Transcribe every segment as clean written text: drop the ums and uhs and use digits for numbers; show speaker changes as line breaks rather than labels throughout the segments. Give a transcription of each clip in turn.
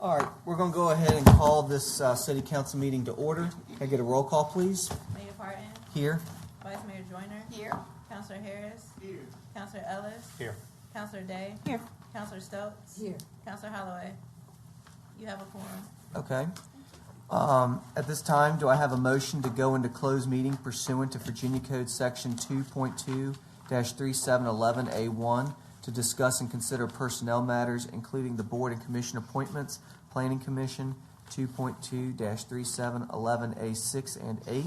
All right, we're going to go ahead and call this city council meeting to order. Can I get a roll call, please?
Mayor Parton.
Here.
Vice Mayor Joyner.
Here.
Councilor Harris.
Here.
Councilor Ellis.
Here.
Councilor Day.
Here.
Councilor Stokes.
Here.
Councilor Holloway. You have a quorum.
Okay. At this time, do I have a motion to go into closed meeting pursuant to Virginia Code Section 2.2-3711A1 to discuss and consider personnel matters, including the board and commission appointments, Planning Commission 2.2-3711A6 and 8,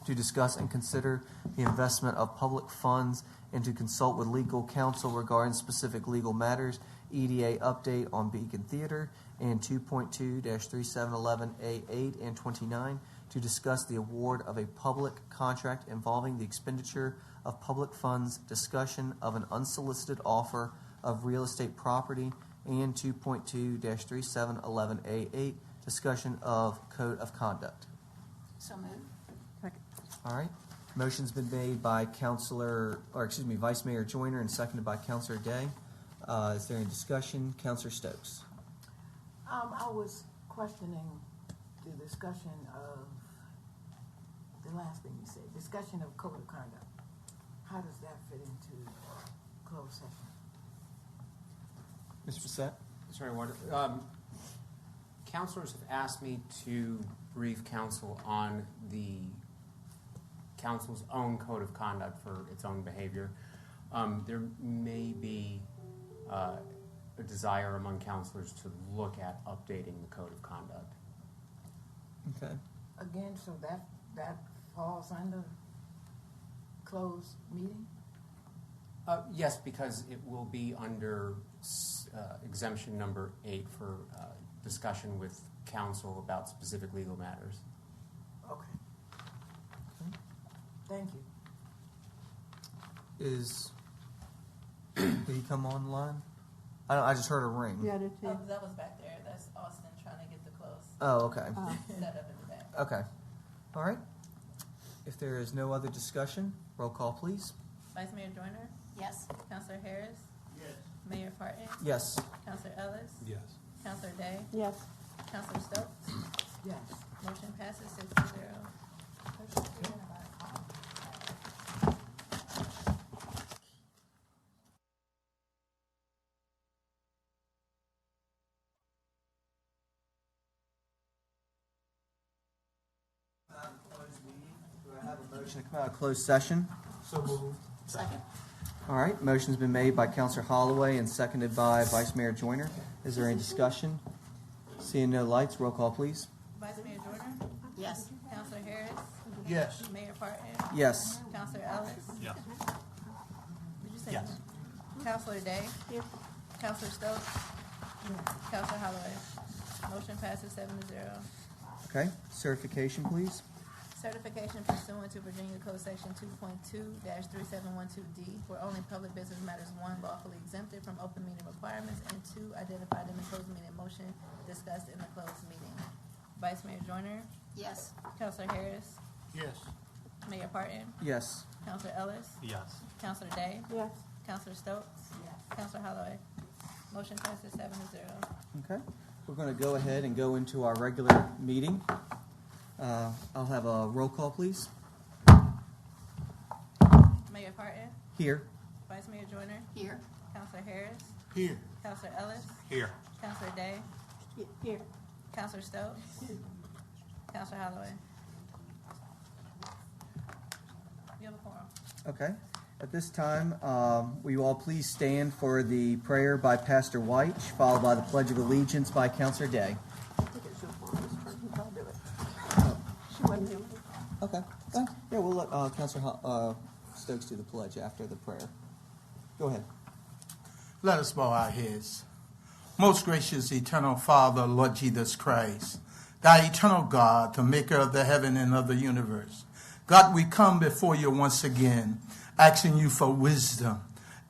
to discuss and consider the investment of public funds and to consult with legal counsel regarding specific legal matters, EDA update on Beacon Theater, and 2.2-3711A8 and 29, to discuss the award of a public contract involving the expenditure of public funds, discussion of an unsolicited offer of real estate property, and 2.2-3711A8, discussion of code of conduct.
So moved.
All right. Motion's been made by Vice Mayor Joyner and seconded by Councilor Day. Is there any discussion? Councilor Stokes.
I was questioning the discussion of the last thing you said, discussion of code of conduct. How does that fit into closed session?
Mr. Bissett?
Sorry, councilors have asked me to brief council on the council's own code of conduct for its own behavior. There may be a desire among councilors to look at updating the code of conduct.
Okay.
Again, so that falls under closed meeting?
Yes, because it will be under exemption number 8 for discussion with council about specific legal matters.
Okay. Thank you.
Did he come online? I just heard a ring.
Yeah, I did
Oh,
too.
that was back there. That's Austin trying to get the close
Oh, okay.
set up in the back.
Okay. All right. If there is no other discussion, roll call, please.
Vice Mayor Joyner.
Yes.
Councilor Harris.
Yes.
Mayor Parton.
Yes.
Councilor Ellis.
Yes.
Councilor Day.
Yes.
Councilor Stokes.
Yes.
Motion passes 6-0.
Do I have a motion to come out of closed session?
So moved.
Second.
All right. Motion's been made by Councilor Holloway and seconded by Vice Mayor Joyner. Is there any discussion? Seeing no lights, roll call, please.
Vice Mayor Joyner.
Yes.
Councilor Harris.
Yes.
Mayor Parton.
Yes.
Councilor Ellis.
Yes.
Did you say?
Yes.
Councilor Day.
Here.
Councilor Stokes. Councilor Holloway. Motion passes 7-0.
Okay. Certification, please.
Certification pursuant to Virginia Code Section 2.2-3712D, where only public business matters, 1, lawfully exempted from open meeting requirements, and 2, identified in the closed meeting motion discussed in the closed meeting. Vice Mayor Joyner.
Yes.
Councilor Harris.
Yes.
Mayor Parton.
Yes.
Councilor Ellis.
Yes.
Councilor Day.
Yes.
Councilor Stokes. Councilor Holloway. Motion passes 7-0.
Okay. We're going to go ahead and go into our regular meeting. I'll have a roll call, please.
Mayor Parton.
Here.
Vice Mayor Joyner.
Here.
Councilor Harris.
Here.
Councilor Ellis.
Here.
Councilor Day.
Here.
Councilor Stokes. Councilor Holloway. You have a quorum.
Okay. At this time, will you all please stand for the prayer by Pastor White, followed by the Pledge of Allegiance by Councilor Day.
I think it's your fault. I'll do it. She wasn't doing it.
Okay. Yeah, we'll let Councilor Stokes do the pledge after the prayer. Go ahead.
Let us bow our heads. Most gracious, eternal Father, Lord Jesus Christ, thy eternal God, the maker of the heaven and of the universe. God, we come before you once again, asking you for wisdom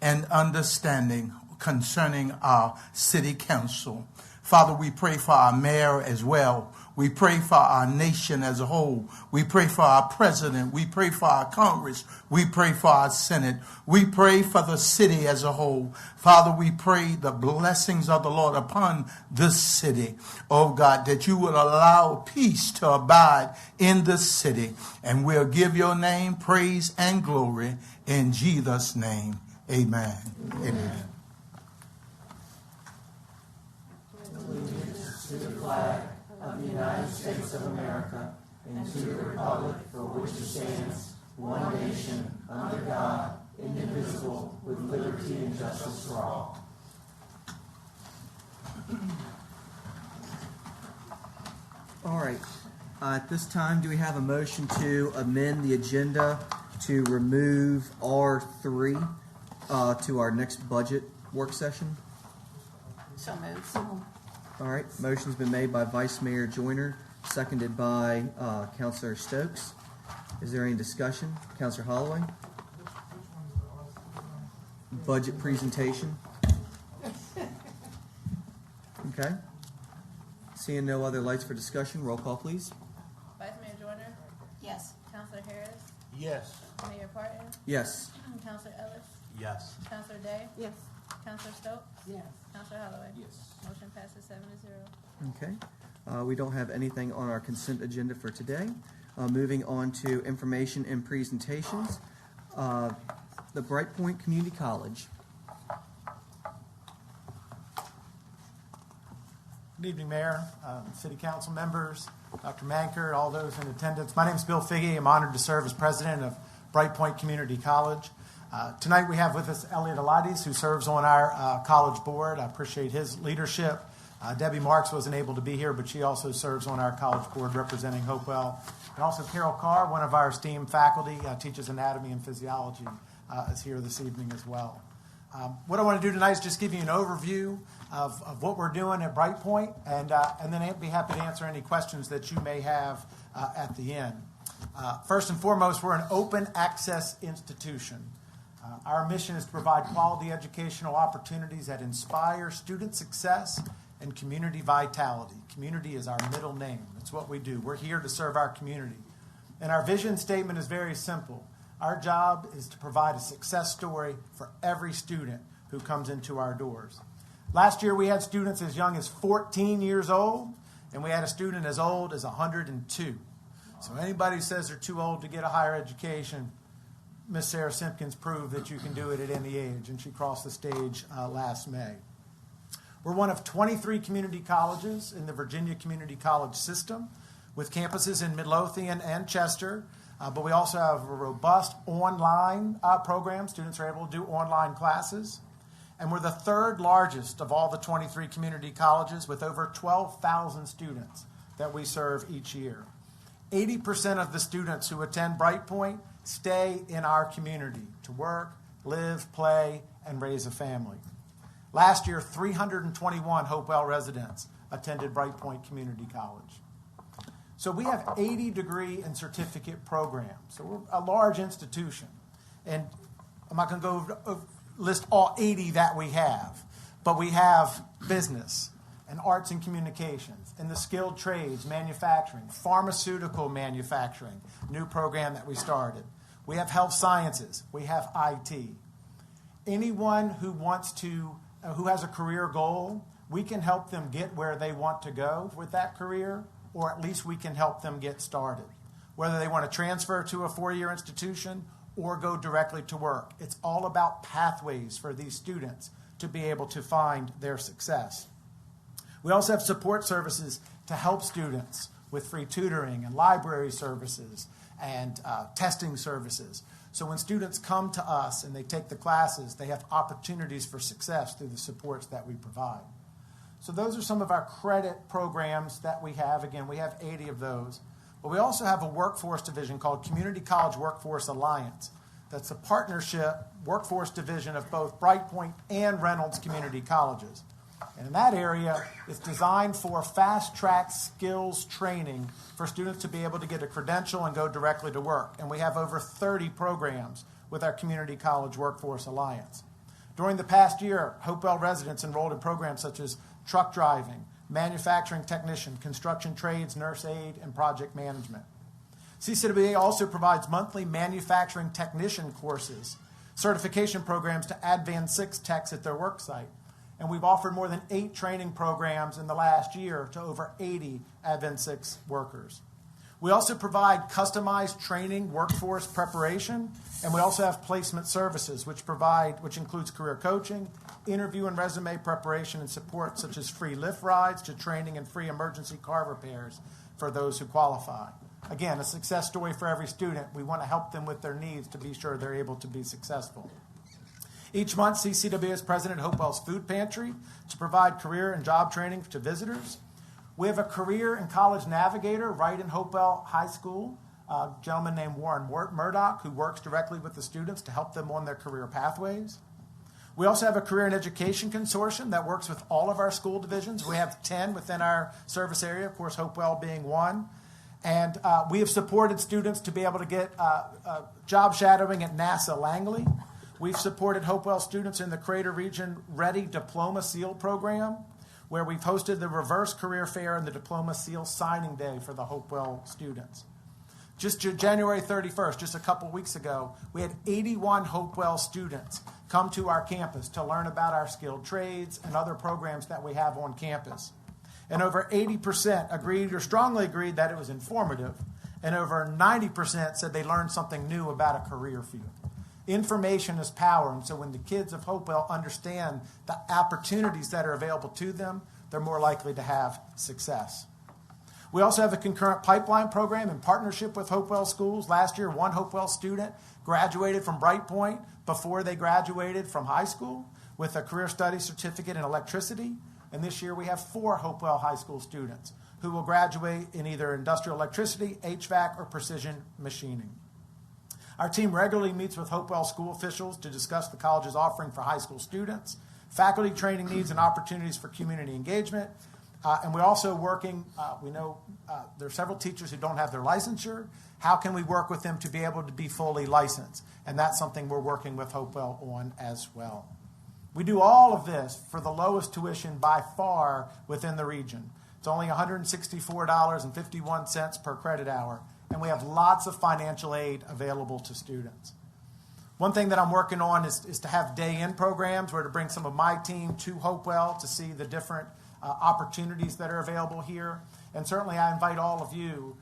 and understanding concerning our city council. Father, we pray for our mayor as well. We pray for our nation as a whole. We pray for our president. We pray for our Congress. We pray for our Senate. We pray for the city as a whole. Father, we pray the blessings of the Lord upon this city. Oh God, that you will allow peace to abide in this city. And we'll give your name praise and glory in Jesus' name. Amen. Amen.
To the flag of the United States of America and to the republic for which it stands, one nation, under God, indivisible, with liberty and justice for all. All right. At this time, do we have a motion to amend the agenda to remove R3 to our next budget work session?
So moved.
All right, motion's been made by Vice Mayor Joyner, seconded by Councilor Stokes. Is there any discussion? Councilor Holloway? Budget presentation? Okay. Seeing no other lights for discussion, roll call, please.
Vice Mayor Joyner,
Yes.
Counselor Harris,
Yes.
Mayor Parton,
Yes.
Counselor Ellis,
Yes.
Counselor Day,
Yes.
Counselor Stokes,
Yes.
Counselor Holloway.
Yes.
Motion passes 7-0.
Okay. We don't have anything on our consent agenda for today. Moving on to information and presentations. The Bright Point Community College.
Good evening, Mayor, City Council members, Dr. Manker, all those in attendance. My name is Bill Figge. I'm honored to serve as president of Bright Point Community College. Tonight we have with us Elliot Alades, who serves on our college board. I appreciate his leadership. Debbie Marks wasn't able to be here, but she also serves on our college board representing Hopewell. And also Carol Carr, one of our esteemed faculty, teaches anatomy and physiology, is here this evening as well. What I want to do tonight is just give you an overview of what we're doing at Bright Point, and then I'd be happy to answer any questions that you may have at the end. First and foremost, we're an open access institution. Our mission is to provide quality educational opportunities that inspire student success and community vitality. Community is our middle name. That's what we do. We're here to serve our community. And our vision statement is very simple. Our job is to provide a success story for every student who comes into our doors. Last year, we had students as young as 14 years old, and we had a student as old as 102. So anybody who says they're too old to get a higher education, Miss Sarah Simpkins proved that you can do it at any age, and she crossed the stage last May. We're one of 23 community colleges in the Virginia Community College system, with campuses in Midlothian and Chester, but we also have a robust online program. Students are able to do online classes. And we're the third largest of all the 23 community colleges, with over 12,000 students that we serve each year. 80% of the students who attend Bright Point stay in our community to work, live, play, and raise a family. Last year, 321 Hopewell residents attended Bright Point Community College. So we have 80 degree and certificate programs. So we're a large institution. And I'm not going to go list all 80 that we have, but we have business and arts and communications and the skilled trades, manufacturing, pharmaceutical manufacturing, new program that we started. We have health sciences. We have IT. Anyone who wants to, who has a career goal, we can help them get where they want to go with that career, or at least we can help them get started. Whether they want to transfer to a four-year institution or go directly to work. It's all about pathways for these students to be able to find their success. We also have support services to help students with free tutoring and library services and testing services. So when students come to us and they take the classes, they have opportunities for success through the supports that we provide. So those are some of our credit programs that we have. Again, we have 80 of those. But we also have a workforce division called Community College Workforce Alliance. That's a partnership workforce division of both Bright Point and Reynolds Community Colleges. And in that area, it's designed for fast-track skills training for students to be able to get a credential and go directly to work. And we have over 30 programs with our Community College Workforce Alliance. During the past year, Hopewell residents enrolled in programs such as truck driving, manufacturing technician, construction trades, nurse aide, and project management. CCWA also provides monthly manufacturing technician courses, certification programs to Advan 6 techs at their work site. And we've offered more than 8 training programs in the last year to over 80 Advan 6 workers. We also provide customized training workforce preparation, and we also have placement services, which includes career coaching, interview and resume preparation, and support such as free lift rides to training and free emergency car repairs for those who qualify. Again, a success story for every student. We want to help them with their needs to be sure they're able to be successful. Each month, CCWA is president of Hopewell's Food Pantry to provide career and job training to visitors. We have a career and college navigator right in Hopewell High School, a gentleman named Warren Murdoch, who works directly with the students to help them on their career pathways. We also have a career and education consortium that works with all of our school divisions. We have 10 within our service area, of course, Hopewell being one. And we have supported students to be able to get job shadowing at NASA Langley. We've supported Hopewell students in the Crater Region Ready Diploma Seal program, where we've hosted the Reverse Career Fair and the Diploma Seal Signing Day for the Hopewell students. Just January 31st, just a couple weeks ago, we had 81 Hopewell students come to our campus to learn about our skilled trades and other programs that we have on campus. And over 80% agreed or strongly agreed that it was informative, and over 90% said they learned something new about a career field. Information is power, and so when the kids of Hopewell understand the opportunities that are available to them, they're more likely to have success. We also have a concurrent pipeline program in partnership with Hopewell schools. Last year, one Hopewell student graduated from Bright Point before they graduated from high school with a career studies certificate in electricity. And this year we have 4 Hopewell High School students who will graduate in either industrial electricity, HVAC, or precision machining. Our team regularly meets with Hopewell school officials to discuss the college's offering for high school students, faculty training needs and opportunities for community engagement. And we're also working, we know there are several teachers who don't have their licensure. How can we work with them to be able to be fully licensed? And that's something we're working with Hopewell on as well. We do all of this for the lowest tuition by far within the region. It's only $164.51 per credit hour, and we have lots of financial aid available to students. One thing that I'm working on is to have day-in programs where to bring some of my team to Hopewell to see the different opportunities that are available here. And certainly I invite all of you,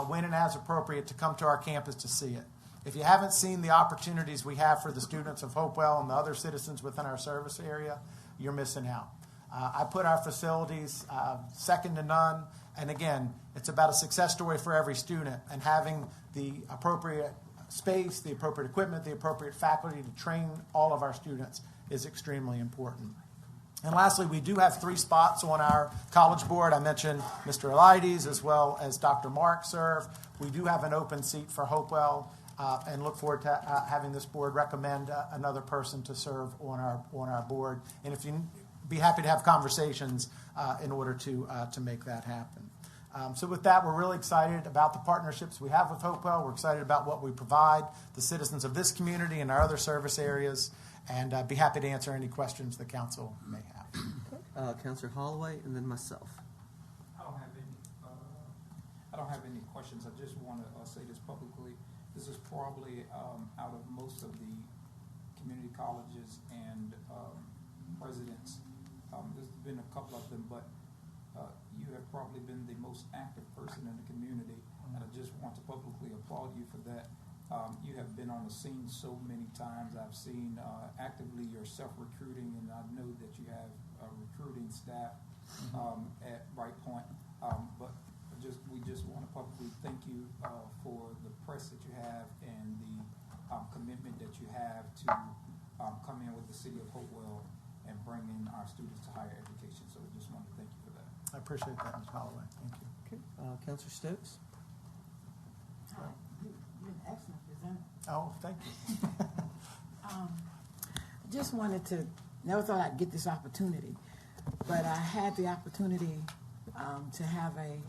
when and as appropriate, to come to our campus to see it. If you haven't seen the opportunities we have for the students of Hopewell and the other citizens within our service area, you're missing out. I put our facilities second to none. And again, it's about a success story for every student, and having the appropriate space, the appropriate equipment, the appropriate faculty to train all of our students is extremely important. And lastly, we do have 3 spots on our college board. I mentioned Mr. Elides as well as Dr. Mark serve. We do have an open seat for Hopewell. And look forward to having this board recommend another person to serve on our board. And if you be happy to have conversations in order to make that happen. So with that, we're really excited about the partnerships we have with Hopewell. We're excited about what we provide the citizens of this community and our other service areas, and be happy to answer any questions the council may have.
Councilor Holloway, and then myself.
I don't have any questions. I just want to say this publicly. This is probably out of most of the community colleges and presidents. There's been a couple of them, but you have probably been the most active person in the community, and I just want to publicly applaud you for that. You have been on the scene so many times. I've seen actively yourself recruiting, and I know that you have recruiting staff at Bright Point. But we just want to publicly thank you for the press that you have and the commitment that you have to come in with the city of Hopewell and bring in our students to higher education. So we just want to thank you for that.
I appreciate that, Ms. Holloway. Thank you.
Okay. Councilor Stokes.
Hi, you're an excellent presenter.
Oh, thank you.
Just wanted to, never thought I'd get this opportunity, but I had the opportunity to have a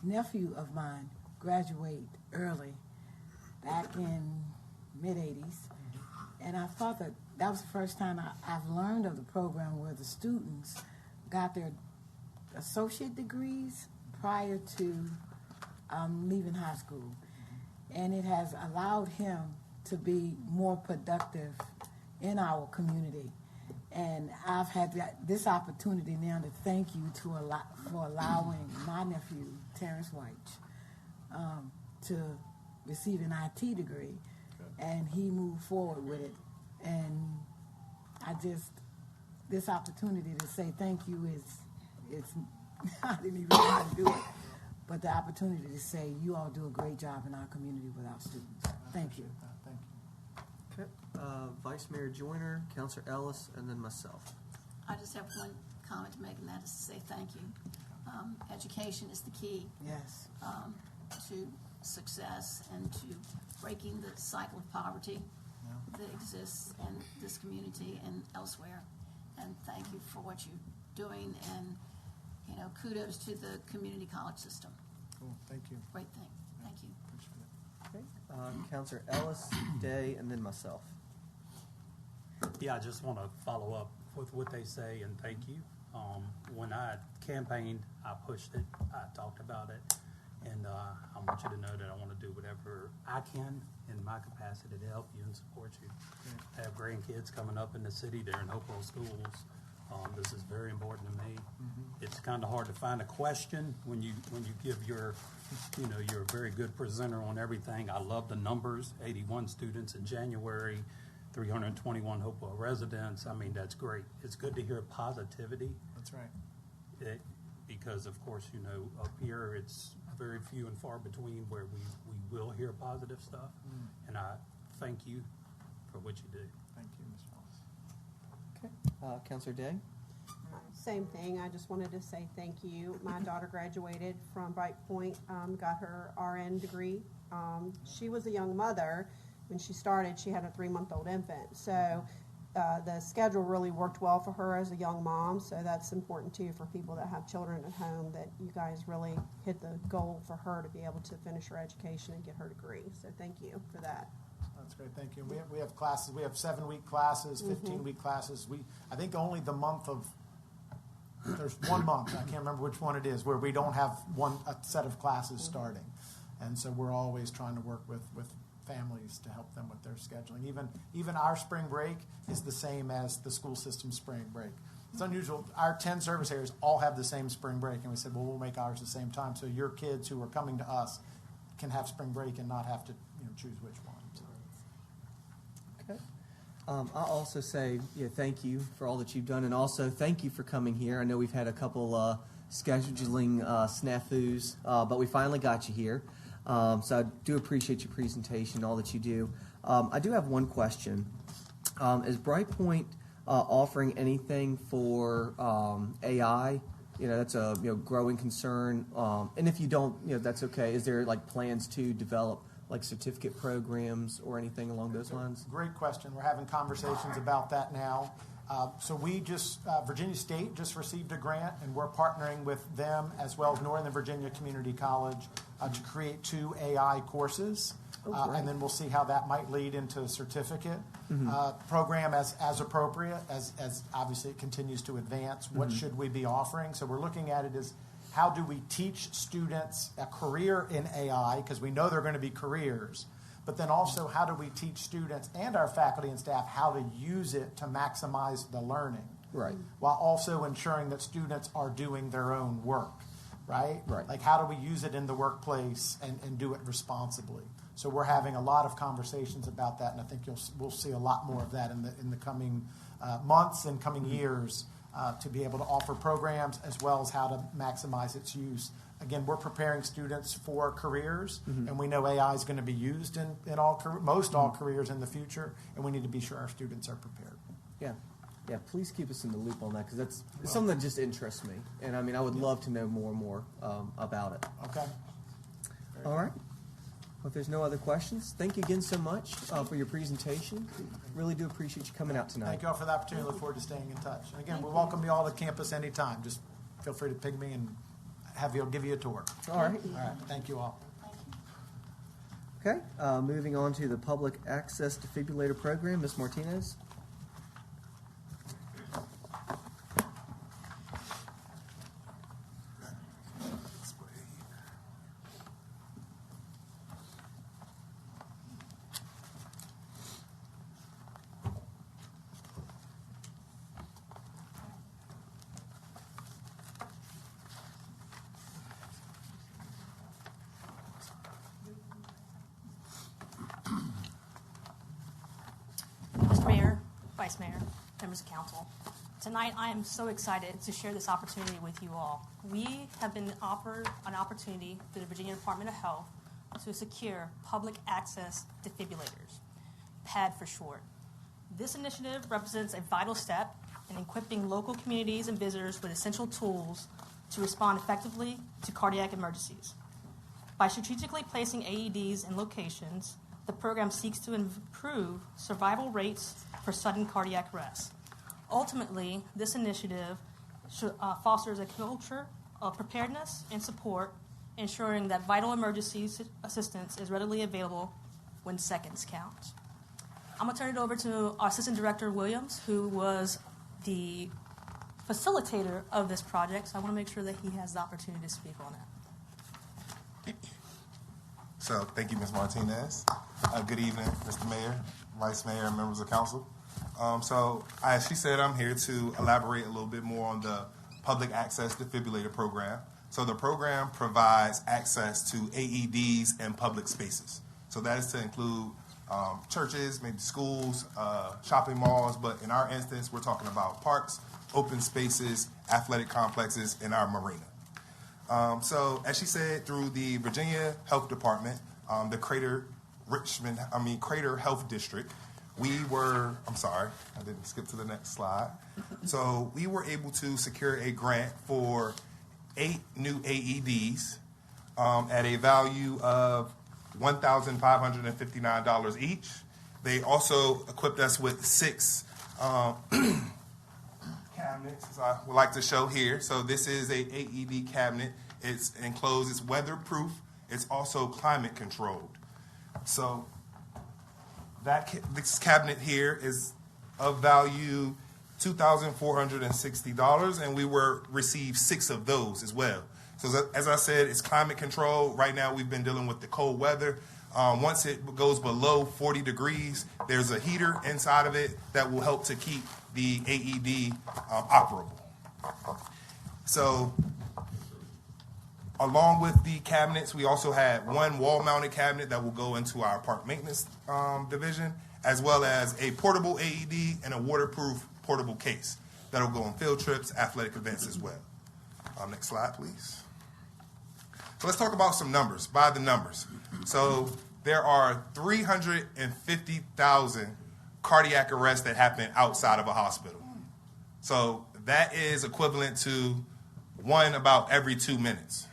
nephew of mine graduate early back in mid-'80s, and I thought that was the first time I've learned of the program where the students got their associate degrees prior to leaving high school. And it has allowed him to be more productive in our community. And I've had this opportunity now to thank you for allowing my nephew, Terrence White, to receive an IT degree. And he moved forward with it. And this opportunity to say thank you is I didn't even know how to do it. But the opportunity to say you all do a great job in our community with our students. Thank you.
Thank you.
Okay. Vice Mayor Joyner, Counselor Ellis, and then myself.
I just have one comment to make, and that is to say thank you. Education is the key
Yes.
to success and to breaking the cycle of poverty that exists in this community and elsewhere. And thank you for what you're doing, and kudos to the community college system.
Cool. Thank you.
Great thing. Thank you.
Appreciate it.
Okay. Counselor Ellis, Day, and then myself.
Yeah, I just want to follow up with what they say and thank you. When I campaigned, I pushed it, I talked about it, and I want you to know that I want to do whatever I can in my capacity to help you and support you. I have grandkids coming up in the city. They're in Hopewell schools. This is very important to me. It's kind of hard to find a question when you give your, you're a very good presenter on everything. I love the numbers, 81 students in January, 321 Hopewell residents. I mean, that's great. It's good to hear positivity.
That's right.
Because of course, up here, it's very few and far between where we will hear positive stuff. And I thank you for what you do.
Thank you, Mr. Ellis.
Okay. Counselor Day.
Same thing. I just wanted to say thank you. My daughter graduated from Bright Point, got her RN degree. She was a young mother. When she started, she had a 3-month-old infant. So the schedule really worked well for her as a young mom. So that's important, too, for people that have children at home, that you guys really hit the goal for her to be able to finish her education and get her degree. So thank you for that.
That's great. Thank you. We have classes. We have 7-week classes, 15-week classes. I think only the month of, there's 1 month, I can't remember which one it is, where we don't have a set of classes starting. And so we're always trying to work with families to help them with their scheduling. Even our spring break is the same as the school system spring break. It's unusual. Our 10 service areas all have the same spring break, and we said, well, we'll make ours the same time, so your kids who are coming to us can have spring break and not have to choose which one. So.
Okay. I'll also say thank you for all that you've done, and also thank you for coming here. I know we've had a couple scheduling snafus, but we finally got you here. So I do appreciate your presentation, all that you do. I do have one question. Is Bright Point offering anything for AI? That's a growing concern. And if you don't, that's okay. Is there plans to develop certificate programs or anything along those lines?
Great question. We're having conversations about that now. So we Virginia State just received a grant, and we're partnering with them as well as Northern Virginia Community College to create 2 AI courses. And then we'll see how that might lead into a certificate program as appropriate, as obviously it continues to advance. What should we be offering? So we're looking at it as how do we teach students a career in AI, because we know they're going to be careers, but then also how do we teach students and our faculty and staff how to use it to maximize the learning,
Right.
while also ensuring that students are doing their own work, right?
Right.
Like how do we use it in the workplace and do it responsibly? So we're having a lot of conversations about that, and I think we'll see a lot more of that in the coming months and coming years to be able to offer programs as well as how to maximize its use. Again, we're preparing students for careers, and we know AI is going to be used in most all careers in the future, and we need to be sure our students are prepared.
Yeah, please keep us in the loop on that, because that's something that just interests me. And I would love to know more and more about it.
Okay?
All right. Well, if there's no other questions, thank you again so much for your presentation. Really do appreciate you coming out tonight.
Thank you all for the opportunity. Look forward to staying in touch. And again, we welcome you all to campus anytime. Just feel free to ping me and give you a tour.
All right.
All right. Thank you all.
Okay. Moving on to the Public Access Defibrillator Program. Ms. Martinez.
Vice Mayor, members of council. Tonight, I am so excited to share this opportunity with you all. We have been offered an opportunity through the Virginia Department of Health to secure public access defibrillators, PAD for short. This initiative represents a vital step in equipping local communities and visitors with essential tools to respond effectively to cardiac emergencies. By strategically placing AEDs in locations, the program seeks to improve survival rates for sudden cardiac arrest. Ultimately, this initiative fosters a culture of preparedness and support, ensuring that vital emergency assistance is readily available when seconds count. I'm going to turn it over to our Assistant Director Williams, who was the facilitator of this project, so I want to make sure that he has the opportunity to speak on it.
So, thank you, Ms. Martinez. Good evening, Mr. Mayor, Vice Mayor, and members of council. As she said, I'm here to elaborate a little bit more on the Public Access Defibrillator Program. So the program provides access to AEDs in public spaces. So that is to include churches, maybe schools, shopping malls, but in our instance, we're talking about parks, open spaces, athletic complexes, and our marina. So as she said, through the Virginia Health Department, the Crater Health District, we were, I'm sorry, I didn't skip to the next slide. So we were able to secure a grant for 8 new AEDs at a value of $1,559 each. They also equipped us with 6 cabinets, as I would like to show here. So this is a AED cabinet. It's enclosed, it's weatherproof, it's also climate controlled. So this cabinet here is of value $2,460, and we received 6 of those as well. So as I said, it's climate control. Right now, we've been dealing with the cold weather. Once it goes below 40 degrees, there's a heater inside of it that will help to keep the AED operable. So along with the cabinets, we also had 1 wall-mounted cabinet that will go into our park maintenance division, as well as a portable AED and a waterproof portable case that will go on field trips, athletic events as well. Next slide, please. So let's talk about some numbers, by the numbers. So there are 350,000 cardiac arrests that happen outside of a hospital. So that is equivalent to 1 about every 2 minutes.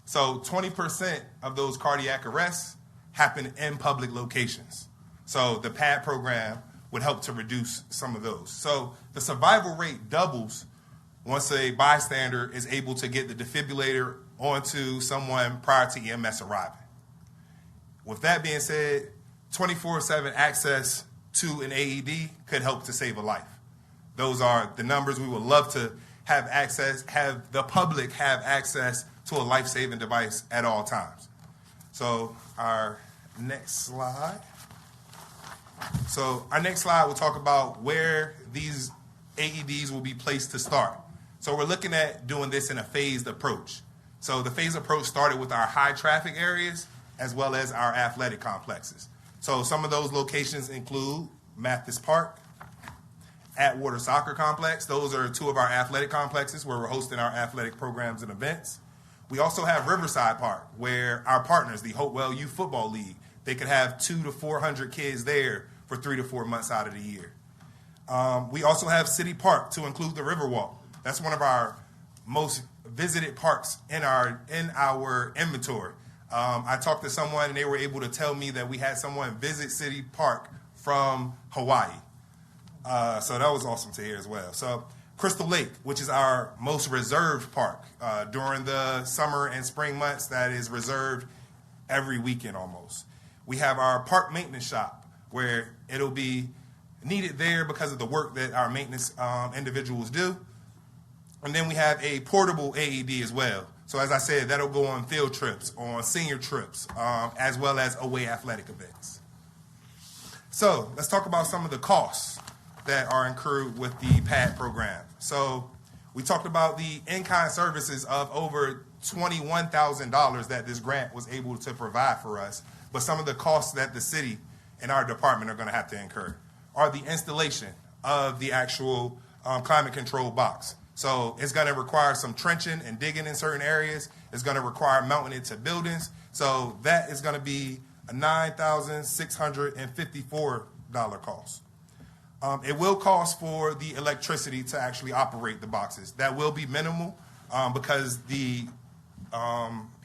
So 20% of those cardiac arrests happen in public locations. So the PAD program would help to reduce some of those. So the survival rate doubles once a bystander is able to get the defibrillator onto someone prior to EMS arriving. With that being said, 24/7 access to an AED could help to save a life. Those are the numbers. We would love to have the public have access to a life-saving device at all times. So our next slide. So our next slide will talk about where these AEDs will be placed to start. So we're looking at doing this in a phased approach. So the phased approach started with our high traffic areas as well as our athletic complexes. So some of those locations include Mathis Park, Atwater Soccer Complex. Those are 2 of our athletic complexes where we're hosting our athletic programs and events. We also have Riverside Park, where our partners, the Hopewell Youth Football League, they could have 200 to 400 kids there for 3 to 4 months out of the year. We also have City Park to include the Riverwalk. That's one of our most visited parks in our inventory. I talked to someone and they were able to tell me that we had someone visit City Park from Hawaii. So that was awesome to hear as well. So Crystal Lake, which is our most reserved park during the summer and spring months, that is reserved every weekend almost. We have our park maintenance shop where it'll be needed there because of the work that our maintenance individuals do. And then we have a portable AED as well. So as I said, that'll go on field trips, on senior trips, as well as away athletic events. So let's talk about some of the costs that are incurred with the PAD program. So we talked about the in-kind services of over $21,000 that this grant was able to provide for us, but some of the costs that the city and our department are going to have to incur are the installation of the actual climate control box. So it's going to require some trenching and digging in certain areas. It's going to require mounting it to buildings. So that is going to be a $9,654 cost. It will cost for the electricity to actually operate the boxes. That will be minimal because the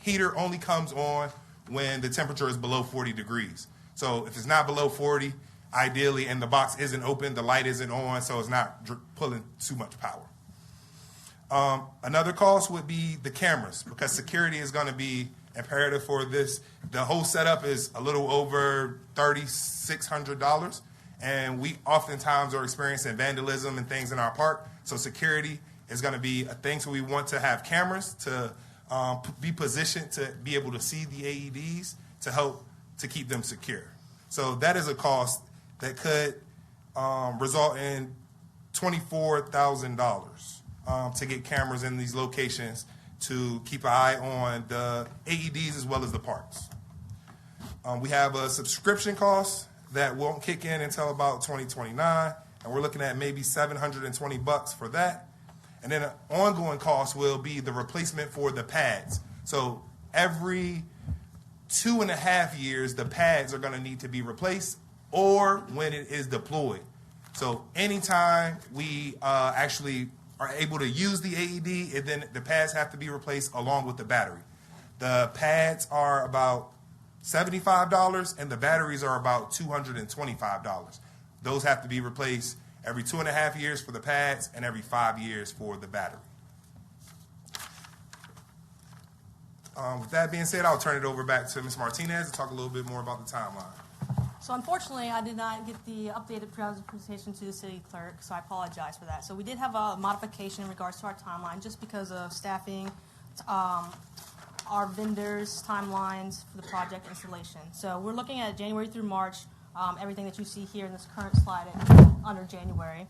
heater only comes on when the temperature is below 40 degrees. So if it's not below 40, ideally, and the box isn't open, the light isn't on, so it's not pulling too much power. Another cost would be the cameras, because security is going to be imperative for this. The whole setup is a little over $3,600, and we oftentimes are experiencing vandalism and things in our park, so security is going to be a thing. So we want to have cameras to be positioned to be able to see the AEDs to help to keep them secure. So that is a cost that could result in $24,000 to get cameras in these locations to keep an eye on the AEDs as well as the parks. We have a subscription cost that won't kick in until about 2029, and we're looking at maybe $720 for that. And then an ongoing cost will be the replacement for the pads. So every 2.5 years, the pads are going to need to be replaced, or when it is deployed. So anytime we actually are able to use the AED, then the pads have to be replaced along with the battery. The pads are about $75, and the batteries are about $225. Those have to be replaced every 2.5 years for the pads and every 5 years for the battery. With that being said, I'll turn it over back to Ms. Martinez to talk a little bit more about the timeline.
So unfortunately, I did not get the updated presentation to the city clerk, so I apologize for that. So we did have a modification in regards to our timeline just because of staffing, our vendors' timelines for the project installation. So we're looking at January through March, everything that you see here in this current slide under January.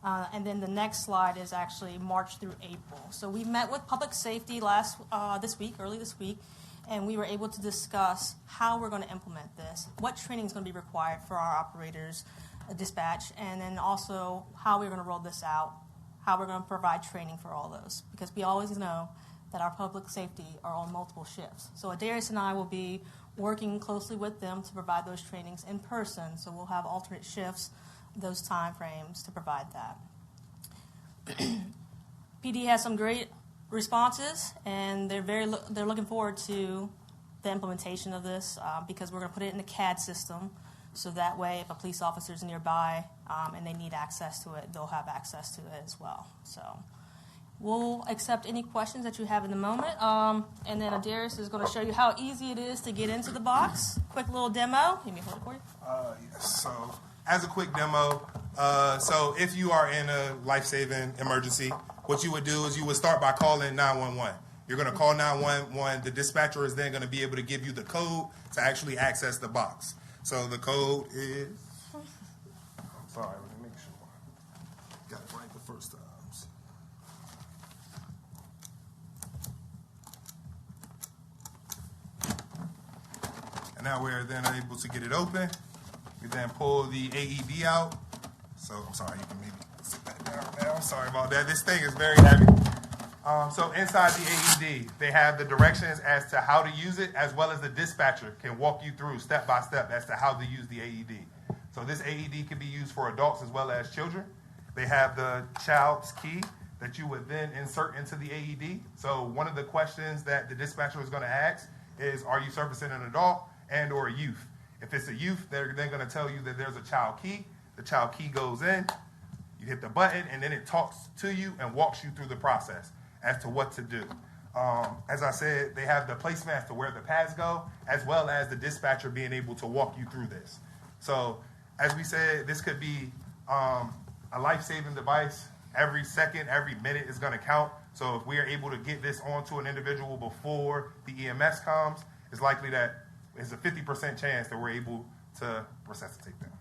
And then the next slide is actually March through April. So we met with public safety early this week, and we were able to discuss how we're going to implement this, what training is going to be required for our operators, dispatch, and then also how we're going to roll this out, how we're going to provide training for all those. Because we always know that our public safety are on multiple shifts. So Adarius and I will be working closely with them to provide those trainings in person. So we'll have alternate shifts, those time frames to provide that. PD has some great responses, and they're looking forward to the implementation of this because we're going to put it in the CAD system, so that way if a police officer is nearby and they need access to it, they'll have access to it as well. So we'll accept any questions that you have in the moment, and then Adarius is going to show you how easy it is to get into the box. Quick little demo. Give me a hold it for you.
Yes. So as a quick demo, so if you are in a life-saving emergency, what you would do is you would start by calling 911. You're going to call 911. The dispatcher is then going to be able to give you the code to actually access the box. So the code is, I'm sorry, let me make sure. Got it right the first times. And now we're then able to get it open. We then pull the AED out. So I'm sorry, you can maybe sit back down now. I'm sorry about that. This thing is very heavy. So inside the AED, they have the directions as to how to use it, as well as the dispatcher can walk you through step by step as to how to use the AED. So this AED can be used for adults as well as children. They have the child's key that you would then insert into the AED. So one of the questions that the dispatcher is going to ask is, are you servicing an adult and or a youth? If it's a youth, they're then going to tell you that there's a child key. The child key goes in, you hit the button, and then it talks to you and walks you through the process as to what to do. As I said, they have the placement as to where the pads go, as well as the dispatcher being able to walk you through this. So as we said, this could be a life-saving device. Every second, every minute is going to count. So if we are able to get this onto an individual before the EMS comes, it's likely that there's a 50% chance that we're able to resuscitate them.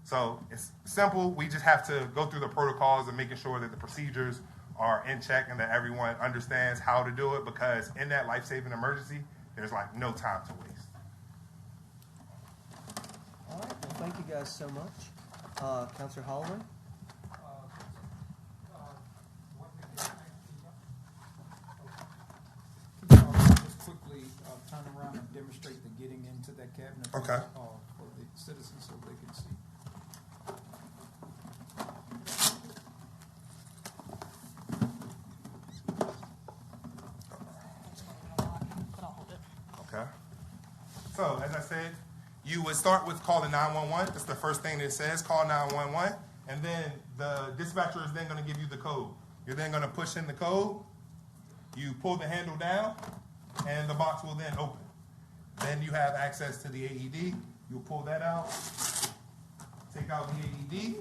So it's simple. We just have to go through the protocols and making sure that the procedures are in check and that everyone understands how to do it, because in that life-saving emergency, there's like no time to waste.
All right, well, thank you guys so much. Counselor Holloway?
demonstrate the getting into that cabinet.
Okay.
For the citizens so they can see.
But I'll hold it.
Okay. So, as I said, you would start with calling 911. That's the first thing that it says, call 911. And then the dispatcher is then going to give you the code. You're then going to push in the code. You pull the handle down, and the box will then open. Then you have access to the AED. You'll pull that out, take out the AED.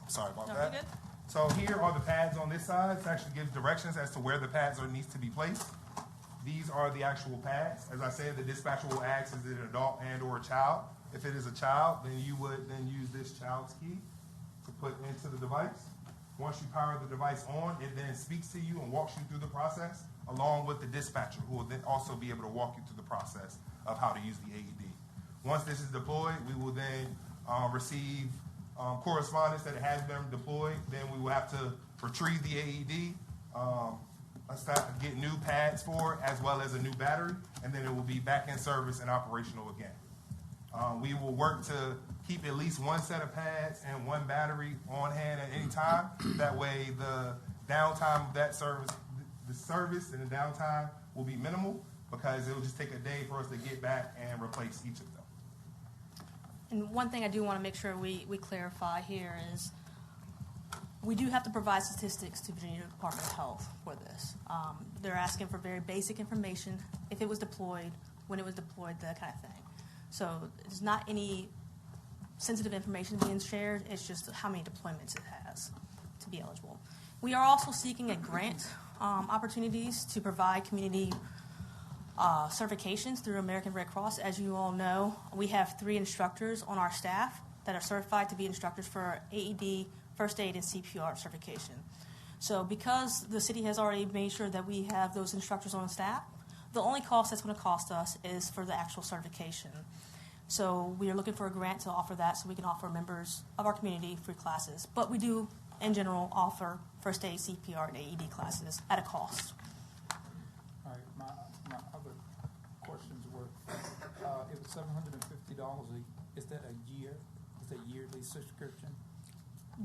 Sorry about
No,
that.
you're good.
So here are the pads on this side. It actually gives directions as to where the pads needs to be placed. These are the actual pads. As I said, the dispatcher will ask, is it an adult and or a child? If it is a child, then you would then use this child's key to put into the device. Once you power the device on, it then speaks to you and walks you through the process, along with the dispatcher, who will then also be able to walk you through the process of how to use the AED. Once this is deployed, we will then receive correspondence that it has been deployed. Then we will have to retrieve the AED, get new pads for it, as well as a new battery, and then it will be back in service and operational again. We will work to keep at least one set of pads and one battery on hand at any time. That way the downtime of that service, the service and the downtime will be minimal, because it will just take a day for us to get back and replace each of them.
And one thing I do want to make sure we clarify here is we do have to provide statistics to Virginia Department of Health for this. They're asking for very basic information, if it was deployed, when it was deployed, that kind of thing. So there's not any sensitive information being shared, it's just how many deployments it has to be eligible. We are also seeking a grant opportunities to provide community certifications through American Red Cross. As you all know, we have 3 instructors on our staff that are certified to be instructors for AED, first aid, and CPR certification. So because the city has already made sure that we have those instructors on staff, the only cost that's going to cost us is for the actual certification. So we are looking for a grant to offer that so we can offer members of our community free classes. But we do, in general, offer first aid, CPR, and AED classes at a cost.
All right, my other questions were, it was $750. Is that a year? Is that yearly subscription?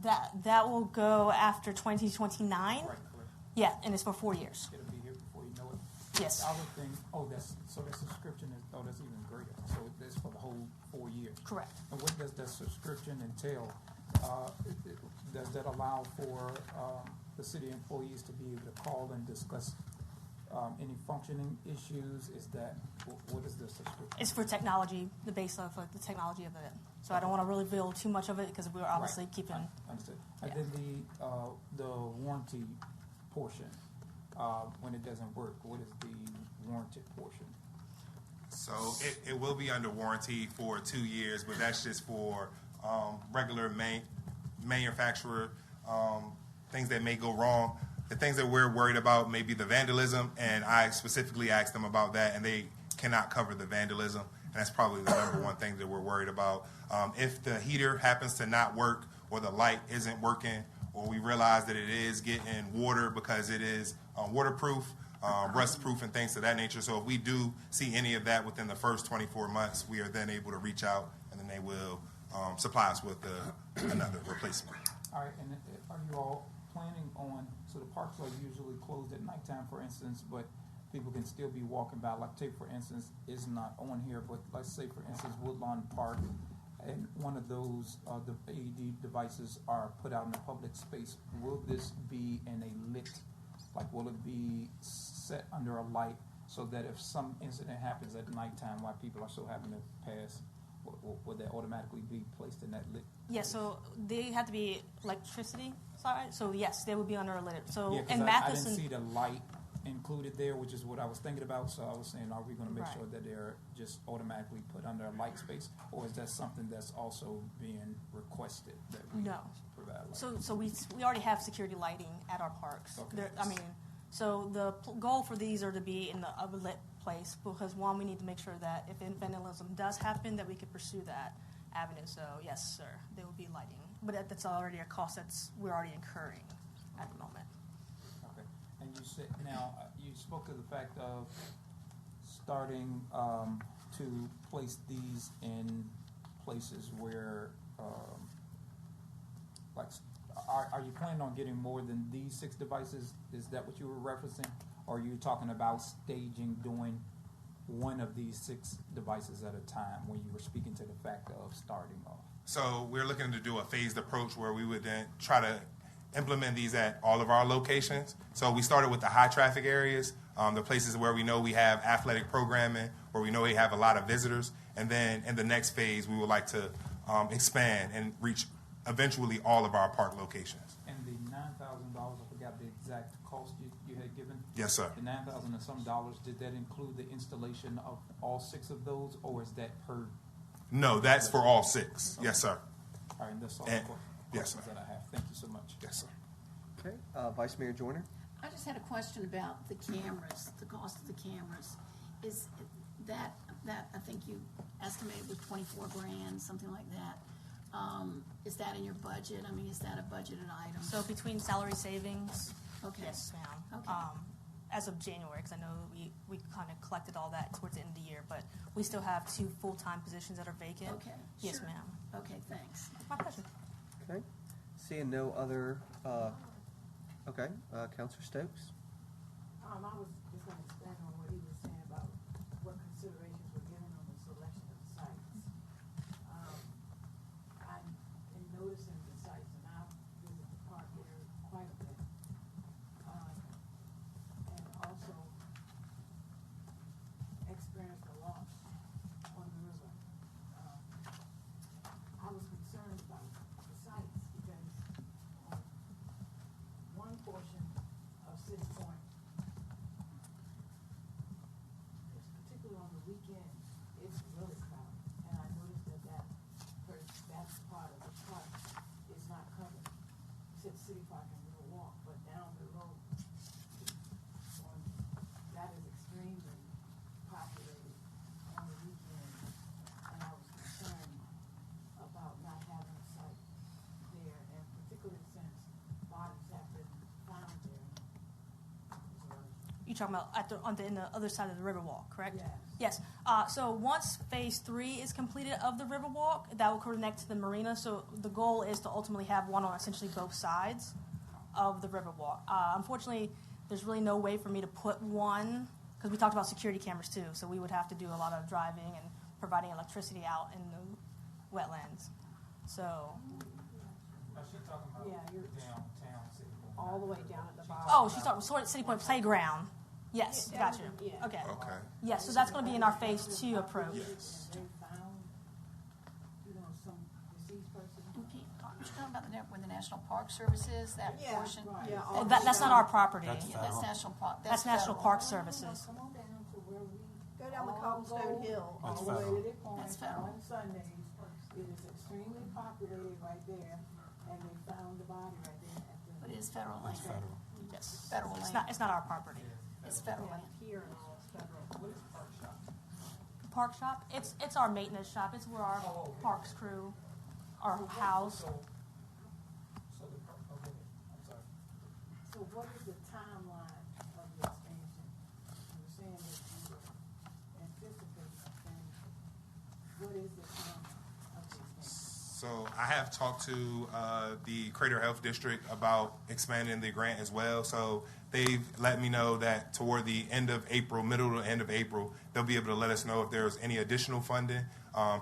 That will go after 2029.
Right, correct.
Yeah, and it's for 4 years.
It'll be here before you know it.
Yes.
The other thing, that subscription is, that's even greater. So it's for the whole 4 years.
Correct.
And what does that subscription entail? Does that allow for the city employees to be able to call and discuss any functioning issues? What is the subscription?
It's for technology, the base of the technology of it. So I don't want to really reveal too much of it because we're obviously keeping.
Understood.
Yeah.
And then the warranty portion, when it doesn't work, what is the warranted portion?
So it will be under warranty for 2 years, but that's just for regular manufacturer things that may go wrong. The things that we're worried about may be the vandalism, and I specifically asked them about that, and they cannot cover the vandalism, and that's probably the number one thing that we're worried about. If the heater happens to not work, or the light isn't working, or we realize that it is getting water because it is waterproof, rust-proof, and things of that nature. So if we do see any of that within the first 24 months, we are then able to reach out, and then they will supply us with another replacement.
All right, and are you all planning on, so the parks are usually closed at nighttime, for instance, but people can still be walking by, like take, for instance, is not on here, but let's say, for instance, Woodlawn Park, and one of those, the AED devices are put out in the public space. Will this be in a lit, will it be set under a light so that if some incident happens at nighttime while people are still having to pass, would that automatically be placed in that lit?
Yeah, so they have to be electricity side. So yes, they would be under a lit. So
Yeah,
in
'cause
Matheson,
I didn't see the light included there, which is what I was thinking about. So I was saying, are we going to make
Right.
sure that they're just automatically put under a light space, or is that something that's also being requested that we
No.
provide? Light?
So we already have security lighting at our parks.
Okay.
So the goal for these are to be in a lit place because one, we need to make sure that if vandalism does happen, that we can pursue that avenue. So yes, sir, there will be lighting, but that's already a cost we're already incurring at the moment.
Okay. And you said now you spoke to the fact of starting to place these in places where, like, are you planning on getting more than these 6 devices? Is that what you were referencing? Or are you talking about staging, doing one of these 6 devices at a time when you were speaking to the fact of starting off?
So we're looking to do a phased approach where we would then try to implement these at all of our locations. So we started with the high traffic areas, the places where we know we have athletic programming, where we know we have a lot of visitors. And then in the next phase, we would like to expand and reach eventually all of our park locations.
And the $9,000, I forgot the exact cost you had given?
Yes, sir.
The $9,000 and some dollars, did that include the installation of all 6 of those, or is that per?
No, that's for all 6. Yes, sir.
All right, that's all
And-
the
yes,
questions
sir.
that I have. Thank you so much.
Yes, sir.
Okay, Vice Mayor Joyner?
I just had a question about the cameras, the cost of the cameras. Is that I think you estimated was 24 grand, something like that. Is that in your budget? I mean, is that a budgeted item?
So between salary savings,
Okay.
yes, ma'am.
Okay.
As of January, because I know we kind of collected all that towards the end of the year, but we still have 2 full-time positions that are vacant.
Okay,
Yes,
sure.
ma'am.
Okay, thanks.
My pleasure.
Okay. Seeing no other, okay, Counselor Stokes?
I was just gonna expand on what he was saying about what considerations were given on the selection of sites. I'm in noticing the sites, and I've visited the park area quite a bit. And also experienced a loss on the river. I was concerned about the sites because on one portion of City Point, particularly on the weekend, it's really crowded. And I noticed that part of the park is not covered. You said City Park and River Walk, but down the road, that is extremely populated on the weekend. And I was concerned about not having a site there, and particularly since bodies have been found there.
You talking about in the other side of the Riverwalk, correct?
Yes.
Yes. So once phase 3 is completed of the Riverwalk, that will connect to the marina. So the goal is to ultimately have one on essentially both sides of the Riverwalk. Unfortunately, there's really no way for me to put one, because we talked about security cameras too. So we would have to do a lot of driving and providing electricity out in the wetlands. So
She's talking about
Yeah, you're-
downtown City Point.
All the way down at the bottom.
oh, she's talking about City Point Playground. Yes,
Yeah,
gotcha.
yeah.
Okay.
Okay.
Yes, so that's going to be in our phase 2 approach.
Yes.
And they found, some deceased person.
Okay, aren't you talking about where the National Park Service is, that
Yeah,
portion?
right. Yeah,
Oh, that's not our property.
Yeah, that's National Park.
That's National
federal.
Park Services.
Come on down to where we.
Go down the
all
Cobblestone
go
Hill.
All the way to the point
That's federal.
on Sundays. It is extremely populated right there, and they found the body right there at the.
But it is federal land.
Yes.
Federal
It's
land.
not our property.
It's federal land.
Here and all, it's federal.
Park shop, it's our maintenance shop. It's where our parks crew, our house.
So okay, I'm sorry.
So what is the timeline of the expansion? You were saying that you were anticipating expansion. What is the timeline of the expansion?
So I have talked to the Crater Health District about expanding the grant as well. So they've let me know that toward the end of April, middle to end of April, they'll be able to let us know if there's any additional funding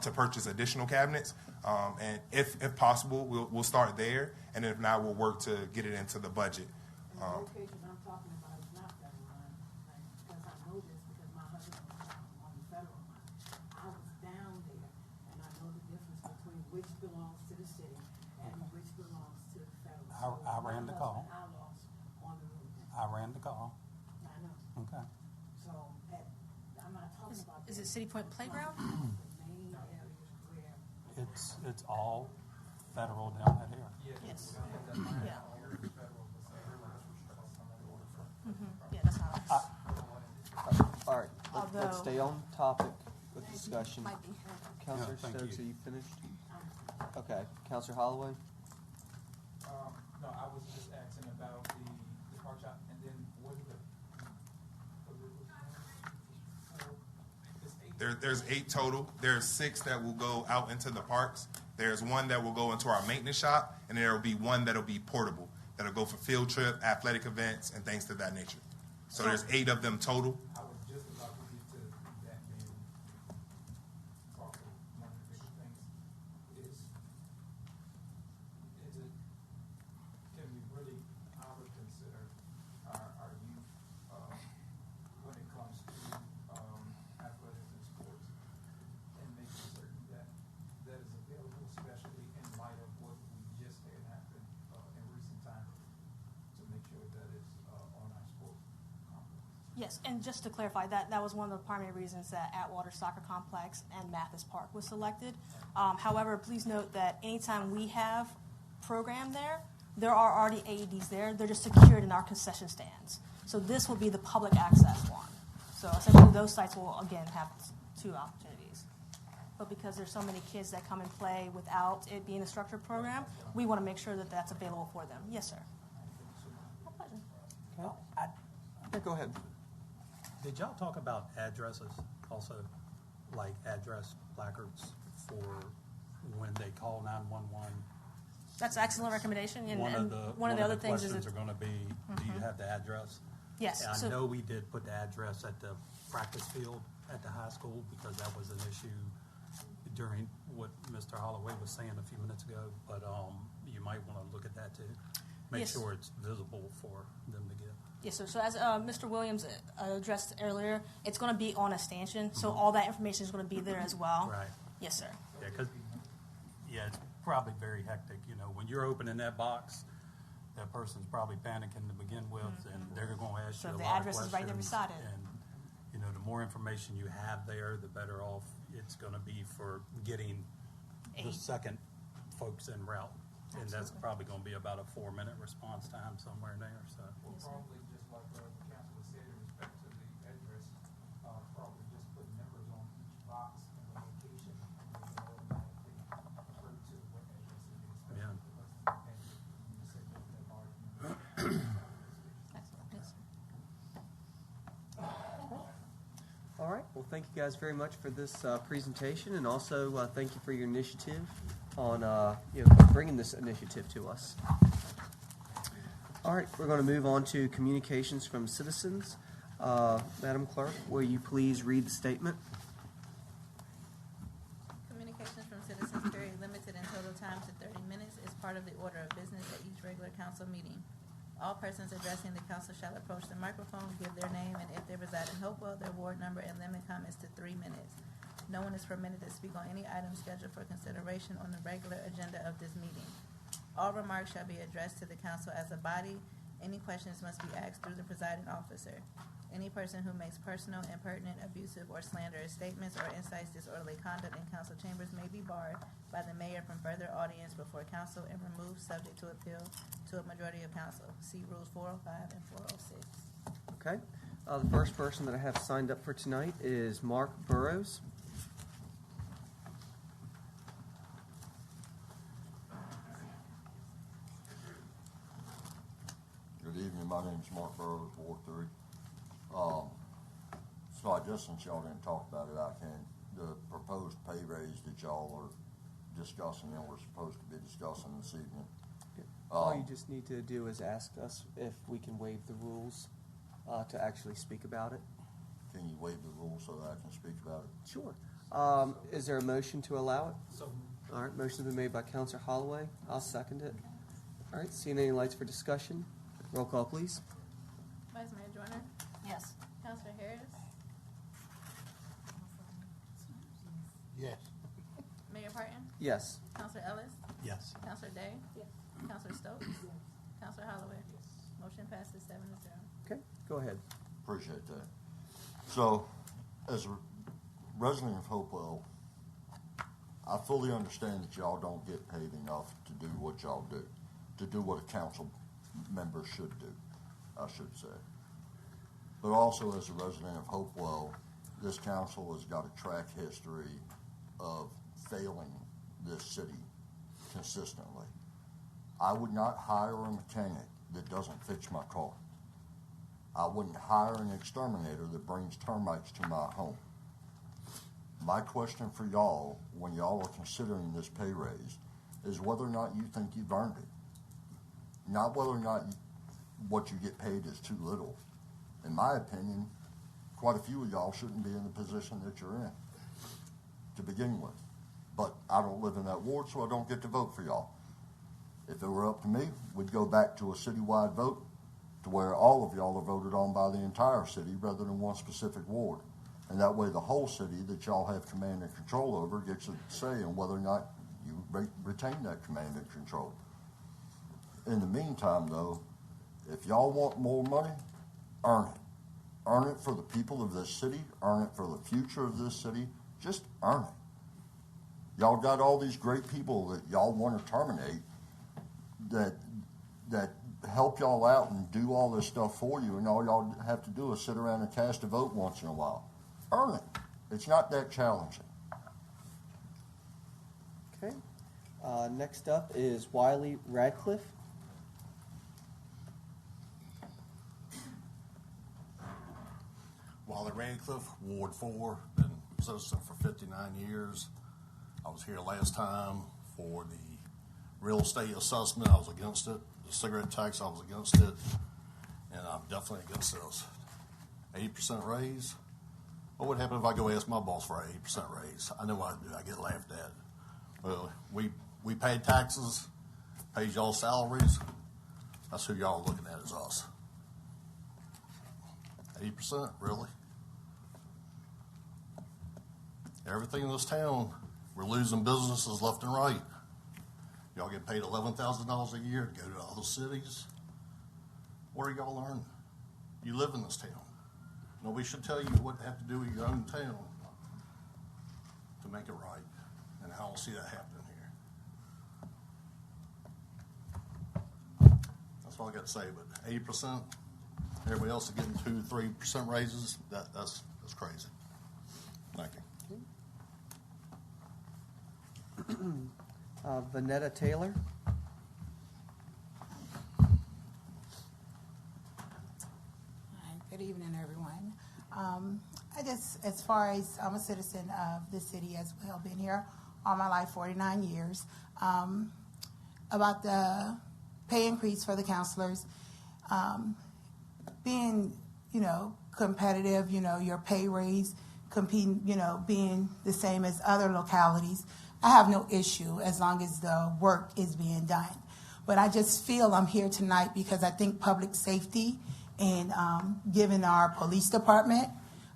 to purchase additional cabinets. And if possible, we'll start there. And if not, we'll work to get it into the budget.
And the location I'm talking about is not federal line, right? Because I know this because my husband was down on the federal line. I was down there, and I know the difference between which belongs to the city and which belongs to the federal. So
I ran the call.
I lost on the road.
I ran the call.
I know.
Okay.
So I'm not talking about.
Is it City Point Playground?
The main areas where.
It's all federal down that area.
Yes. Yeah. Yeah, that's not us.
All right, let's
Although-
stay on topic with the discussion.
Might be.
Counselor
Yeah, thank
Stokes,
you.
are you finished? Okay, Counselor Holloway?
No, I was just asking about the park shop, and then what is the
There's 8 total. There's 6 that will go out into the parks. There's 1 that will go into our maintenance shop, and there will be 1 that'll be portable, that'll go for field trip, athletic events, and things to that nature. So there's 8 of them total.
I was just about to get to that being also one of the bigger things is it, can we really honor consider our youth, when it comes to, athletics and sports, and making certain that that is available, especially in light of what we just had happen, in recent times, to make sure that it's, on our sports complex.
Yes, and just to clarify, that was one of the primary reasons that Atwater Soccer Complex and Mathis Park was selected. However, please note that anytime we have program there are already AEDs there. They're just secured in our concession stands. So this will be the public access one. So essentially those sites will, again, have 2 opportunities. But because there's so many kids that come and play without it being a structured program, we want to make sure that that's available for them. Yes, sir. My pleasure.
Yeah, go ahead.
Did y'all talk about addresses also, like address placards for when they call 911?
That's an excellent recommendation. And
One of the
other things is
questions are going to be, do you have the address?
yes.
And I
So
know we did put the address at the practice field at the high school because that was an issue during what Mr. Holloway was saying a few minutes ago, but you might want to look at that too. Make
Yes.
sure it's visible for them to get.
yes, sir. So as Mr. Williams addressed earlier, it's going to be on a stanchion, so all that information is going to be there as well.
Right.
Yes, sir.
Yeah, because, it's probably very hectic, when you're opening that box, that person's probably panicking to begin with, and they're going to ask
So
you a
the
lot of
address
questions.
is right there beside it.
And, the more information you have there, the better off it's going to be for getting the
Aid.
second folks en route. And that's
Absolutely.
probably going to be about a 4-minute response time somewhere in there, so.
Well, probably just like the council said in respect to the address, probably just put numbers on each box and the location, and they can automatically refer to what address it is.
Yeah.
And you said that large number.
Excellent. Yes, sir.
All right. Well, thank you guys very much for this presentation, and also thank you for your initiative on bringing this initiative to us. All right, we're going to move on to communications from citizens. Madam Clerk, will you please read the statement?
Communications from citizens period limited in total time to 30 minutes is part of the order of business at each regular council meeting. All persons addressing the council shall approach the microphone, give their name, and if they reside in Hopewell, their ward number, and limit comments to 3 minutes. No one is permitted to speak on any item scheduled for consideration on the regular agenda of this meeting. All remarks shall be addressed to the council as a body. Any questions must be asked through the presiding officer. Any person who makes personal, impertinent, abusive, or slanderous statements or incites disorderly conduct in council chambers may be barred by the mayor from further audience before council and removed subject to appeal to a majority of council. See Rules 405 and 406.
Okay. The first person that I have signed up for tonight is Mark Burrows.
Good evening, my name is Mark Burrows, Ward 3. So I guess since y'all didn't talk about it, the proposed pay raise that y'all are discussing and we're supposed to be discussing this evening.
All you just need to do is ask us if we can waive the rules to actually speak about it.
Can you waive the rules so that I can speak about it?
Sure. Is there a motion to allow it?
So,
All right, motion's been made by Counselor Holloway. I'll second it. All right, seeing any lights for discussion? Roll call, please.
Vice Mayor Joyner?
Yes.
Councilor Harris?
Yes.
Mayor Parton?
Yes.
Councilor Ellis?
yes.
Councilor Day? Yes. Councilor Stokes? Councilor Holloway? Motion passes 7-0.
Okay, go ahead.
Appreciate that. So, as a resident of Hopewell, I fully understand that y'all don't get paid enough to do what y'all do, to do what a council member should do, I should say. But also as a resident of Hopewell, this council has got a track history of failing this city consistently. I would not hire a mechanic that doesn't fix my car. I wouldn't hire an exterminator that brings termites to my home. My question for y'all, when y'all are considering this pay raise, is whether or not you think you've earned it. Not whether or not what you get paid is too little. In my opinion, quite a few of y'all shouldn't be in the position that you're in to begin with. But I don't live in that ward, so I don't get to vote for y'all. If it were up to me, we'd go back to a citywide vote to where all of y'all are voted on by the entire city rather than one specific ward. And that way the whole city that y'all have command and control over gets a say in whether or not you retain that command and control. In the meantime, though, if y'all want more money, earn it. Earn it for the people of this city. Earn it for the future of this city. Just earn it. Y'all got all these great people that y'all want to terminate that help y'all out and do all this stuff for you, and all y'all have to do is sit around and cast a vote once in a while. Earn it. It's not that challenging.
Okay. Next up is Wiley Radcliffe.
Wiley Radcliffe, Ward 4, been a citizen for 59 years. I was here last time for the real estate assessment. I was against it. The cigarette tax, I was against it. And I'm definitely against this. 80% raise? What would happen if I go ask my boss for an 80% raise? I know what I'd do. I get laughed at. Well, we pay taxes, pays y'all salaries. That's who y'all are looking at is us. 80%, really? Everything in this town, we're losing businesses left and right. Y'all get paid $11,000 a year to go to other cities. What are y'all learning? You live in this town. Nobody should tell you what to have to do with your own town to make it right. And I don't see that happening here. That's all I got to say. But 80%, everybody else is getting 2-3% raises. That's crazy. Thank you.
Vanetta Taylor.
Good evening, everyone. As far as I'm a citizen of the city as well, been here all my life, 49 years. About the pay increase for the counselors, being, competitive, your pay raise, competing, being the same as other localities, I have no issue as long as the work is being done. But I just feel I'm here tonight because I think public safety and giving our police department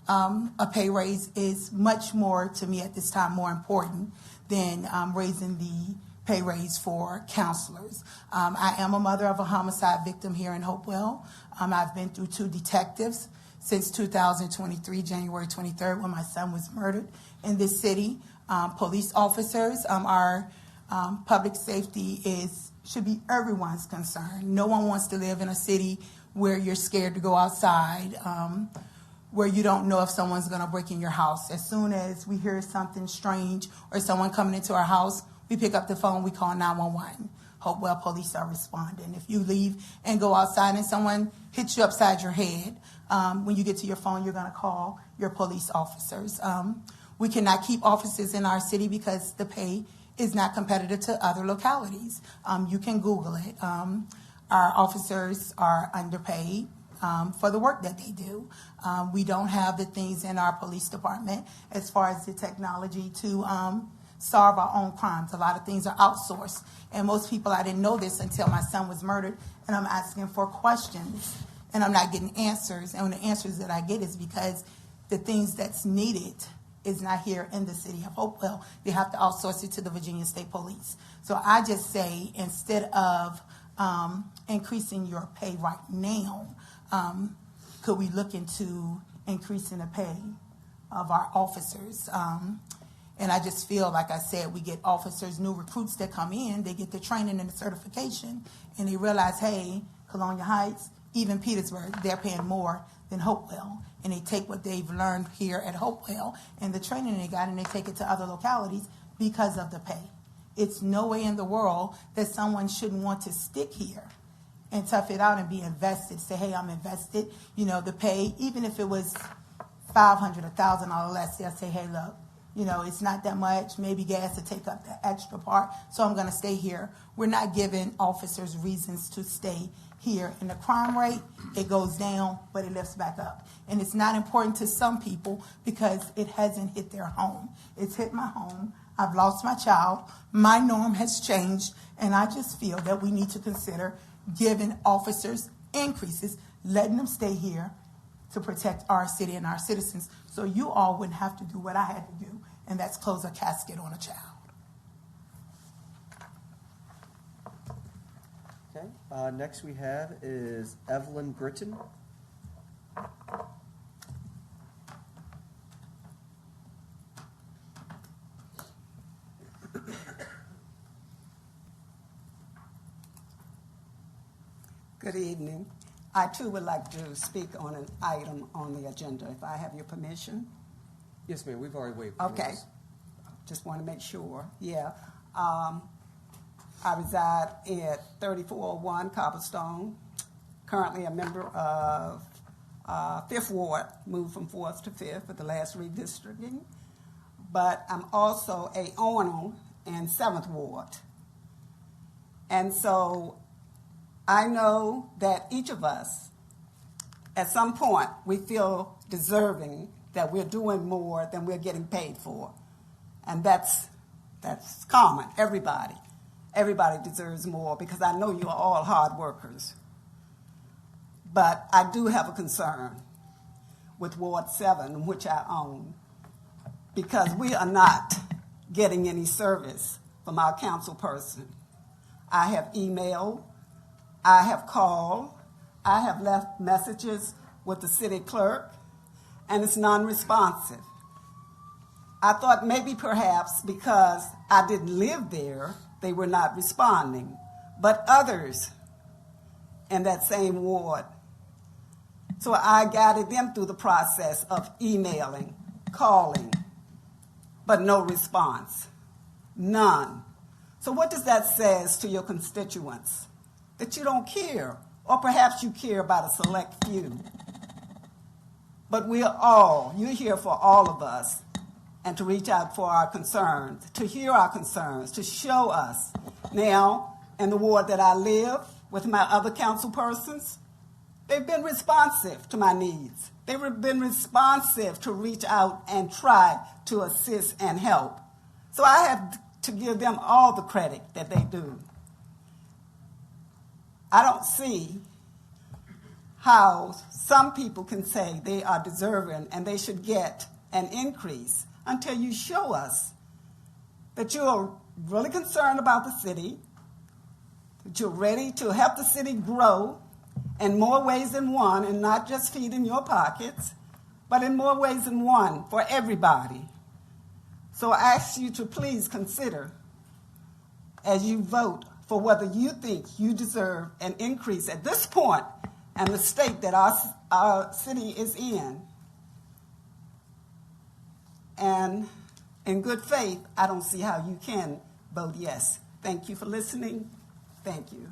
a pay raise is much more, to me at this time, more important than raising the pay raise for counselors. I am a mother of a homicide victim here in Hopewell. I've been through 2 detectives since 2023, January 23rd, when my son was murdered in this city. Police officers, our public safety should be everyone's concern. No one wants to live in a city where you're scared to go outside, where you don't know if someone's going to break in your house. As soon as we hear something strange or someone coming into our house, we pick up the phone, we call 911. Hopewell police are responding. If you leave and go outside and someone hits you upside your head, when you get to your phone, you're going to call your police officers. We cannot keep officers in our city because the pay is not competitive to other localities. You can Google it. Our officers are underpaid for the work that they do. We don't have the things in our police department as far as the technology to solve our own crimes. A lot of things are outsourced. And most people, I didn't know this until my son was murdered, and I'm asking for questions, and I'm not getting answers. And the answers that I get is because the things that's needed is not here in the city of Hopewell. They have to outsource it to the Virginia State Police. So I just say, instead of increasing your pay right now, could we look into increasing the pay of our officers? And I just feel, like I said, we get officers, new recruits that come in, they get the training and the certification, and they realize, hey, Colonial Heights, even Petersburg, they're paying more than Hopewell. And they take what they've learned here at Hopewell and the training they got, and they take it to other localities because of the pay. It's no way in the world that someone shouldn't want to stick here and tough it out and be invested. Say, hey, I'm invested. The pay, even if it was $500, $1,000 less, they'll say, hey, look, You know, it's not that much, maybe gas to take up the extra part, so I'm going to stay here. We're not giving officers reasons to stay here. And the crime rate, it goes down, but it lifts back up. And it's not important to some people because it hasn't hit their home. It's hit my home. I've lost my child. My norm has changed, and I just feel that we need to consider giving officers increases, letting them stay here to protect our city and our citizens, so you all wouldn't have to do what I had to do, and that's close a casket on a child.
Okay. Next we have is Evelyn Britton.
Good evening. I too would like to speak on an item on the agenda, if I have your permission.
Yes, ma'am. We've already waived.
Okay. Just want to make sure. Yeah. I reside at 3401 Cobblestone, currently a member of 5th Ward, moved from 4th to 5th for the last redistricting. But I'm also a owner in 7th Ward. And so I know that each of us, at some point, we feel deserving that we're doing more than we're getting paid for. And that's common, everybody. Everybody deserves more because I know you are all hard workers. But I do have a concern with Ward 7, which I own, because we are not getting any service from our council person. I have emailed, I have called, I have left messages with the city clerk, and it's non-responsive. I thought maybe perhaps because I didn't live there, they were not responding. But others in that same ward. So I guided them through the process of emailing, calling, but no response. None. So what does that say to your constituents? That you don't care, or perhaps you care about a select few. But you're here for all of us, and to reach out for our concerns, to hear our concerns, to show us. Now, in the ward that I live with my other council persons, they've been responsive to my needs. They've been responsive to reach out and try to assist and help. So I have to give them all the credit that they do. I don't see how some people can say they are deserving and they should get an increase until you show us that you are really concerned about the city, that you're ready to help the city grow in more ways than one, and not just feeding your pockets, but in more ways than one for everybody. So I ask you to please consider, as you vote, for whether you think you deserve an increase at this point and the state that our city is in. And in good faith, I don't see how you can vote yes. Thank you for listening. Thank you.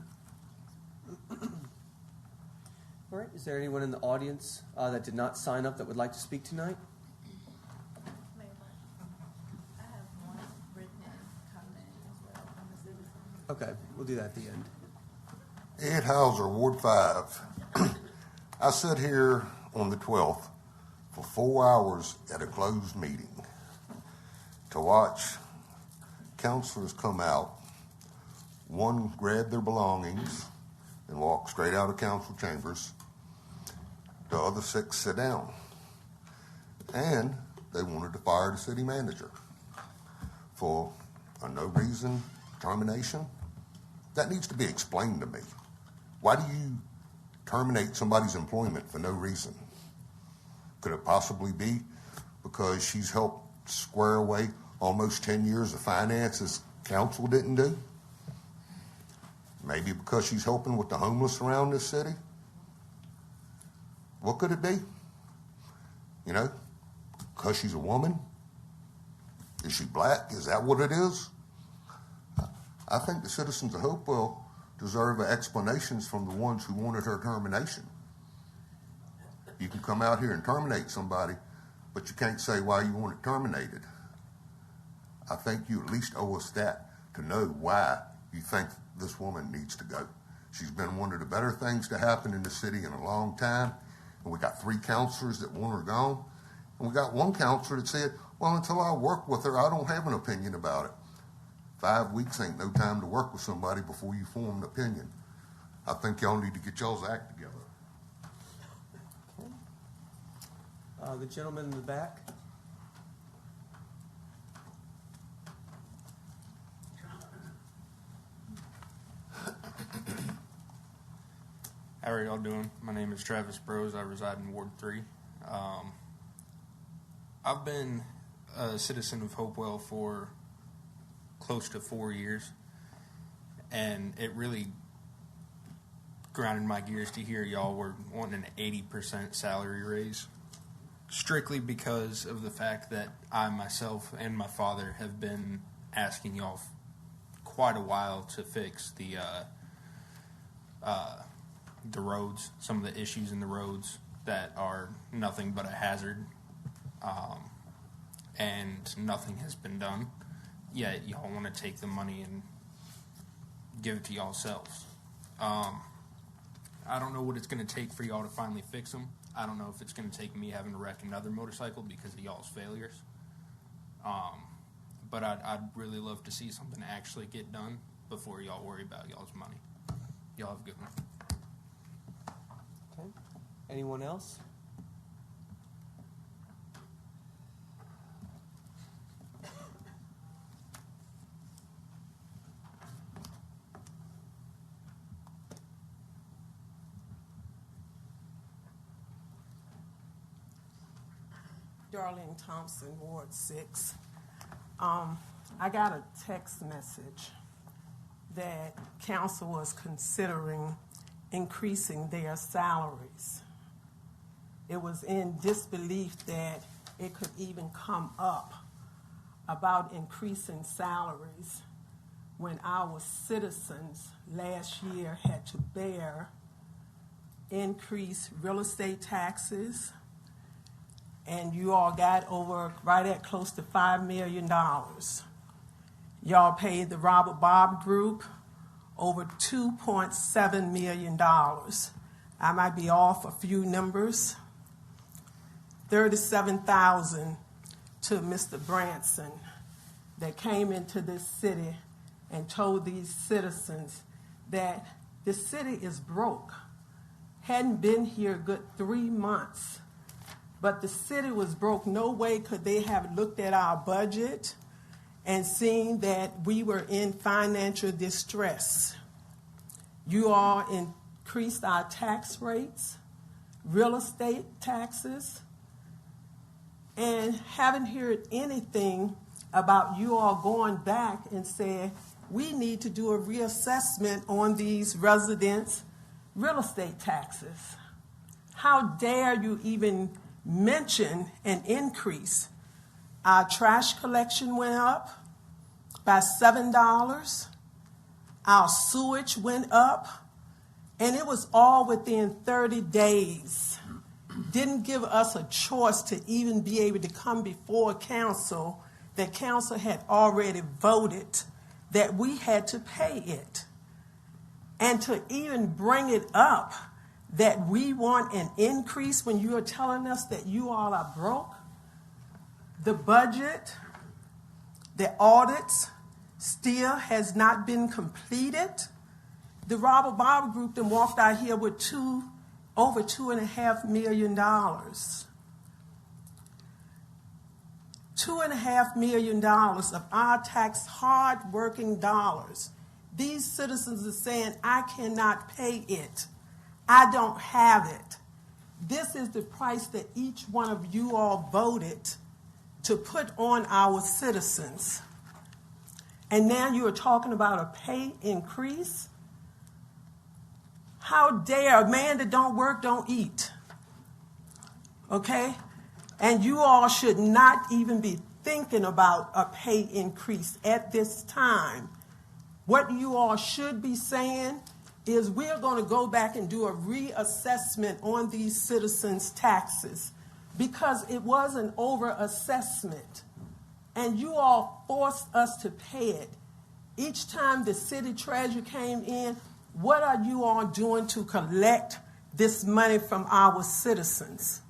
All right. Is there anyone in the audience that did not sign up that would like to speak tonight?
Mayor, I have one written comment as well from the citizen.
Okay, we'll do that at the end.
Ed Hauser, Ward 5. I sat here on the 12th for 4 hours at a closed meeting to watch counselors come out, one grab their belongings and walk straight out of council chambers, the other 6 sit down. And they wanted to fire the city manager for a no reason termination. That needs to be explained to me. Why do you terminate somebody's employment for no reason? Could it possibly be because she's helped square away almost 10 years of finances council didn't do? Maybe because she's helping with the homeless around this city? What could it be? You know, because she's a woman? Is she black? Is that what it is? I think the citizens of Hopewell deserve explanations from the ones who wanted her termination. You can come out here and terminate somebody, but you can't say why you want it terminated.
I think you at least owe us that to know why you think this woman needs to go. She's been one of the better things to happen in the city in a long time. And we got 3 counselors that want her gone. And we got 1 counselor that said, well, until I work with her, I don't have an opinion about it. 5 weeks ain't no time to work with somebody before you form an opinion. I think y'all need to get y'all's act together.
The gentleman in the back.
How are y'all doing? My name is Travis Bros. I reside in Ward 3. I've been a citizen of Hopewell for close to 4 years, and it really grinded my gears to hear y'all were wanting an 80% salary raise, strictly because of the fact that I myself and my father have been asking y'all quite a while to fix the roads, some of the issues in the roads that are nothing but a hazard, and nothing has been done. Yet y'all want to take the money and give it to y'all selves. I don't know what it's going to take for y'all to finally fix them. I don't know if it's going to take me having to wreck another motorcycle because of y'all's failures. But I'd really love to see something actually get done before y'all worry about y'all's money. Y'all have a good one.
Okay. Anyone else?
Darlene Thompson, Ward 6. I got a text message that council was considering increasing their salaries. It was in disbelief that it could even come up about increasing salaries when our citizens last year had to bear increased real estate taxes, and you all got over right at close to $5 million. Y'all paid the Robert Bob Group over $2.7 million. I might be off a few numbers. $37,000 to Mr. Branson that came into this city and told these citizens that the city is broke. Hadn't been here a good 3 months. But the city was broke. No way could they have looked at our budget and seen that we were in financial distress. You all increased our tax rates, real estate taxes, and haven't heard anything about you all going back and saying, we need to do a reassessment on these residents' real estate taxes. How dare you even mention an increase? Our trash collection went up by $7. Our sewage went up, and it was all within 30 days. Didn't give us a choice to even be able to come before council, that council had already voted that we had to pay it. And to even bring it up that we want an increase when you are telling us that you all are broke. The budget, the audits still has not been completed. The Robert Bob Group then walked out here with over $2.5 million. $2.5 million of our tax hard-working dollars. These citizens are saying, I cannot pay it. I don't have it. This is the price that each one of you all voted to put on our citizens. And now you are talking about a pay increase? How dare a man that don't work don't eat? Okay? And you all should not even be thinking about a pay increase at this time. What you all should be saying is we're going to go back and do a reassessment on these citizens' taxes because it was an overassessment. and you all forced us to pay it. Each time the city treasurer came in, what are you all doing to collect this money from our citizens?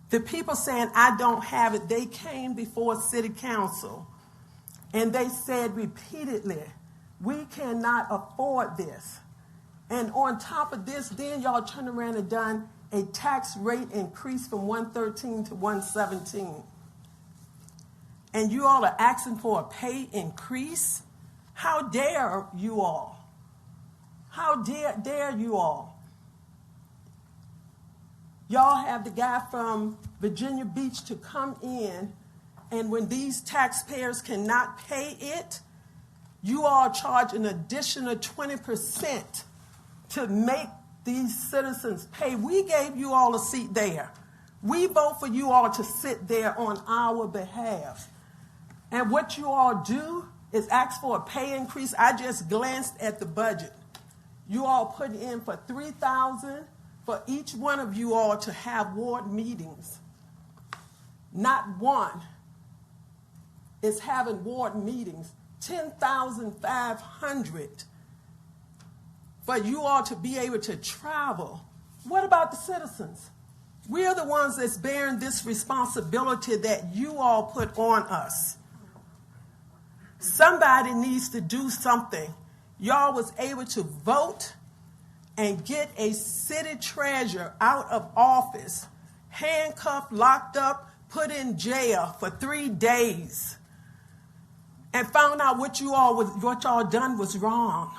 The people saying, I don't have it, they came before city council and they said repeatedly, we cannot afford this. And on top of this, then y'all turned around and done a tax rate increase from 113 to 117. And you all are asking for a pay increase? How dare you all? How dare you all? Y'all have the guy from Virginia Beach to come in, and when these taxpayers cannot pay it, you all charge an additional 20% to make these citizens pay. We gave you all a seat there. We vote for you all to sit there on our behalf. And what you all do is ask for a pay increase. I just glanced at the budget. You all put in for $3,000 for each one of you all to have ward meetings. Not one is having ward meetings. 10,500 for you all to be able to travel. What about the citizens? We are the ones that's bearing this responsibility that you all put on us. Somebody needs to do something. Y'all was able to vote and get a city treasurer out of office, handcuffed, locked up, put in jail for 3 days, and found out what y'all done was wrong.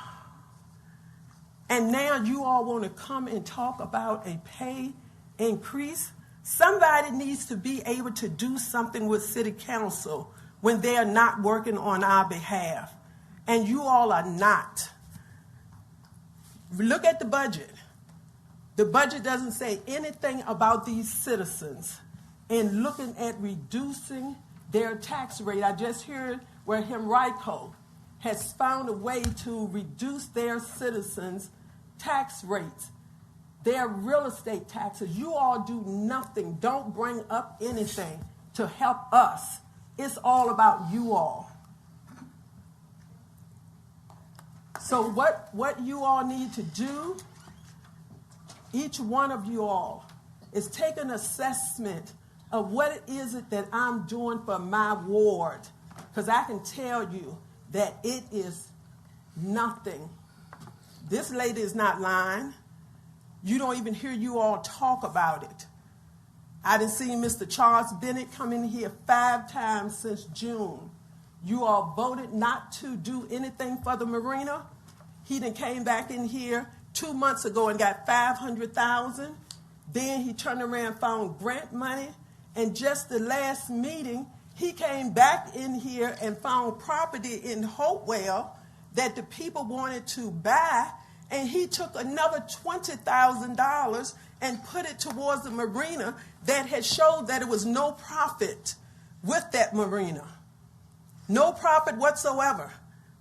And now you all want to come and talk about a pay increase? Somebody needs to be able to do something with city council when they are not working on our behalf. And you all are not. Look at the budget. The budget doesn't say anything about these citizens and looking at reducing their tax rate. I just heard where Henrico has found a way to reduce their citizens' tax rates, their real estate taxes. You all do nothing. Don't bring up anything to help us. It's all about you all. So what you all need to do, each one of you all, is take an assessment of what it is that I'm doing for my ward. Because I can tell you that it is nothing. This lady is not lying. You don't even hear you all talk about it. I done seen Mr. Charles Bennett come in here 5 times since June. You all voted not to do anything for the marina. He done came back in here 2 months ago and got $500,000. Then he turned around and found grant money. And just the last meeting, he came back in here and found property in Hopewell that the people wanted to buy, and he took another $20,000 and put it towards the marina that had showed that it was no profit with that marina. No profit whatsoever.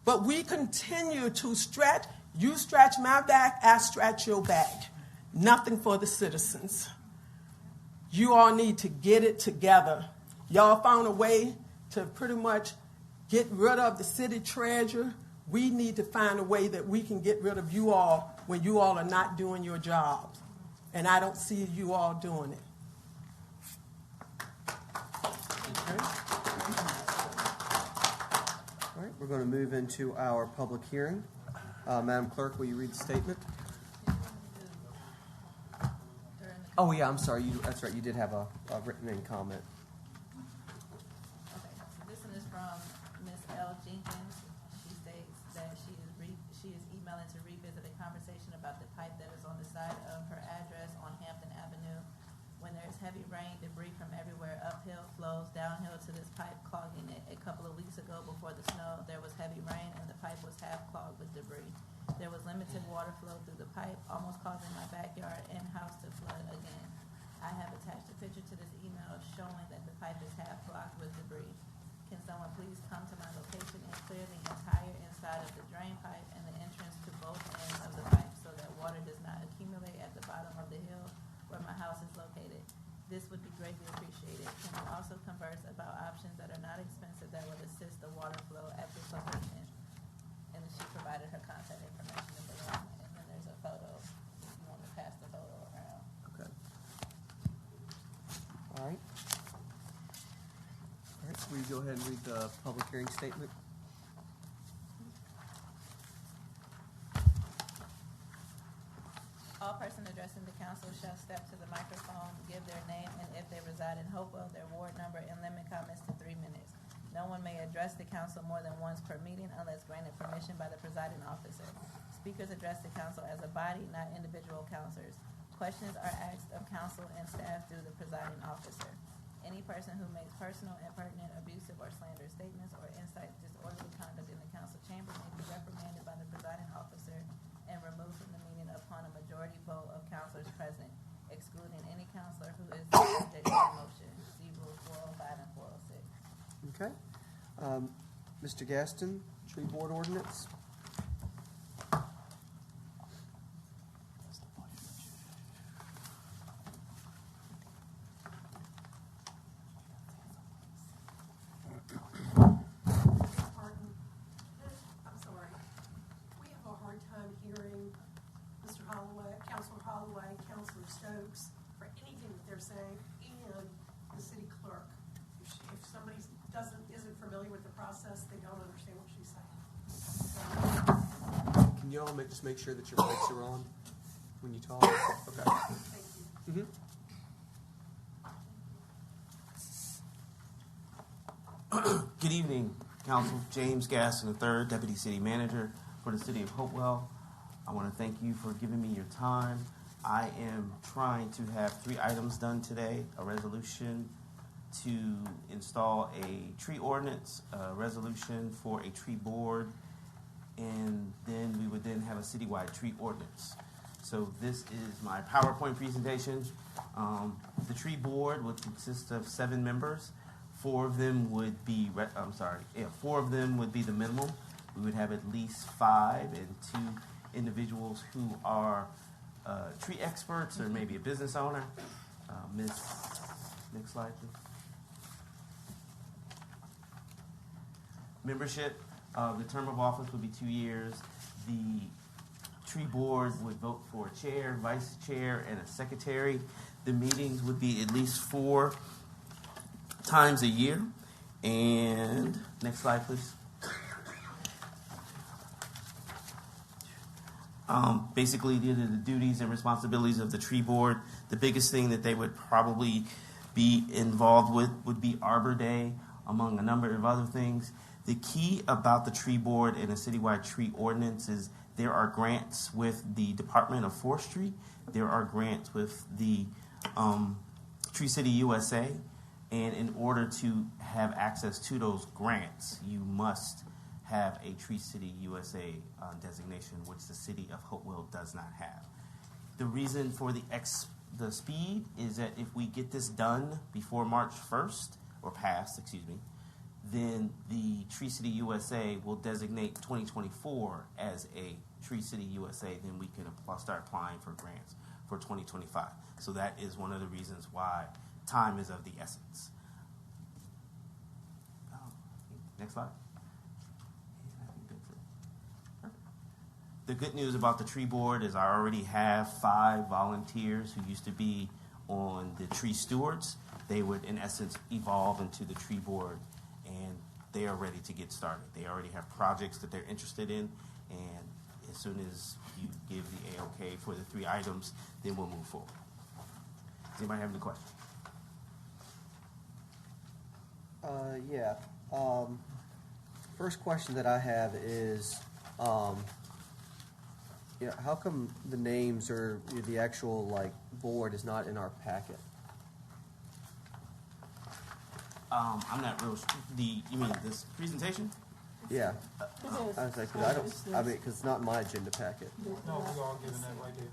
But we continue to stretch. You stretch my back, I stretch your back. Nothing for the citizens. You all need to get it together. Y'all found a way to pretty much get rid of the city treasurer. We need to find a way that we can get rid of you all when you all are not doing your jobs. And I don't see you all doing it.
Okay. All right, we're going to move into our public hearing. Madam Clerk, will you read the statement? Oh, yeah, I'm sorry. That's right. You did have a written-in comment.
Okay, so this one is from Ms. L. Jenkins. She states that she is emailing to revisit a conversation about the pipe that is on the side of her address on Hampton Avenue. When there is heavy rain, debris from everywhere uphill flows downhill to this pipe, clogging it. A couple of weeks ago, before the snow, there was heavy rain and the pipe was half clogged with debris. There was limited water flow through the pipe, almost causing my backyard and house to flood again. I have attached a picture to this email showing that the pipe is half blocked with debris. Can someone please come to my location and clear the entire inside of the drain pipe and the entrance to both ends of the pipe so that water does not accumulate at the bottom of the hill where my house is located? This would be greatly appreciated. Can we also converse about options that that would assist the water flow at this location. And then she provided her contact information in below, and then there's a photo, if you want to pass the photo around.
Okay. All right. All right, will you go ahead and read the public hearing statement?
All persons addressing the council shall step to the microphone, give their name, and if they reside in Hopewell, their ward number, and limit comments to 3 minutes. No one may address the council more than once per meeting unless granted permission by the presiding officer. Speakers address the council as a body, not individual councilors. Questions are asked of council and staff through the presiding officer. Any person who makes personal, impertinent, abusive, or slanderous statements or incites disorderly conduct in the council chamber may be reprimanded by the presiding officer and removed from the meeting upon a majority vote of councilors present, excluding any councilor who is subject to the motion. See Rules 405 and 406.
Okay. Mr. Gaston, tree board ordinance.
I'm sorry. We have a hard time hearing Mr. Holloway, Councilor Holloway, Councilor Stokes, for anything that they're saying, and the city clerk. If somebody isn't familiar with the process, they don't understand what she's saying.
Can you all just make sure that your mics are on when you talk? Okay.
Thank you.
Good evening, Council. James Gaston III, Deputy City Manager for the City of Hopewell. I want to thank you for giving me your time. I am trying to have 3 items done today: a resolution to install a tree ordinance, a resolution for a tree board, and then we would then have a citywide tree ordinance. So this is my PowerPoint presentation. The tree board would consist of 7 members. 4 of them would be, 4 of them would be the minimum. We would have at least 5 and 2 individuals who are tree experts or maybe a business owner. Next slide, please. Membership, the term of office would be 2 years. The tree board would vote for a chair, vice chair, and a secretary. The meetings would be at least 4 times a year. And next slide, please. Basically, these are the duties and responsibilities of the tree board. The biggest thing that they would probably be involved with would be Arbor Day, among a number of other things. The key about the tree board and a citywide tree ordinance is there are grants with the Department of Forestry. There are grants with the Tree City USA. And in order to have access to those grants, you must have a Tree City USA designation, which the city of Hopewell does not have. The reason for the speed is that if we get this done before March 1st, or passed, then the Tree City USA will designate 2024 as a Tree City USA. Then we can start applying for grants for 2025. So that is one of the reasons why time is of the essence. Next slide. The good news about the tree board is I already have 5 volunteers who used to be on the tree stewards. They would, in essence, evolve into the tree board, and they are ready to get started. They already have projects that they're interested in, and as soon as you give the A-OK for the 3 items, then we'll move forward. Does anybody have any questions?
Yeah. First question that I have is, how come the names or the actual board is not in our packet?
I'm not real. You mean this presentation?
Yeah. I was like, because it's not in my agenda packet.
No, we're all given that right there.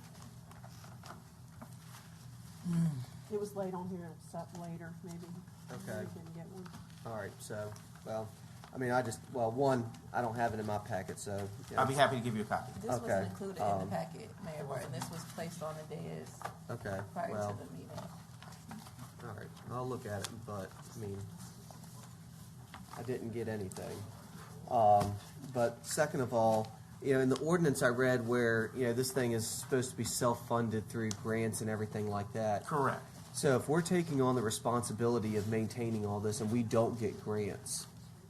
It was late on here, it's up later, maybe.
Okay.
We can get one.
All right, so, one, I don't have it in my packet, so.
I'll be happy to give you a copy.
This was included in the packet, Mayor Burton. This was placed on the dais prior to the meeting.
All right, I'll look at it, but, I didn't get anything. But second of all, in the ordinance I read where, this thing is supposed to be self-funded through grants and everything like that.
Correct.
So if we're taking on the responsibility of maintaining all this and we don't get grants,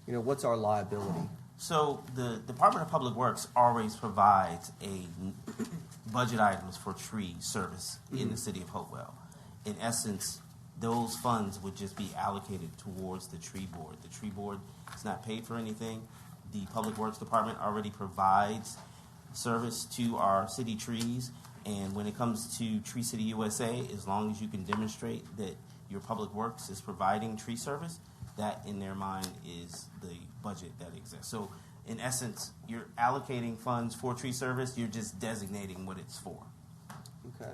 what's our liability?
So the Department of Public Works always provides a budget items for tree service in the city of Hopewell. In essence, those funds would just be allocated towards the tree board. The tree board is not paid for anything. The Public Works Department already provides service to our city trees. And when it comes to Tree City USA, as long as you can demonstrate that your Public Works is providing tree service, that in their mind is the budget that exists. So in essence, you're allocating funds for tree service, you're just designating what it's for.
Okay.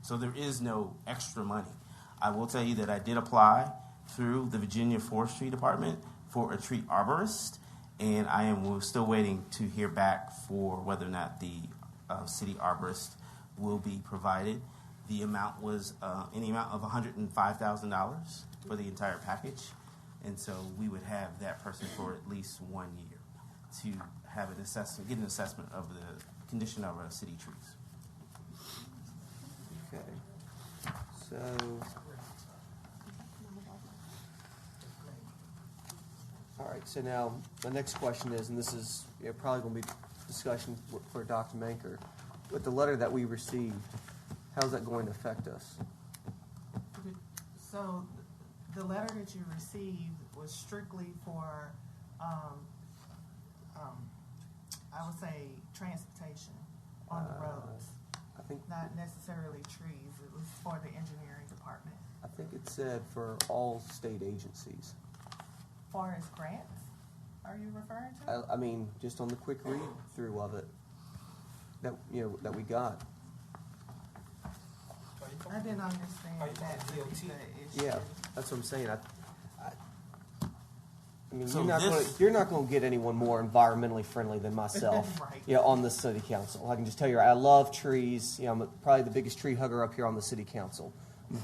So there is no extra money. I will tell you that I did apply through the Virginia Forestry Department for a tree arborist, and we're still waiting to hear back for whether or not the city arborist will be provided. The amount was in the amount of $105,000 for the entire package, and so we would have that person for at least 1 year to have an assessment, get an assessment of the condition of our city trees.
Okay. So, all right. So now my next question is, and this is probably going to be discussion for Dr. Manker, but the letter that we received, how's that going to affect us?
So the letter that you received was strictly for, I would say, transportation on the roads.
I think
Not necessarily trees. It was for the engineering department.
I think it said for all state agencies.
Far as grants, are you referring to?
I mean, just on the quick read through of it that that we got.
I didn't understand that to be the issue.
Yeah, that's what I'm saying. I mean,
So
you're not going to get anyone more environmentally friendly than myself.
Right.
On the city council. I can just tell you, I love trees. I'm probably the biggest tree hugger up here on the city council.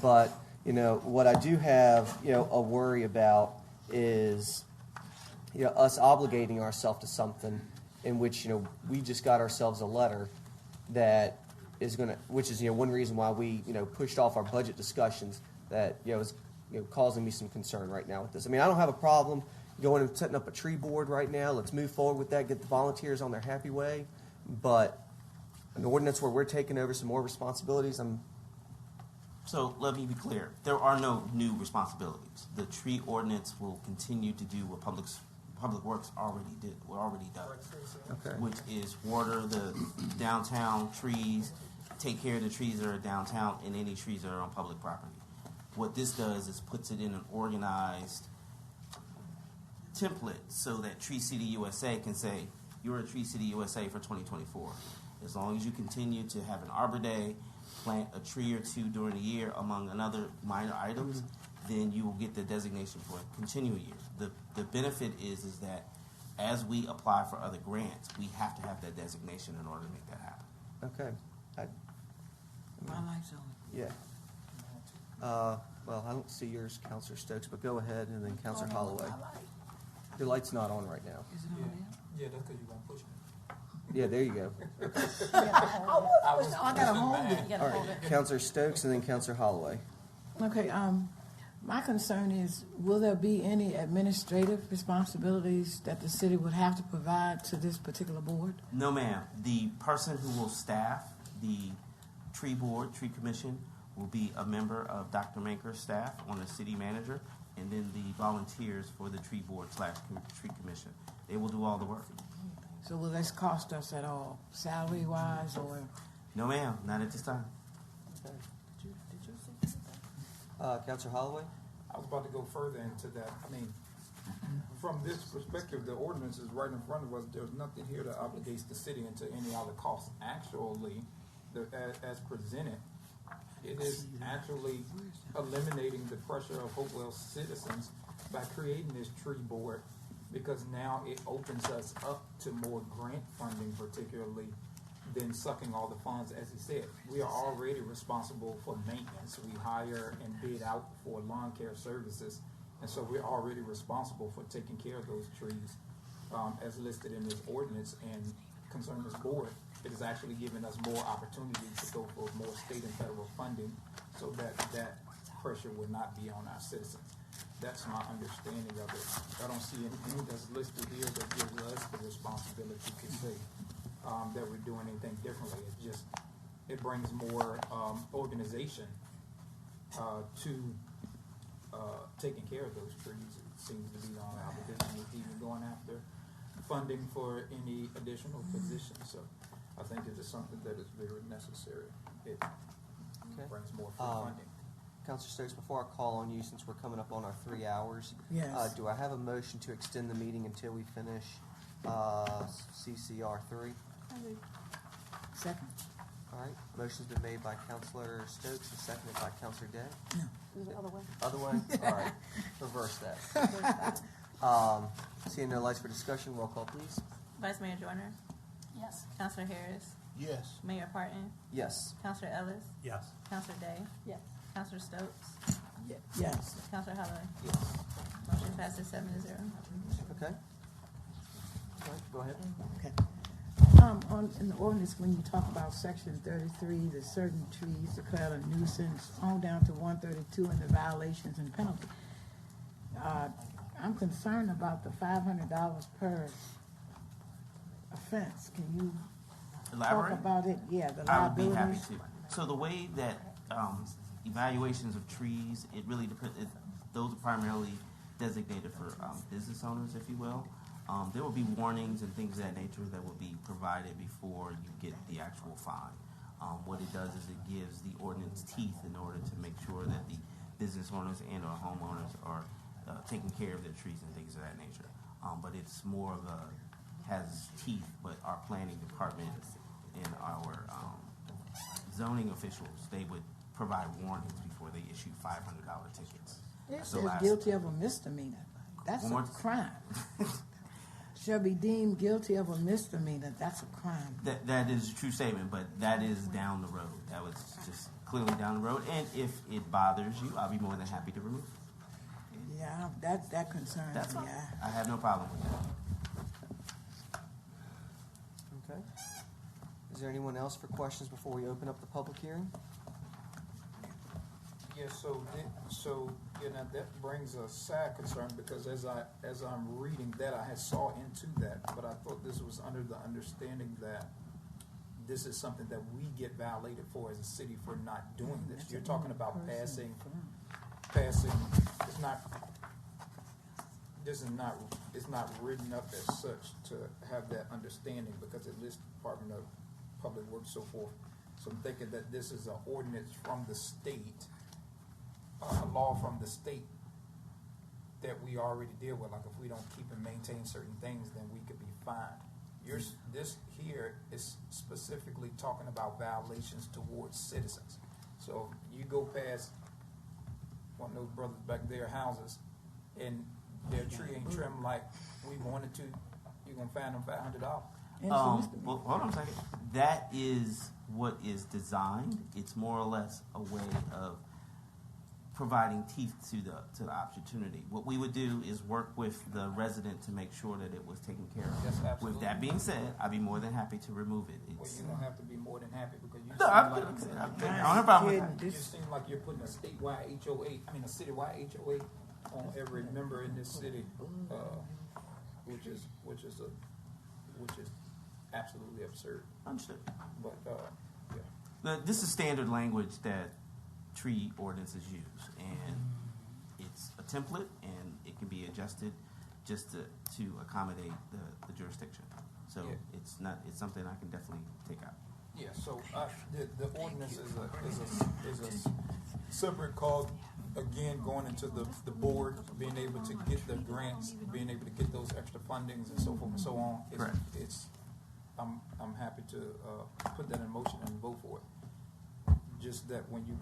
But what I do have a worry about is us obligating ourselves to something in which we just got ourselves a letter that is going to, which is one reason why we pushed off our budget discussions that is causing me some concern right now with this. I mean, I don't have a problem going and setting up a tree board right now. Let's move forward with that, get the volunteers on their happy way. But an ordinance where we're taking over some more responsibilities,
So let me be clear. There are no new responsibilities. The tree ordinance will continue to do what Public Works already does,
Okay.
which is water the downtown trees, take care of the trees that are downtown and any trees that are on public property. What this does is puts it in an organized template so that Tree City USA can say, you're a Tree City USA for 2024. As long as you continue to have an Arbor Day, plant a tree or two during the year, among other minor items, then you will get the designation for a continual year. The benefit is that as we apply for other grants, we have to have that designation in order to make that happen.
Okay.
My light's on.
Yeah. Well, I don't see yours, Counselor Stokes, but go ahead, and then Counselor Holloway. Your light's not on right now.
Is it on now?
Yeah, that's because you won't push me.
Yeah, there you go.
I gotta hold it.
All right, Counselor Stokes, and then Counselor Holloway.
Okay, my concern is, will there be any administrative responsibilities that the city would have to provide to this particular board?
No, ma'am. The person who will staff the tree board, tree commission, will be a member of Dr. Manker's staff on the city manager, and then the volunteers for the tree board / tree commission. They will do all the work.
So will this cost us at all, salary-wise, or?
No, ma'am. Not at this time.
Okay. Did you see that? Counselor Holloway?
I was about to go further into that. I mean, from this perspective, the ordinance is right in front of us. There's nothing here that obligates the city into any other costs. Actually, as presented, it is actually eliminating the pressure of Hopewell citizens by creating this tree board, because now it opens us up to more grant funding, particularly than sucking all the funds. As he said, we are already responsible for maintenance. We hire and bid out for lawn care services And so we're already responsible for taking care of those trees, as listed in this ordinance. And concerning this board, it is actually giving us more opportunity to go for more state and federal funding, so that that pressure will not be on our citizens. That's my understanding of it. I don't see anything that's listed here that gives us the responsibility to say that we're doing anything differently. It brings more organization to taking care of those trees. It seems to be on our position with even going after funding for any additional positions. So I think it is something that is very necessary. It brings more funding.
Councilor Stokes, before I call on you, since we're coming up on our 3 hours,
Yes.
do I have a motion to extend the meeting until we finish CCR 3?
Second.
All right, motion's been made by Councilor Stokes and seconded by Councilor Day.
Is it other way?
Other way? All right, reverse that. Seeing no lights for discussion, roll call, please.
Vice Mayor Joyner,
Yes.
Councilor Harris,
Yes.
Mayor Parton,
Yes.
Councilor Ellis,
Yes.
Councilor Day,
Yes.
Councilor Stokes,
Yes.
Councilor Holloway.
Yes.
Motion passes 7-0.
Okay. All right, go ahead.
Okay. In the ordinance, when you talk about section 33, the certain trees declared a nuisance, on down to 132 and the violations and penalty. I'm concerned about the $500 per offense. Can you
Elaborate?
talk about it? Yeah, the
I would be happy
liabilities.
to. So the way that evaluations of trees, it really depends. Those are primarily designated for business owners, if you will. There will be warnings and things of that nature that will be provided before you get the actual fine. What it does is it gives the ordinance teeth in order to make sure that the business owners and or homeowners are taking care of their trees and things of that nature. But it's more of has teeth, but our planning department and our zoning officials, they would provide warnings before they issue $500 tickets.
It
So
says guilty of a misdemeanor. That's
One
a
more-
crime. Shall be deemed guilty of a misdemeanor. That's a crime.
That is a true statement, but that is down the road. That was just clearly down the road. And if it bothers you, I'll be more than happy to remove it.
Yeah, that concerns
That's
me.
fine. I have no problem with that.
Okay. Is there anyone else for questions before we open up the public hearing?
Yeah, so that brings a sad concern, because as I'm reading that, I had saw into that, but I thought this was under the understanding that this is something that we get violated for as a city for not doing this. You're talking about passing, it's not written up as such to have that understanding, because it lists Department of Public Works, so forth. So I'm thinking that this is an ordinance from the state, a law from the state that we already deal with. Like, if we don't keep and maintain certain things, then we could be fined. This here is specifically talking about violations towards citizens. So you go past one of those brothers back there houses, and their tree ain't trimmed like we wanted to, you're gonna fine them $500.
Well, hold on a second. That is what is designed. It's more or less a way of providing teeth to the opportunity. What we would do is work with the resident to make sure that it was taken care of.
Yes, absolutely.
With that being said, I'd be more than happy to remove it.
Well, you don't have to be more than happy, because you
No, I don't have a problem with that.
You seem like you're putting a statewide HOA, a citywide HOA on every member in this city, which is absolutely absurd.
Understood.
But yeah.
This is standard language that tree ordinances use, and it's a template, and it can be adjusted just to accommodate the jurisdiction. So
Yeah.
it's something I can definitely take out.
Yeah, so the ordinance is a separate call, again, going into the board, being able to get the grants, being able to get those extra fundings and so forth and so on.
Correct.
I'm happy to put that in motion and vote for it. Just that when you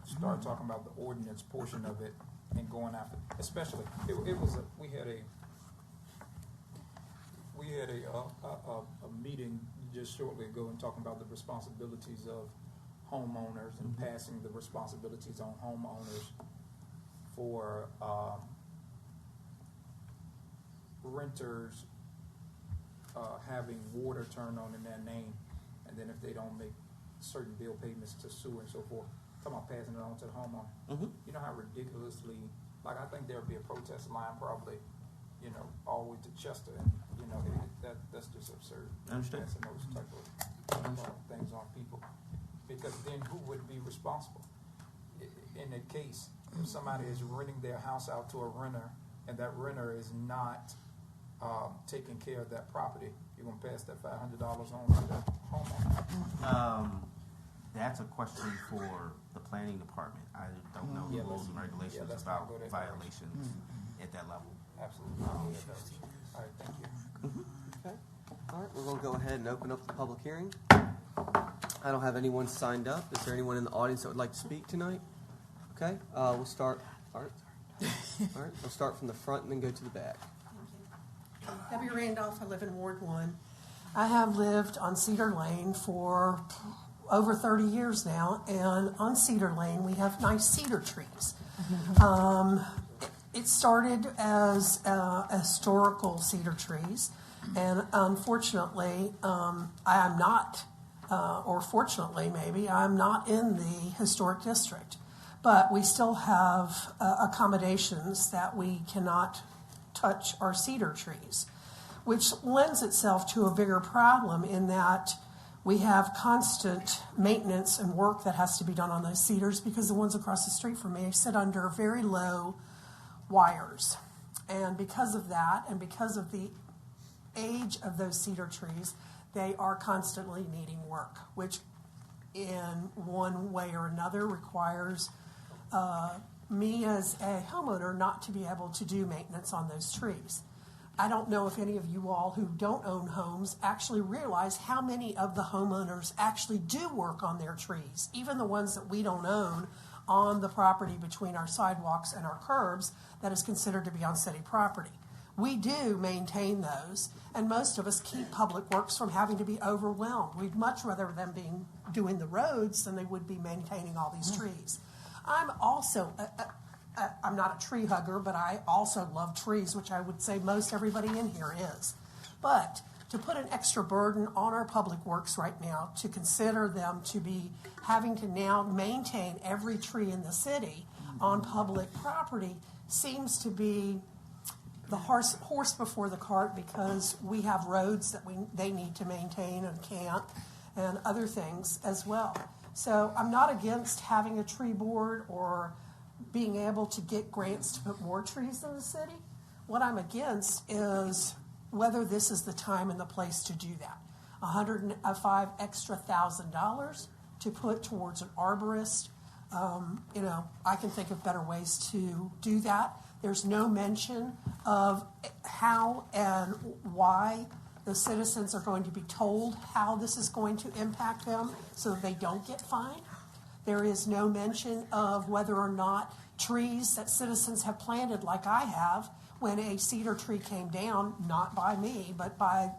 start talking about the ordinance portion of it and going after, especially, we had a meeting just shortly ago and talking about the responsibilities of homeowners and passing the responsibilities on homeowners for renters having water turned on in their name, and then if they don't make certain bill payments to sewer and so forth, talking about passing it on to the homeowner. You know how ridiculously, like, I think there'll be a protest line probably, you know, all the way to Chester, and you know, that's just absurd.
I understand.
Passing those type of things on people, because then who would be responsible? In the case, if somebody is renting their house out to a renter, and that renter is not taking care of that property, you're gonna pass that $500 on to the homeowner?
That's a question for the planning department. I don't know the rules and regulations about violations at that level.
Absolutely. All right, thank you.
Okay. All right, we're going to go ahead and open up the public hearing. I don't have anyone signed up. Is there anyone in the audience that would like to speak tonight? Okay, we'll start. All right, we'll start from the front and then go to the back.
Debbie Randolph, I live in Ward 1. I have lived on Cedar Lane for over 30 years now, and on Cedar Lane we have nice cedar trees. It started as historical cedar trees, and unfortunately, I am not, or fortunately maybe, I'm not in the historic district. But we still have accommodations that we cannot touch our cedar trees, which lends itself to a bigger problem in that we have constant maintenance and work that has to be done on those cedars because the ones across the street from me sit under very low wires. And because of that, and because of the age of those cedar trees, they are constantly needing work, which in one way or another requires me as a homeowner not to be able to do maintenance on those trees. I don't know if any of you all who don't own homes actually realize how many of the homeowners actually do work on their trees, even the ones that we don't own on the property between our sidewalks and our curbs that is considered to be on city property. We do maintain those, and most of us keep Public Works from having to be overwhelmed. We'd much rather them doing the roads than they would be maintaining all these trees. I'm also, I'm not a tree hugger, but I also love trees, which I would say most everybody in here is. But to put an extra burden on our Public Works right now, to consider them to be having to now maintain every tree in the city on public property seems to be the horse before the cart, because we have roads that they need to maintain and can't, and other things as well. So I'm not against having a tree board or being able to get grants to put more trees in the city. What I'm against is whether this is the time and the place to do that. $105,000 extra to put towards an arborist. I can think of better ways to do that. There's no mention of how and why the citizens are going to be told how this is going to impact them so that they don't get fined. There is no mention of whether or not trees that citizens have planted, like I have, when a cedar tree came down, not by me, but by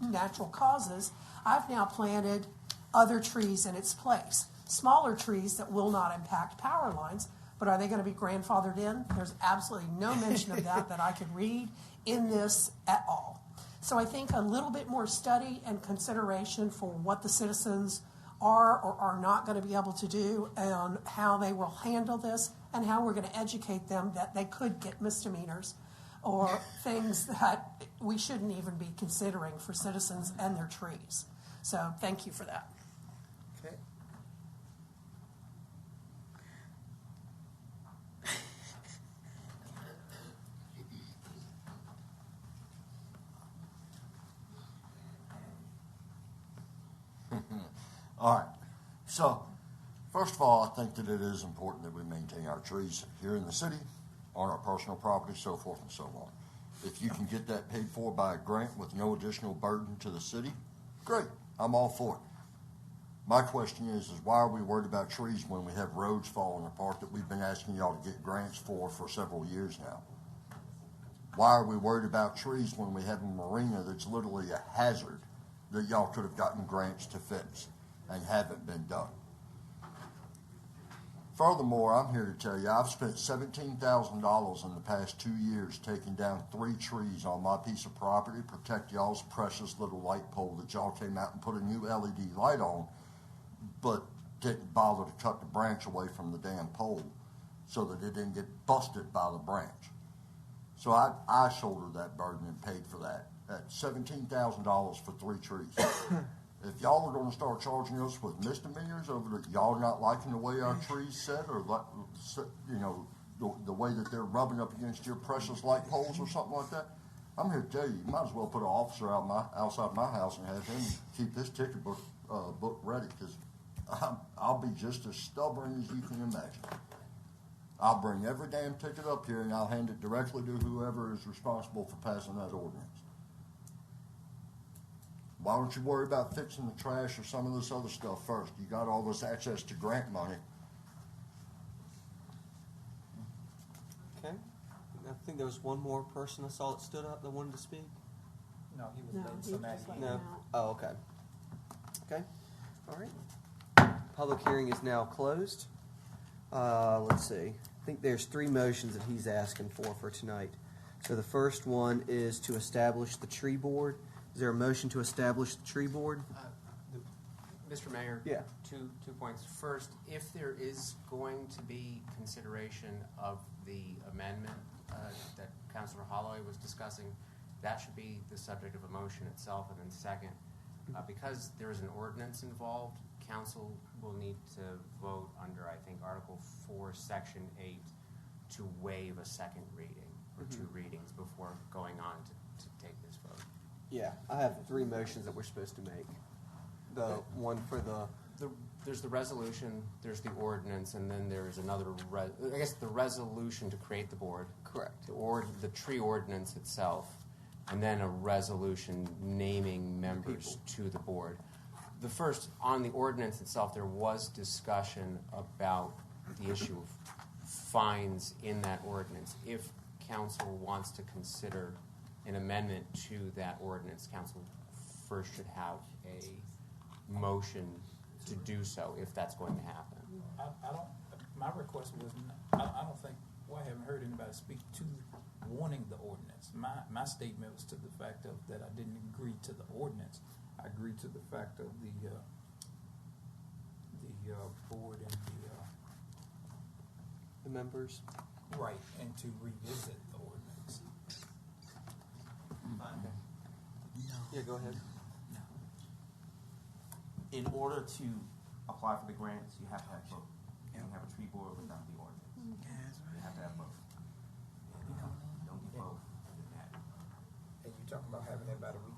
natural causes, I've now planted other trees in its place. Smaller trees that will not impact power lines, but are they going to be grandfathered in? There's absolutely no mention of that I could read in this at all. So I think a little bit more study and consideration for what the citizens are or are not going to be able to do, and how they will handle this, and how we're going to educate them that they could get misdemeanors or things that we shouldn't even be considering for citizens and their trees. So thank you for that.
Okay.
All right. So, first of all, I think that it is important that we maintain our trees here in the city, on our personal property, so forth and so on. If you can get that paid for by a grant with no additional burden to the city, great. I'm all for it. My question is why are we worried about trees when we have roads falling apart that we've been asking y'all to get grants for several years now? Why are we worried about trees when we have a marina that's literally a hazard that y'all could have gotten grants to fix and haven't been done? Furthermore, I'm here to tell you, I've spent $17,000 in the past 2 years taking down 3 trees on my piece of property to protect y'all's precious little light pole that y'all came out and put a new LED light on, but didn't bother to cut the branch away from the damn pole so that it didn't get busted by the branch. So I shouldered that burden and paid for that. That's $17,000 for 3 trees. If y'all are going to start charging us with misdemeanors over that y'all not liking the way our trees set, or the way that they're rubbing up against your precious light poles or something like that, I'm here to tell you, you might as well put an officer outside my house and have him keep his ticket book ready, because I'll be just as stubborn as you can imagine. I'll bring every damn ticket up here and I'll hand it directly to whoever is responsible for passing that ordinance. Why don't you worry about fixing the trash or some of this other stuff first? You got all this access to grant money.
Okay. I think there was one more person I saw that stood up that wanted to speak.
No, he was
No,
letting
he
somebody.
just let
No.
him out.
Oh, okay. Okay. All right. Public hearing is now closed. Let's see. I think there's 3 motions that he's asking for tonight. So the first one is to establish the tree board. Is there a motion to establish the tree board?
Mr. Mayor?
Yeah.
Two points. First, if there is going to be consideration of the amendment that Councilor Holloway was discussing, that should be the subject of a motion itself. And then second, because there is an ordinance involved, council will need to vote under, I think, Article 4, Section 8, to waive a second reading or 2 readings before going on to take this vote.
Yeah, I have 3 motions that we're supposed to make. The one for
There's the resolution, there's the ordinance, and then there's another, I guess the resolution to create the board.
Correct.
The tree ordinance itself, and then a resolution naming members to the board. The first, on the ordinance itself, there was discussion about the issue of fines in that ordinance. If council wants to consider an amendment to that ordinance, council first should have a motion to do so, if that's going to happen.
I don't, my request was, I don't think, well, I haven't heard anybody speak to wanting the ordinance. My statement was to the fact of that I didn't agree to the ordinance. I agreed to the fact of the board and
the members.
Right, and to revisit the ordinance.
Yeah, go ahead.
In order to apply for the grants, you have to have both. You don't have a tree board without the ordinance. You have to have both. You don't get both.
And you talking about having that by the week?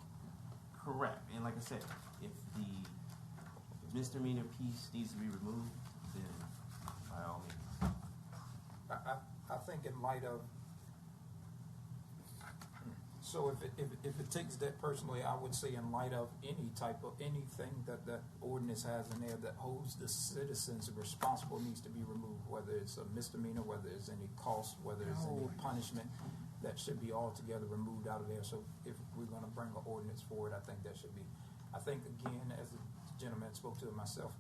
Correct. And like I said, if the misdemeanor piece needs to be removed, then by all means.
I think in light of, so if it takes that personally, I would say in light of anything that that ordinance has in there that holds the citizens responsible needs to be removed, whether it's a misdemeanor, whether there's any cost, whether there's any punishment, that should be altogether removed out of there. So if we're going to bring an ordinance forward, I think that should be. I think, again, as the gentleman spoke to myself,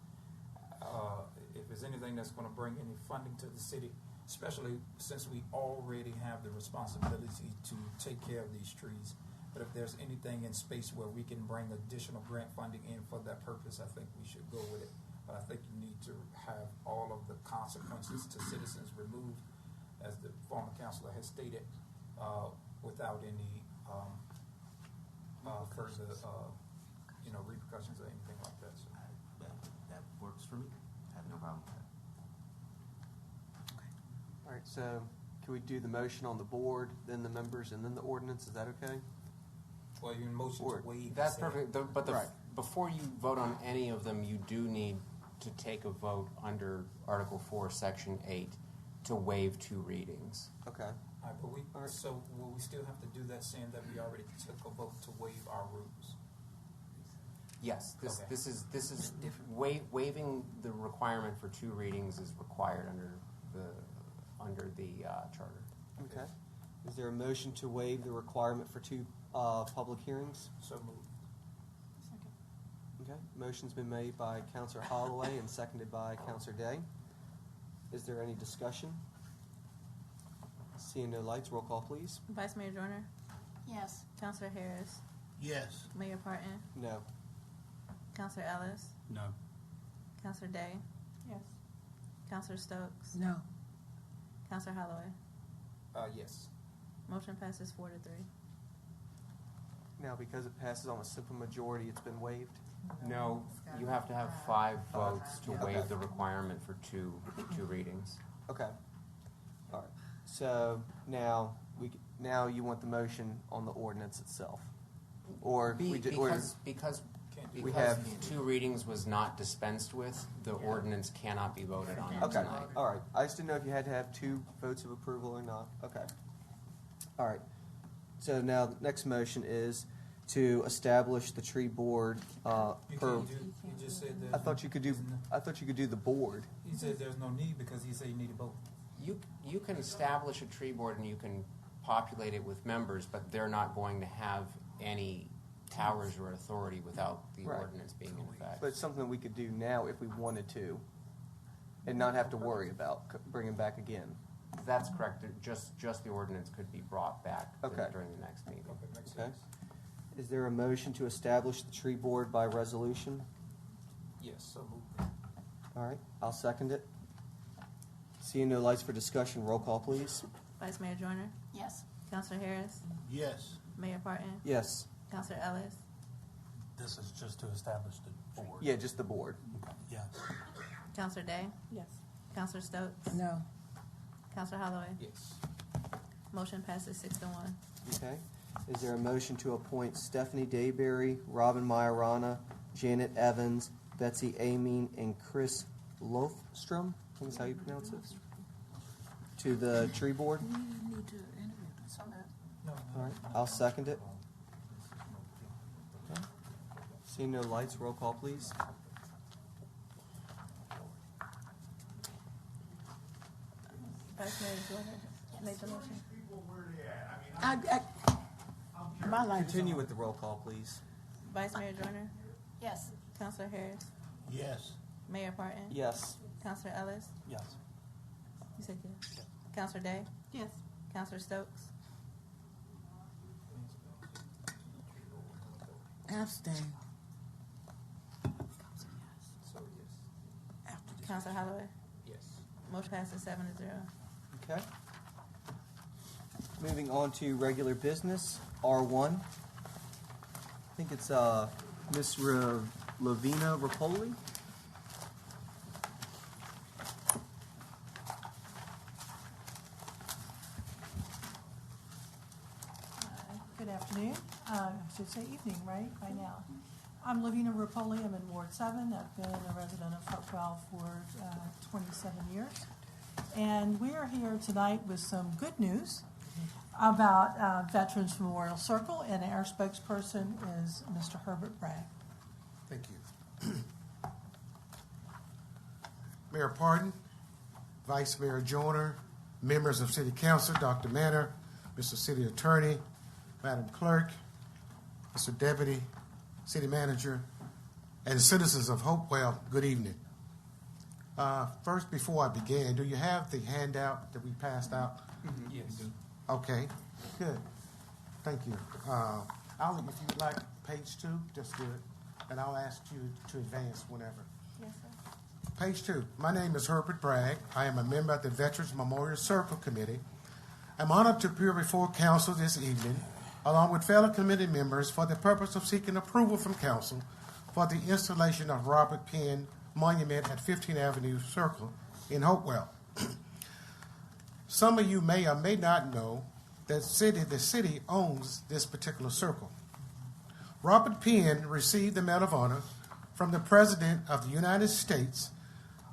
if there's anything that's going to bring any funding to the city, especially since we already have the responsibility to take care of these trees. But if there's anything in space where we can bring additional grant funding in for that purpose, I think we should go with it. But I think you need to have all of the consequences to citizens removed, as the former councilor has stated, without any further repercussions or anything like that. So
that works for me. I have no problem with that.
All right, so can we do the motion on the board, then the members, and then the ordinance? Is that okay?
Well, your motion to waive.
That's perfect. Before you vote on any of them, you do need to take a vote under Article 4, Section 8, to waive 2 readings.
Okay.
All right, so will we still have to do that, saying that we already took a vote to waive our rules?
Yes, this is waiving the requirement for 2 readings is required under the charter.
Okay. Is there a motion to waive the requirement for 2 public hearings?
So moved.
Okay. Motion's been made by Councilor Holloway and seconded by Councilor Day. Is there any discussion? Seeing no lights, roll call, please.
Vice Mayor Joyner,
Yes.
Counselor Harris,
Yes.
Mayor Parton,
No.
Counselor Ellis,
No.
Counselor Day,
Yes.
Counselor Stokes,
No.
Counselor Holloway.
Yes.
Motion passes 4-3.
Now, because it passes on a simple majority, it's been waived.
No, you have to have 5 votes to waive the requirement for two readings.
Okay. All right. So now now you want the motion on the ordinance itself, or
Because
we have
2 readings was not dispensed with, the ordinance cannot be voted on
Okay.
tonight.
All right. I just didn't know if you had to have 2 votes of approval or not. Okay. All right. So now the next motion is to establish the tree board.
You
Per.
can't do, you just said that.
I thought you could do the board.
He said there's no need because he said you need a vote.
You can establish a tree board and you can populate it with members, but they're not going to have any powers or authority without the
Right.
ordinance being in effect.
But it's something we could do now if we wanted to, and not have to worry about bringing back again.
That's correct. Just the ordinance could be brought back
Okay.
during the next meeting.
Okay. Is there a motion to establish the tree board by resolution?
Yes, so moved.
All right, I'll second it. Seeing no lights for discussion, roll call, please.
Vice Mayor Joyner,
Yes.
Counselor Harris,
Yes.
Mayor Parton,
Yes.
Counselor Ellis,
This is just to establish the board.
Yeah, just the board.
Yes.
Counselor Day,
Yes.
Counselor Stokes,
No.
Counselor Holloway.
Yes.
Motion passes 6-1.
Okay. Is there a motion to appoint Stephanie Dayberry, Robin Majorana, Janet Evans, Betsy Amine, and Chris Lofstrom? I think is how you pronounce it. To the tree board?
We need to interview some of
No.
All right, I'll second it. Okay. Seeing no lights, roll call, please.
Vice Mayor Joyner made the motion.
My light is
Continue
on.
with the roll call, please.
Vice Mayor Joyner,
Yes.
Counselor Harris,
Yes.
Mayor Parton,
Yes.
Counselor Ellis,
Yes.
you said yes. Counselor Day,
Yes.
Counselor Stokes,
Abstain.
So, yes.
Counselor Holloway.
Yes.
Motion passes 7-0.
Okay. Moving on to regular business, R1. I think it's Miss Lavina Rapoli.
Good afternoon. I should say evening, right, by now. I'm Lavina Rapoli. I'm in Ward 7. I've been a resident of Hopewell for 27 years. And we are here tonight with some good news about Veterans Memorial Circle, and our spokesperson is Mr. Herbert Bragg.
Thank you. Mayor Parton, Vice Mayor Joyner, members of City Council, Dr. Manor, Mr. City Attorney, Madam Clerk, Mr. Deputy City Manager, and citizens of Hopewell, good evening. First, before I begin, do you have the handout that we passed out?
Yes.
Okay, good. Thank you. I'll, if you'd like page 2, just do it, and I'll ask you to advance whenever.
Yes, sir.
Page 2. My name is Herbert Bragg. I am a member of the Veterans Memorial Circle Committee. I'm honored to appear before council this evening, along with fellow committee members, for the purpose of seeking approval from council for the installation of Robert Penn Monument at 15th Avenue Circle in Hopewell. Some of you may or may not know that the city owns this particular circle. Robert Penn received the Medal of Honor from the President of the United States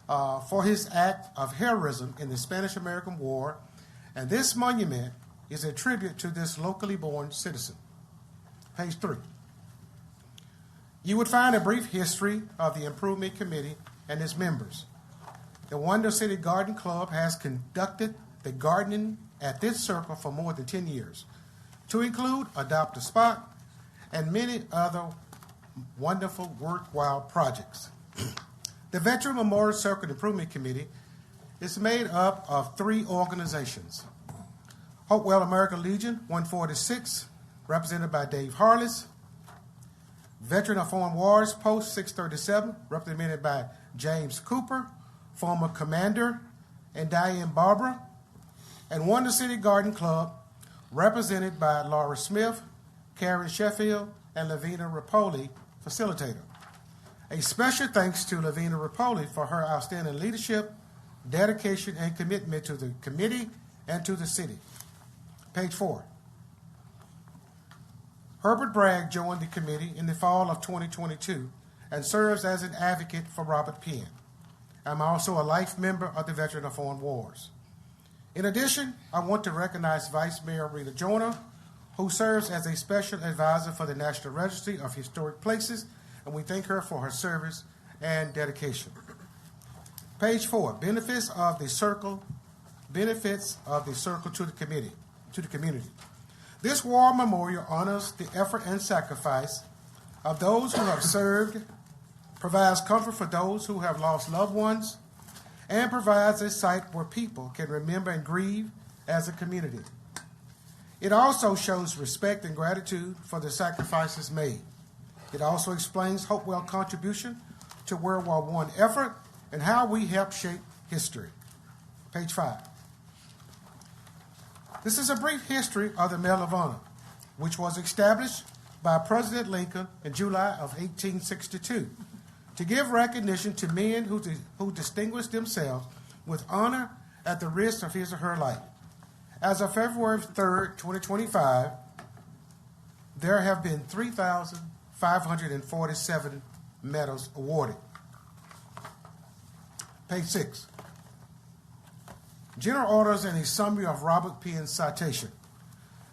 for his act of heroism in the Spanish-American War, and this monument is a tribute to this locally born citizen. Page 3. You would find a brief history of the Improvement Committee and its members. The Wonder City Garden Club has conducted the gardening at this circle for more than 10 years, to include Adopt a Spot and many other wonderful, worthwhile projects. The Veteran Memorial Circle Improvement Committee is made up of 3 organizations. Hopewell American Legion 146, represented by Dave Harless. Veteran of Foreign Wars Post 637, represented by James Cooper, former commander, and Diane Barbara. And Wonder City Garden Club, represented by Laura Smith, Karen Sheffield, and Lavina Rapoli, facilitator. A special thanks to Lavina Rapoli for her outstanding leadership, dedication, and commitment to the committee and to the city. Page 4. Herbert Bragg joined the committee in the fall of 2022 and serves as an advocate for Robert Penn. I'm also a life member of the Veteran of Foreign Wars. In addition, I want to recognize Vice Mayor Rita Joyner, who serves as a special advisor for the National Registry of Historic Places, and we thank her for her service and dedication. Page 4, benefits of the circle to the community. This war memorial honors the effort and sacrifice of those who have served, provides comfort for those who have lost loved ones, and provides a site where people can remember and grieve as a community. It also shows respect and gratitude for the sacrifices made. It also explains Hopewell's contribution to World War I effort and how we help shape history. Page 5. This is a brief history of the Medal of Honor, which was established by President Lincoln in July of 1862 to give recognition to men who distinguished themselves with honor at the risk of his or her life. As of February 3rd, 2025, there have been 3,547 medals awarded. Page 6. General orders and a summary of Robert Penn's citation.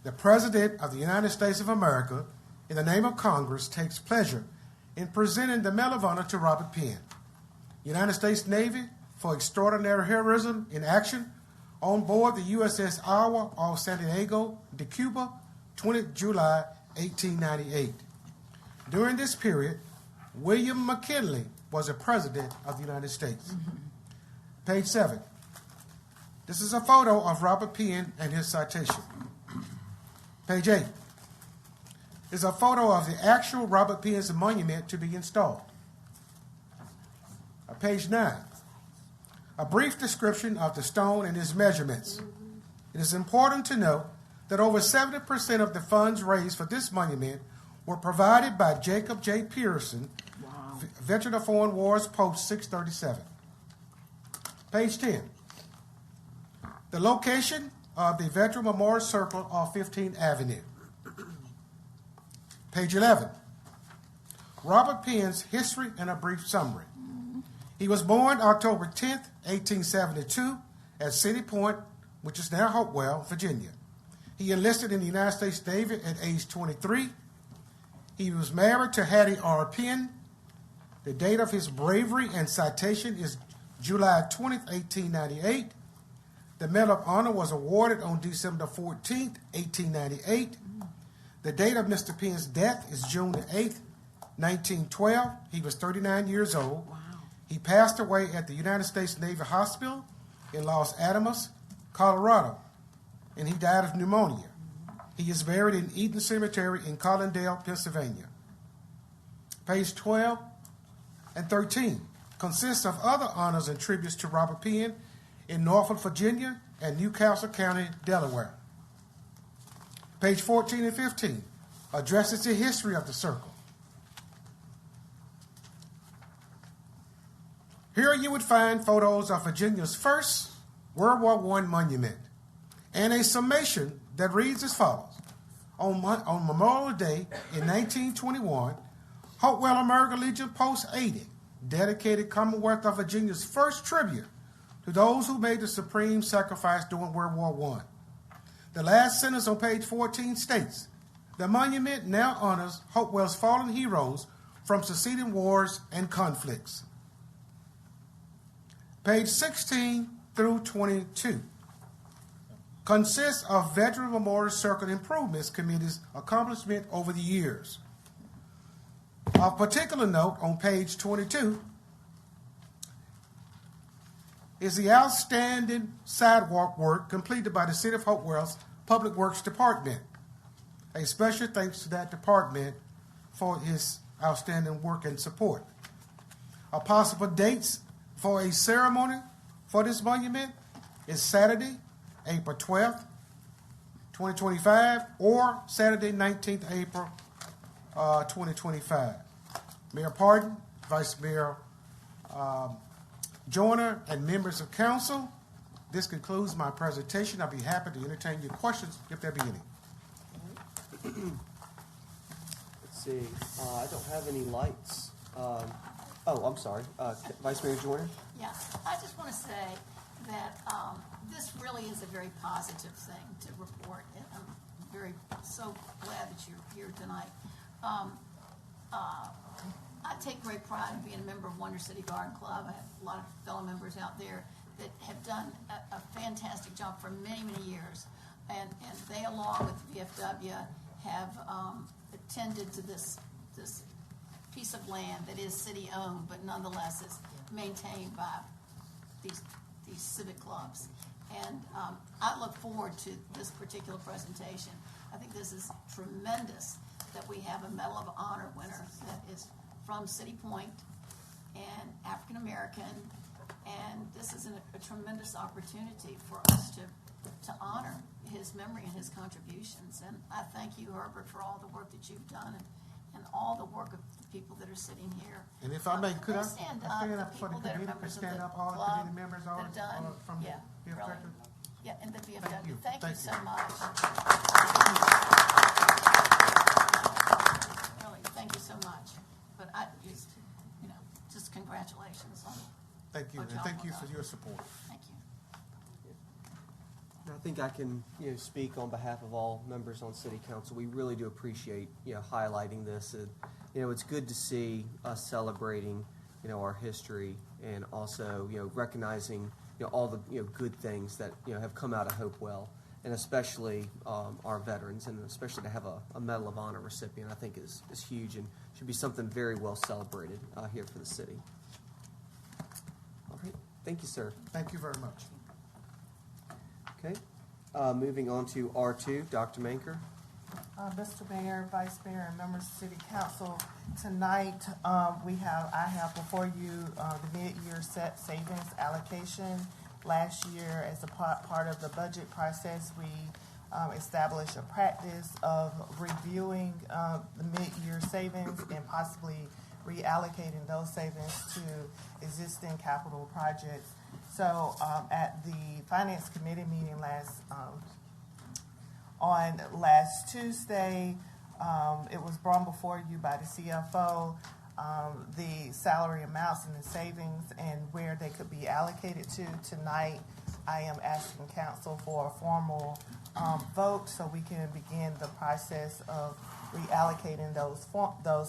The President of the United States of America, in the name of Congress, takes pleasure in presenting the Medal of Honor to Robert Penn, United States Navy, for extraordinary heroism in action on board the USS Iowa off San Diego de Cuba, 20 July 1898. During this period, William McKinley was the President of the United States. Page 7. This is a photo of Robert Penn and his citation. Page 8 is a photo of the actual Robert Penn's monument to be installed. Page 9, a brief description of the stone and its measurements. It is important to note that over 70% of the funds raised for this monument were provided by Jacob J. Pearson, Veteran of Foreign Wars, Post 637. Page 10. The location of the Veteran Memorial Circle off 15th Avenue. Page 11. Robert Penn's history and a brief summary. He was born October 10th, 1872 at City Point, which is now Hopewell, Virginia. He enlisted in the United States Navy at age 23. He was married to Hattie R. Penn. The date of his bravery and citation is July 20th, 1898. The Medal of Honor was awarded on December 14th, 1898. The date of Mr. Penn's death is June 8th, 1912. He was 39 years old. Wow. He passed away at the United States Navy Hospital in Los Alamos, Colorado, and he died of pneumonia. He is buried in Eaton Cemetery in Collindale, Pennsylvania. Page 12 and 13 consists of other honors and tributes to Robert Penn in Norfolk, Virginia, and Newcastle County, Delaware. Page 14 and 15 addresses the history of the circle. Here you would find photos of Virginia's first World War I monument and a summation that reads as follows. On Memorial Day in 1921, Hopewell American Legion Post 80 dedicated Commonwealth of Virginia's first tribute to those who made the supreme sacrifice during World War I. The last sentence on page 14 states, the monument now honors Hopewell's fallen heroes from succeeding wars and conflicts. Page 16 through 22 consists of Veteran Memorial Circle Improvements Committee's accomplishment over the years. Of particular note on page 22 is the outstanding sidewalk work completed by the City of Hopewell's Public Works Department. A special thanks to that department for its outstanding work and support. Possible dates for a ceremony for this monument is Saturday, April 12th, 2025, or Saturday, 19th April, 2025. Mayor Pardon, Vice Mayor Joyner, and members of council, this concludes my presentation. I'll be happy to entertain your questions if there be any.
Let's see, I don't have any lights. I'm sorry, Vice Mayor Joyner?
Yeah, I just want to say that this really is a very positive thing to report, and I'm so glad that you're here tonight. I take great pride in being a member of Wonder City Garden Club. I have a lot of fellow members out there that have done a fantastic job for many, many years, and they, along with VFW, have attended to this piece of land that is city-owned, but nonetheless is maintained by these civic clubs. And I look forward to this particular presentation. I think this is tremendous that we have a Medal of Honor winner that is from City Point and African American, and this is a tremendous opportunity for us to honor his memory and his contributions. And I thank you, Herbert, for all the work that you've done and all the work of the people that are sitting here.
And if I may, could I
stand
stand
up
up for the
people that are
committee,
members of
stand
the
up, all the
club
committee members, all
that have done,
from the
yeah,
VFW?
really. Yeah, and the VFW.
you.
Thank you
Thank
so
you.
much. Really, thank you so much. But I just, just congratulations on
Thank you,
what
and
y'all
thank you
have
for
done.
your support.
Thank you.
I think I can, speak on behalf of all members on City Council. We really do appreciate, highlighting this. It's good to see us celebrating, our history, and also, recognizing, all the, good things that, have come out of Hopewell, and especially our veterans, and especially to have a Medal of Honor recipient, I think is huge and should be something very well celebrated here for the city. All right. Thank you, sir.
Thank you very much.
Okay. Moving on to R2, Dr. Manker.
Mr. Mayor, Vice Mayor, and members of City Council, tonight I have before you the mid-year set savings allocation. Last year, as a part of the budget process, we established a practice of reviewing the mid-year savings and possibly reallocating those savings to existing capital projects. So at the Finance Committee meeting on last Tuesday, it was brought before you by the CFO, the salary amounts and the savings and where they could be allocated to. Tonight, I am asking council for a formal vote so we can begin the process of reallocating those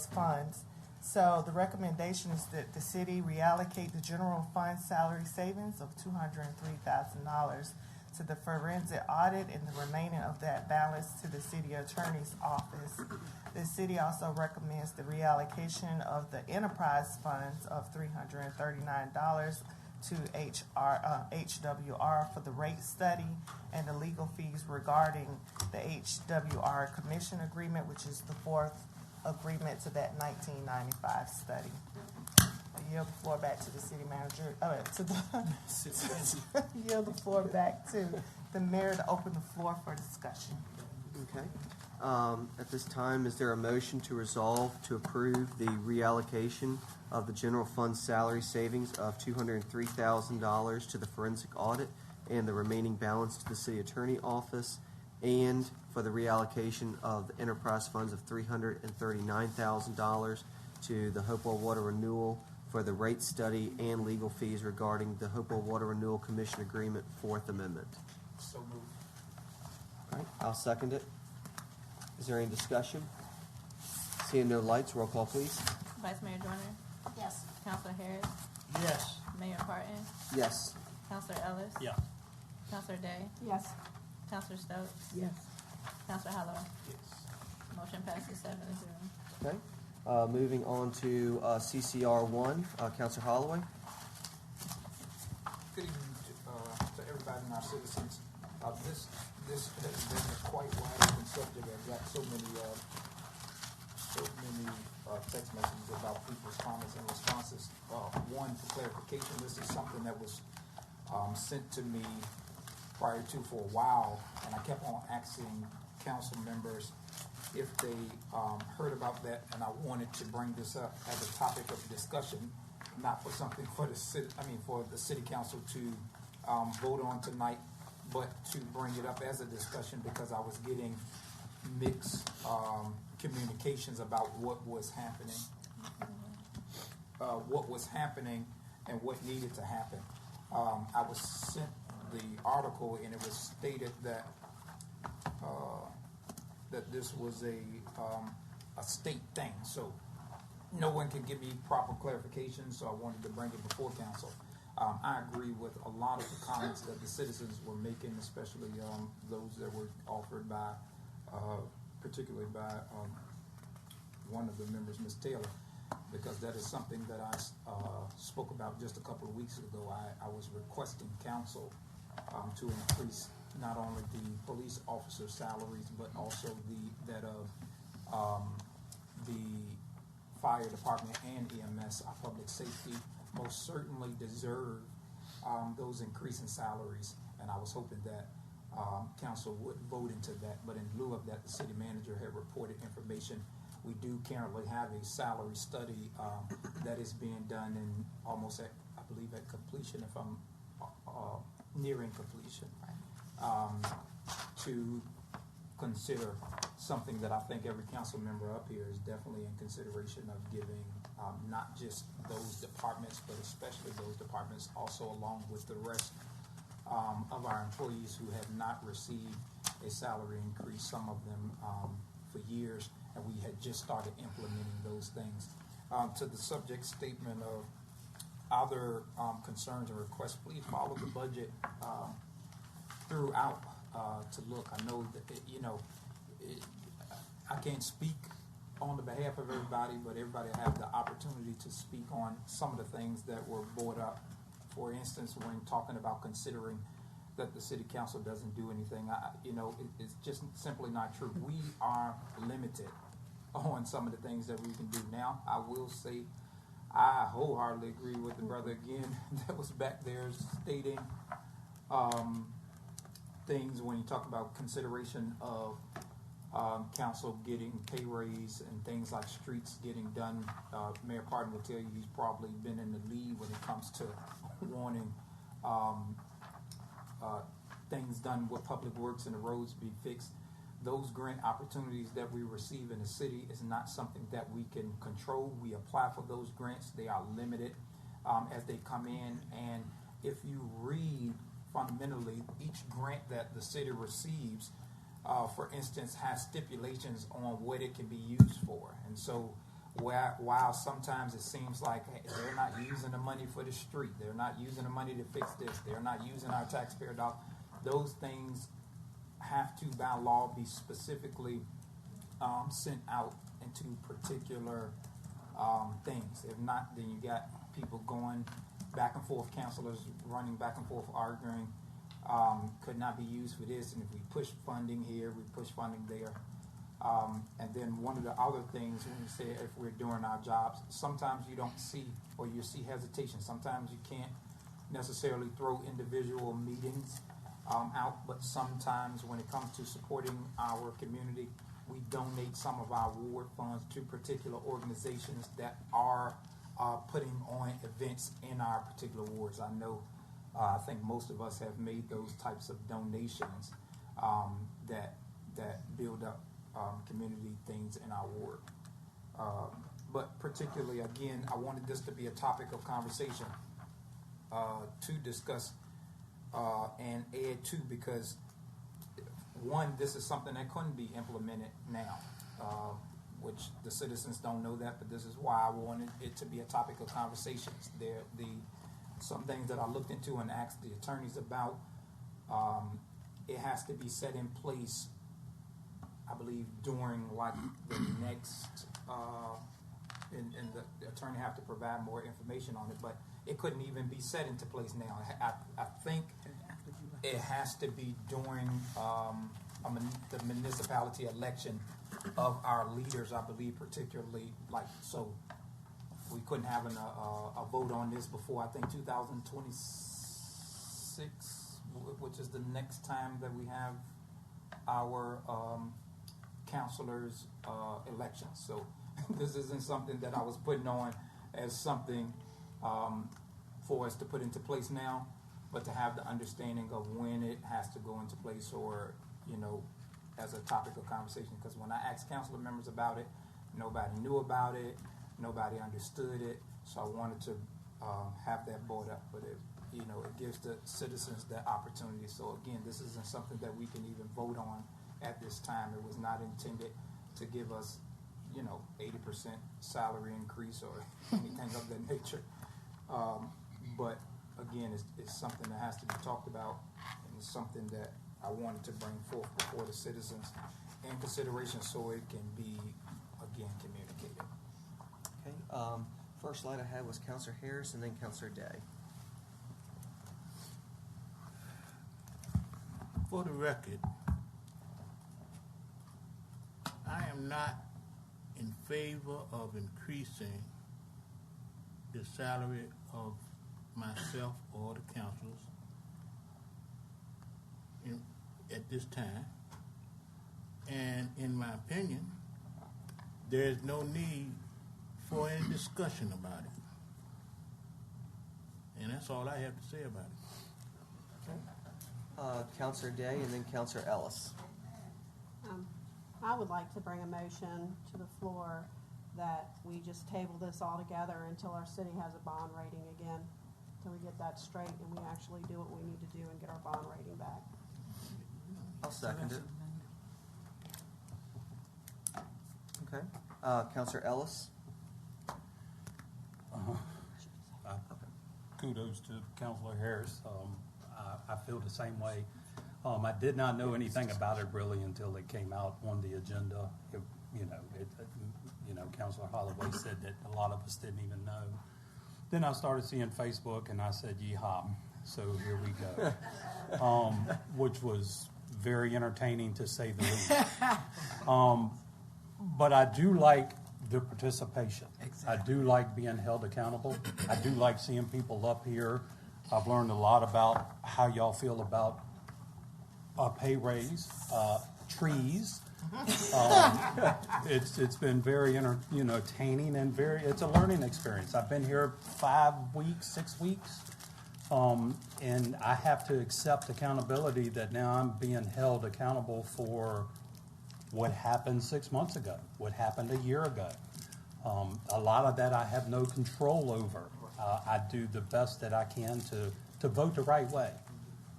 funds. So the recommendation is that the city reallocate the general fund salary savings of $203,000 to the forensic audit and the remaining of that balance to the city attorney's office. The city also recommends the reallocation of the enterprise funds of $339 to HWR for the rate study and the legal fees regarding the HWR commission agreement, which is the fourth agreement to that 1995 study. I yield the floor back to the city manager, yield the floor back to the mayor to open the floor for discussion.
Okay. At this time, is there a motion to resolve to approve the reallocation of the general fund salary savings of $203,000 to the forensic audit and the remaining balance to the city attorney office, and for the reallocation of the enterprise funds of $339,000 to the Hopewell Water Renewal for the rate study and legal fees regarding the Hopewell Water Renewal Commission Agreement, Fourth Amendment?
So moved.
All right, I'll second it. Is there any discussion? Seeing no lights, roll call, please.
Vice Mayor Joyner?
Yes.
Counselor Harris?
Yes.
Mayor Parton?
Yes.
Counselor Ellis?
Yeah.
Counselor Day?
Yes.
Counselor Stokes?
Yes.
Counselor Holloway?
Yes.
Motion passes 7-0.
Okay. Moving on to CCR 1, Counselor Holloway.
Good evening, our citizens. This has been a quite wide open subject. I've got so many text messages about people's comments and responses. One, for clarification, this is something that was sent to me prior to for a while, and I kept on asking council members if they heard about that, and I wanted to bring this up as a topic of discussion, not for something for the city, for the city council to vote on tonight, but to bring it up as a discussion because I was getting mixed communications about what was happening and what needed to happen. I was sent the article, and it was stated that that this was a state thing. So no one can give me proper clarification, so I wanted to bring it before council. I agree with a lot of the comments that the citizens were making, especially those that were offered by, particularly by one of the members, Ms. Taylor, because that is something that I spoke about just a couple of weeks ago. I was requesting council to increase not only the police officer salaries, but also that of the fire department and EMS, our public safety, most certainly deserve those increasing salaries. And I was hoping that council would vote into that. But in lieu of that, the city manager had reported information. We do currently have a salary study that is being done and almost at, I believe, at completion, if I'm nearing completion, to consider something that I think every council member up here is definitely in consideration of giving not just those departments, but especially those departments also along with the rest of our employees who have not received a salary increase, some of them for years, and we had just started implementing those things. To the subject statement of other concerns and requests, please follow the budget throughout to look. I know that, I can't speak on the behalf of everybody, but everybody have the opportunity to speak on some of the things that were brought up. For instance, when talking about considering that the city council doesn't do anything, it's just simply not true. We are limited on some of the things that we can do now. I will say I wholeheartedly agree with the brother again that was back there stating things when you talk about consideration of council getting pay raise and things like streets getting done. Mayor Pardon will tell you he's probably been in the lead when it comes to wanting things done with public works and the roads be fixed. Those grant opportunities that we receive in the city is not something that we can control. We apply for those grants. They are limited as they come in. And if you read fundamentally, each grant that the city receives, for instance, has stipulations on what it can be used for. And so while sometimes it seems like they're not using the money for the street, they're not using the money to fix this, they're not using our taxpayer dollars, those things have to, by law, be specifically sent out into particular things. If not, then you got people going back and forth, councilors running back and forth, arguing, could not be used for this, and if we push funding here, we push funding there. And then one of the other things when you say if we're doing our jobs, sometimes you don't see, or you see hesitation. Sometimes you can't necessarily throw individual meetings out, but sometimes when it comes to supporting our community, we donate some of our award funds to particular organizations that are putting on events in our particular wards. I know, I think most of us have made those types of donations that build up community things in our ward. But particularly, again, I wanted this to be a topic of conversation to discuss and add to, because one, this is something that couldn't be implemented now, which the citizens don't know that, but this is why I wanted it to be a topic of conversations. Some things that I looked into and asked the attorneys about, it has to be set in place, I believe, during like the next, and the attorney have to provide more information on it, but it couldn't even be set into place now. I think it has to be during the municipality election of our leaders, I believe, particularly, like, so we couldn't have a vote on this before, I think, 2026, which is the next time that we have our councilors' elections. So this isn't something that I was putting on as something for us to put into place now, but to have the understanding of when it has to go into place, or, you know, as a topic of conversation. Because when I asked council members about it, nobody knew about it, nobody understood it. So I wanted to have that brought up, but it, you know, it gives the citizens that opportunity. So again, this isn't something that we can even vote on at this time. It was not intended to give us, you know, 80% salary increase or anything of that nature. But again, it's something that has to be talked about, and it's something that I wanted to bring forth before the citizens in consideration, so it can be, again, communicated.
Okay, first slide I had was Counselor Harris and then Counselor Day.
For the record, I am not in favor of increasing the salary of myself or the councils at this time. And in my opinion, there is no need for any discussion about it. And that's all I have to say about it.
Okay. Counselor Day and then Counselor Ellis.
I would like to bring a motion to the floor that we just table this all together until our city has a bond rating again, until we get that straight and we actually do what we need to do and get our bond rating back.
I'll second it. Okay. Counselor Ellis?
Kudos to Counselor Harris. I feel the same way. I did not know anything about it really until it came out on the agenda. Counselor Holloway said that a lot of us didn't even know. Then I started seeing Facebook, and I said, yeehaw. So here we go, which was very entertaining to say the least. But I do like the participation. Exactly. I do like being held accountable. I do like seeing people up here. I've learned a lot about how y'all feel about a pay raise, trees. It's been very entertaining and it's a learning experience. I've been here 5 weeks, 6 weeks, and I have to accept accountability that now I'm being held accountable for what happened 6 months ago, what happened a year ago. A lot of that I have no control over. I do the best that I can to vote the right way.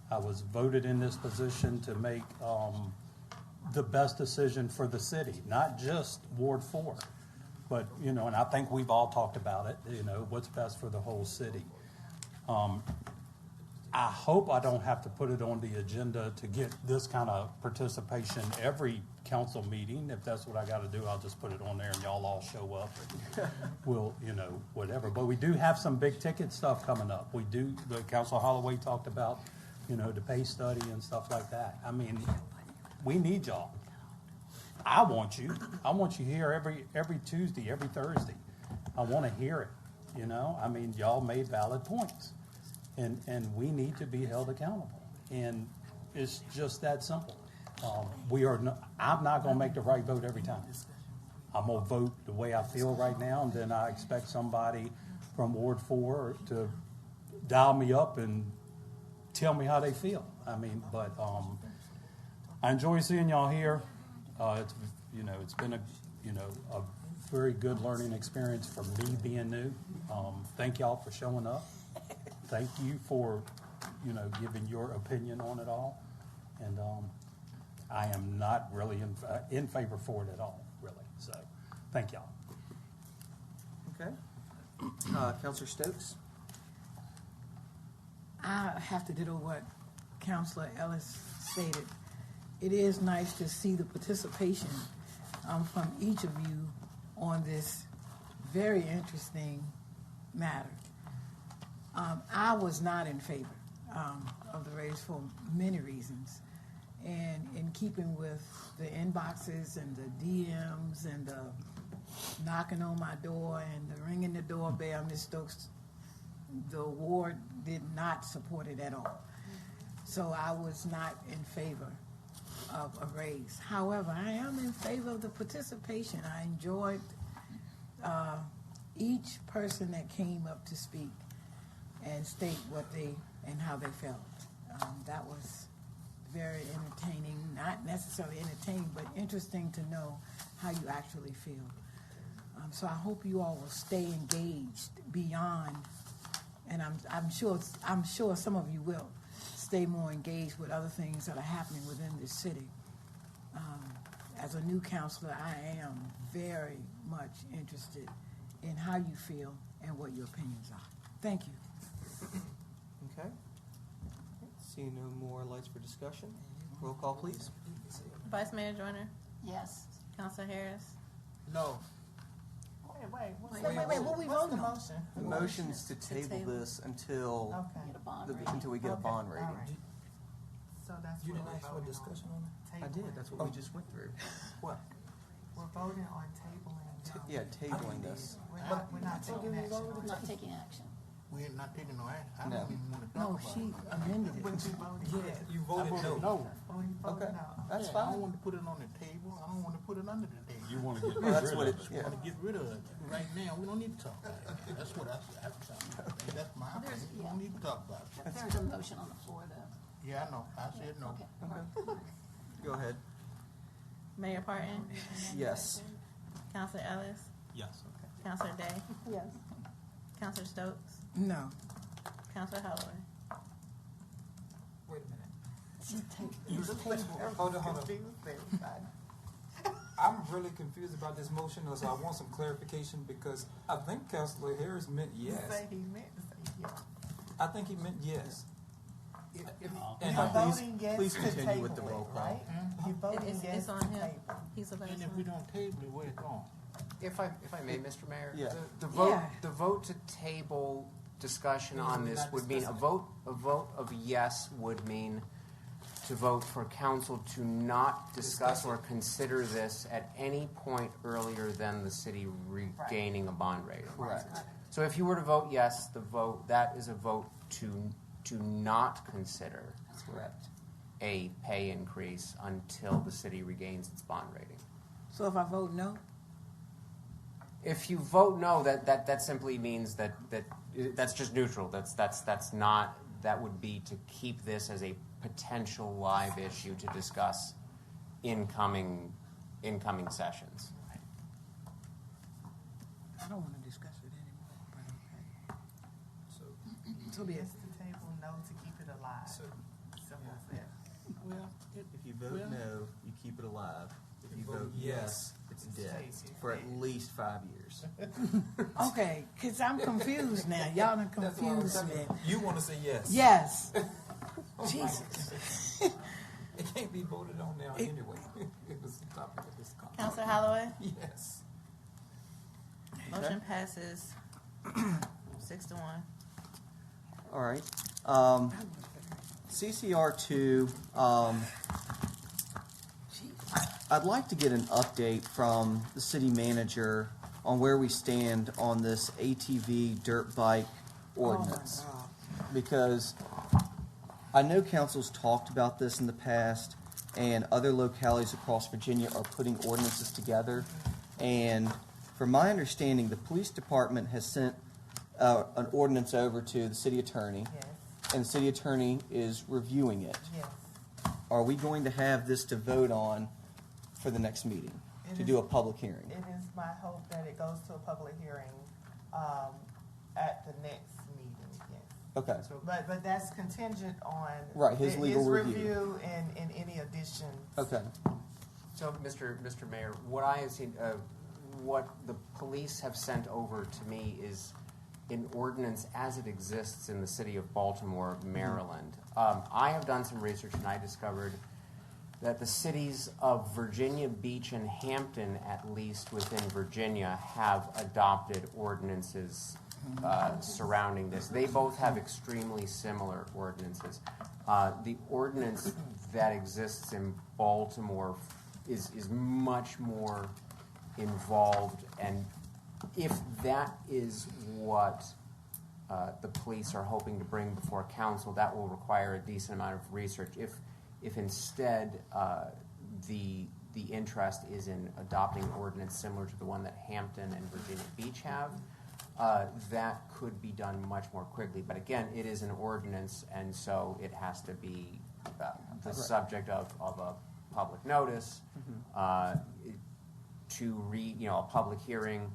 I was voted in this position to make the best decision for the city, not just Ward 4, but, and I think we've all talked about it, what's best for the whole city. I hope I don't have to put it on the agenda to get this kind of participation every council meeting. If that's what I got to do, I'll just put it on there and y'all all show up and we'll, whatever. But we do have some big ticket stuff coming up. We do, the Councilor Holloway talked about, the pay study and stuff like that. I mean, we need y'all. I want you here every Tuesday, every Thursday. I want to hear it, I mean, y'all made valid points. And we need to be held accountable. And it's just that simple. I'm not going to make the right vote every time. I'm going to vote the way I feel right now, and then I expect somebody from Ward 4 to dial me up and tell me how they feel. I mean, but I enjoy seeing y'all here. It's been a very good learning experience for me being new. Thank y'all for showing up. Thank you for, giving your opinion on it all. And I am not really in favor for it at all, really. So, thank y'all.
Okay. Counselor Stokes?
I have to ditto what Counselor Ellis stated. It is nice to see the participation from each of you on this very interesting matter. I was not in favor of the raise for many reasons. And in keeping with the inboxes and the DMs and the knocking on my door and the ringing the doorbell, Ms. Stokes, the ward did not support it at all. So I was not in favor of a raise. However, I am in favor of the participation. I enjoyed each person that came up to speak and state what they and how they felt. That was very entertaining, not necessarily entertaining, but interesting to know how you actually feel. So I hope you all will stay engaged beyond, and I'm sure some of you will stay more engaged with other things that are happening within this city. As a new counselor, I am very much interested in how you feel and what your opinions are. Thank you.
Okay. Seeing no more lights for discussion, roll call, please.
Vice Mayor Joyner,
Yes.
Counselor Harris,
No.
Wait,
what we voting on?
The motion's to table this until,
Get a bond rating.
until we get a bond rating.
So that's
You
what
didn't
we're
ask for a
voting
discussion on it?
I did, that's what we just went through.
What?
We're voting on tabling.
Yeah, tabling this.
We're not taking action.
Not taking action.
We're not taking no action. I
No.
don't even want to
No,
talk about
she
it.
amended it.
But you voted
Yeah,
yes.
you
I
voted
voted
no.
no.
Oh, you voted
Okay.
no.
That's
I
fine.
don't want to put it on the table. I don't want to put it under the table.
You want to get
Well, that's
rid
what
of
it,
it.
yeah.
Want to get rid of it right now. We don't need to talk about it. That's what I said. That's my opinion. We don't need to talk about it.
There's a motion on the floor, though.
Yeah, I know. I said no.
Okay.
Go ahead.
Mayor Parton,
Yes.
Counselor Ellis,
Yes.
Counselor Day,
Yes.
Counselor Stokes,
No.
Counselor Holloway.
Wait a minute.
You
Hold on. I'm really confused about this motion, so I want some clarification because I think Councilor Harris meant yes.
Say he meant to say yes.
I think he meant yes.
You're
I-
voting yes
please
to
continue
table
with the roll
it,
call.
right? You're voting
It's
yes
on
to
him.
table.
He's a
And if
vice
we
mayor.
don't table it, where it going?
If I may, Mr. Mayor,
Yeah.
the vote
Yeah.
the vote to table discussion on
We're
this
not
would mean a
discussing.
vote of yes would mean to vote for council to not discuss or consider this at any point earlier than the city regaining a bond rating.
Correct.
So if you were to vote yes, that is a vote to not consider
Correct.
a pay increase until the city regains its bond rating.
So if I vote no?
If you vote no, that simply means that's just neutral. That's not. That would be to keep this as a potential live issue to discuss incoming sessions.
I don't want to discuss it anymore, but okay.
So,
So be it.
Yes to table, no to keep it alive.
so
Simple as that.
Well,
If you vote no, you keep it alive. If you
vote
vote yes, it's dead for at least 5 years.
Okay, because I'm confused now. Y'all done
that's what I'm
confused
saying.
me.
You want to say yes?
Yes.
Oh,
Jesus.
It can't be voted on now anyway. It was the topic of this conference.
Counselor Holloway,
Yes.
motion passes 6-1.
All right. CCR2, I'd like to get an update from the city manager on where we stand on this ATV dirt bike ordinance. Because I know council's talked about this in the past, and other localities across Virginia are putting ordinances together. And from my understanding, the police department has sent an ordinance over to the city attorney,
Yes,
and the city attorney is reviewing it.
yes.
Are we going to have this to vote on for the next meeting, to do a public hearing?
It is my hope that it goes to a public hearing, at the next meeting, yes.
Okay.
But that's contingent on.
Right, his legal review.
review and any additions.
Okay.
So, Mr. Mayor, what I have seen, what the police have sent over to me is an ordinance as it exists in the city of Baltimore, Maryland. I have done some research and I discovered that the cities of Virginia Beach and Hampton, at least within Virginia, have adopted ordinances surrounding this. They both have extremely similar ordinances. The ordinance that exists in Baltimore is much more involved, and if that is what the police are hoping to bring before council, that will require a decent amount of research. If instead the interest is in adopting an ordinance similar to the one that Hampton and Virginia Beach have, that could be done much more quickly. But again, it is an ordinance, and so it has to be the subject of a public notice, to read, a public hearing,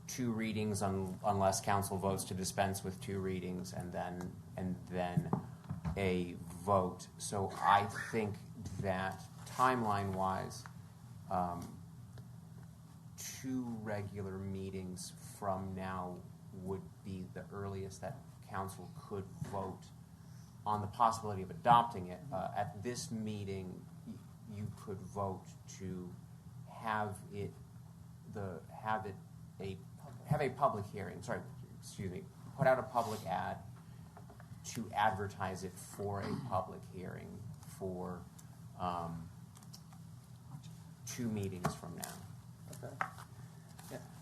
2 readings unless council votes to dispense with 2 readings, and then a vote. So I think that timeline-wise, 2 regular meetings from now would be the earliest that council could vote on the possibility of adopting it. At this meeting, you could vote to have a public hearing. Put out a public ad to advertise it for a public hearing for 2 meetings from now.
Okay.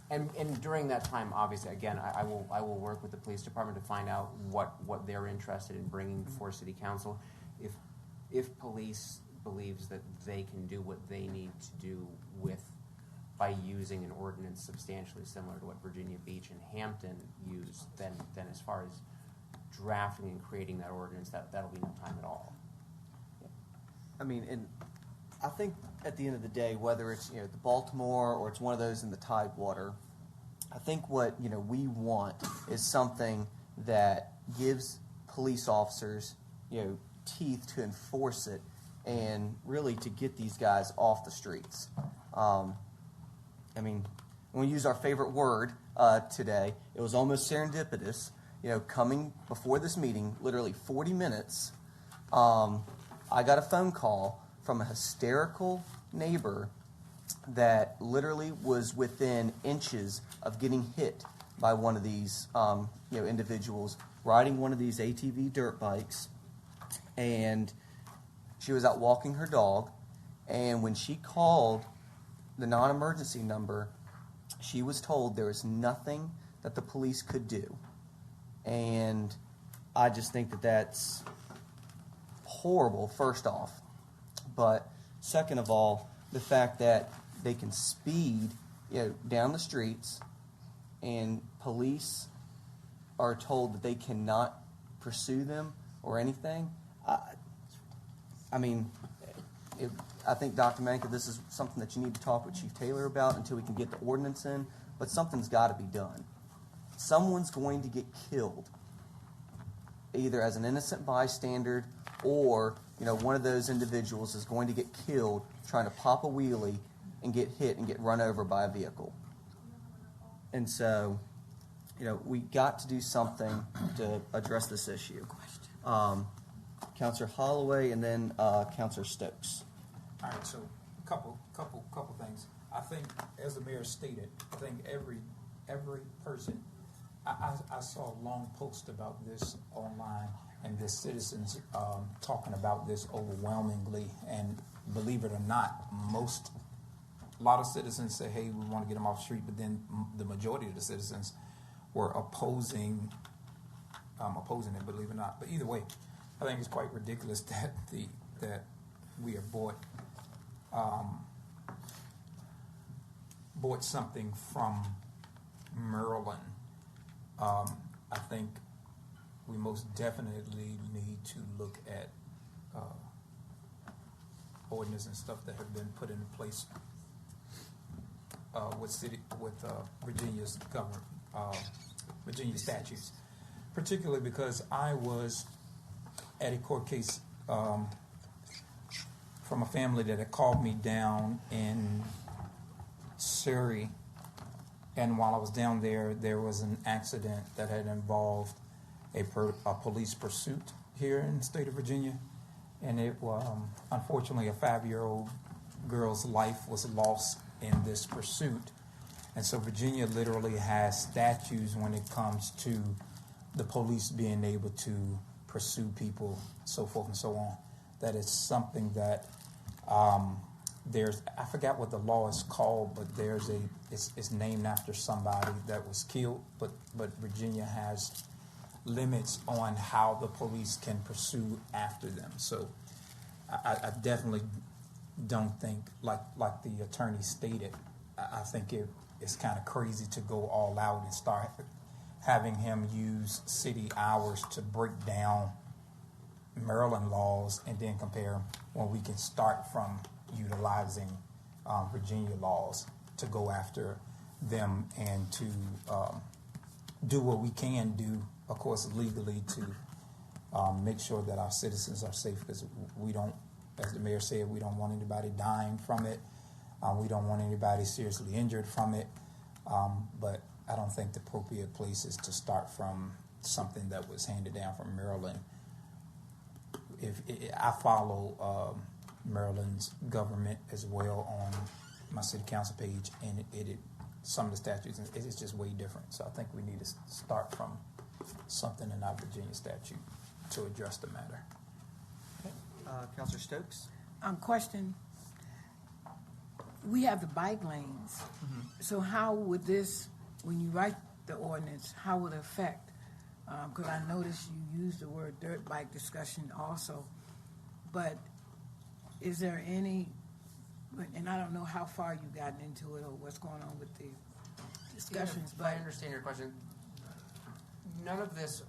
And during that time, obviously, again, I will work with the police department to find out what they're interested in bringing before city council. If police believes that they can do what they need to do by using an ordinance substantially similar to what Virginia Beach and Hampton used, then as far as drafting and creating that ordinance, that'll be no time at all.
I mean, and I think at the end of the day, whether it's the Baltimore or it's one of those in the Tidewater, I think what we want is something that gives police officers teeth to enforce it and really to get these guys off the streets. I mean, when we use our favorite word today, it was almost serendipitous. Coming before this meeting, literally 40 minutes, I got a phone call from a hysterical neighbor that literally was within inches of getting hit by one of these individuals riding one of these ATV dirt bikes. And she was out walking her dog, and when she called the non-emergency number, she was told there was nothing that the police could do. And I just think that that's horrible, first off. But second of all, the fact that they can speed down the streets, and police are told that they cannot pursue them or anything. I think, Dr. Manka, this is something that you need to talk with Chief Taylor about until we can get the ordinance in, but something's got to be done. Someone's going to get killed, either as an innocent bystander or, one of those individuals is going to get killed trying to pop a wheelie and get hit and get run over by a vehicle. And so, we got to do something to address this issue. Councilor Holloway and then Councilor Stokes.
All right, so couple things. I think, as the mayor stated, I think every person. I saw a long post about this online, and the citizens talking about this overwhelmingly. And believe it or not, a lot of citizens say, "Hey, we want to get them off the street," but then the majority of the citizens were opposing it. Believe it or not, but either way, I think it's quite ridiculous that we are bought something from Maryland. I think we most definitely need to look at ordinance and stuff that have been put into place with Virginia's government, Virginia statutes, particularly because I was at a court case from a family that had called me down in Surrey, and while I was down there, there was an accident that had involved a police pursuit here in the state of Virginia, and it unfortunately a 5-year-old girl's life was lost in this pursuit, And so Virginia literally has statutes when it comes to the police being able to pursue people, so forth and so on. That is something that there's, I forgot what the law is called, but there's it's named after somebody that was killed, but Virginia has limits on how the police can pursue after them. So I definitely don't think, like the attorney stated, I think it's kind of crazy to go all out and start having him use city hours to break down Maryland laws and then compare them when we can start from utilizing Virginia laws to go after them and to do what we can do, of course, legally to make sure that our citizens are safe, because we don't, as the mayor said, we don't want anybody dying from it. We don't want anybody seriously injured from it. But I don't think the appropriate place is to start from something that was handed down from Maryland. I follow Maryland's government as well on my city council page, and some of the statutes, it's just way different. So I think we need to start from something in our Virginia statute to address the matter.
Okay. Councilor Stokes?
Question. We have the bike lanes. So how would this, when you write the ordinance, how would it affect? Because I noticed you used the word dirt bike discussion also. But is there any, and I don't know how far you've gotten into it or what's going on with the discussions,
If I understand your question, none of this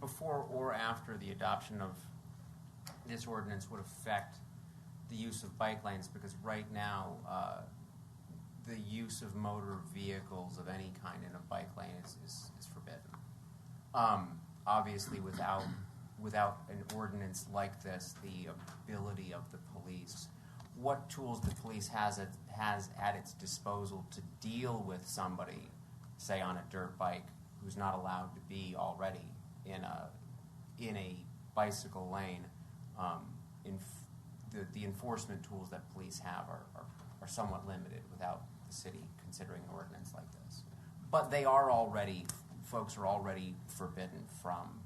before or after the adoption of this ordinance would affect the use of bike lanes, because right now the use of motor vehicles of any kind in a bike lane is forbidden. Obviously, without an ordinance like this, the ability of the police, what tools the police has at its disposal to deal with somebody, say on a dirt bike, who's not allowed to be already in a bicycle lane. The enforcement tools that police have are somewhat limited without the city considering an ordinance like this. But folks are already forbidden from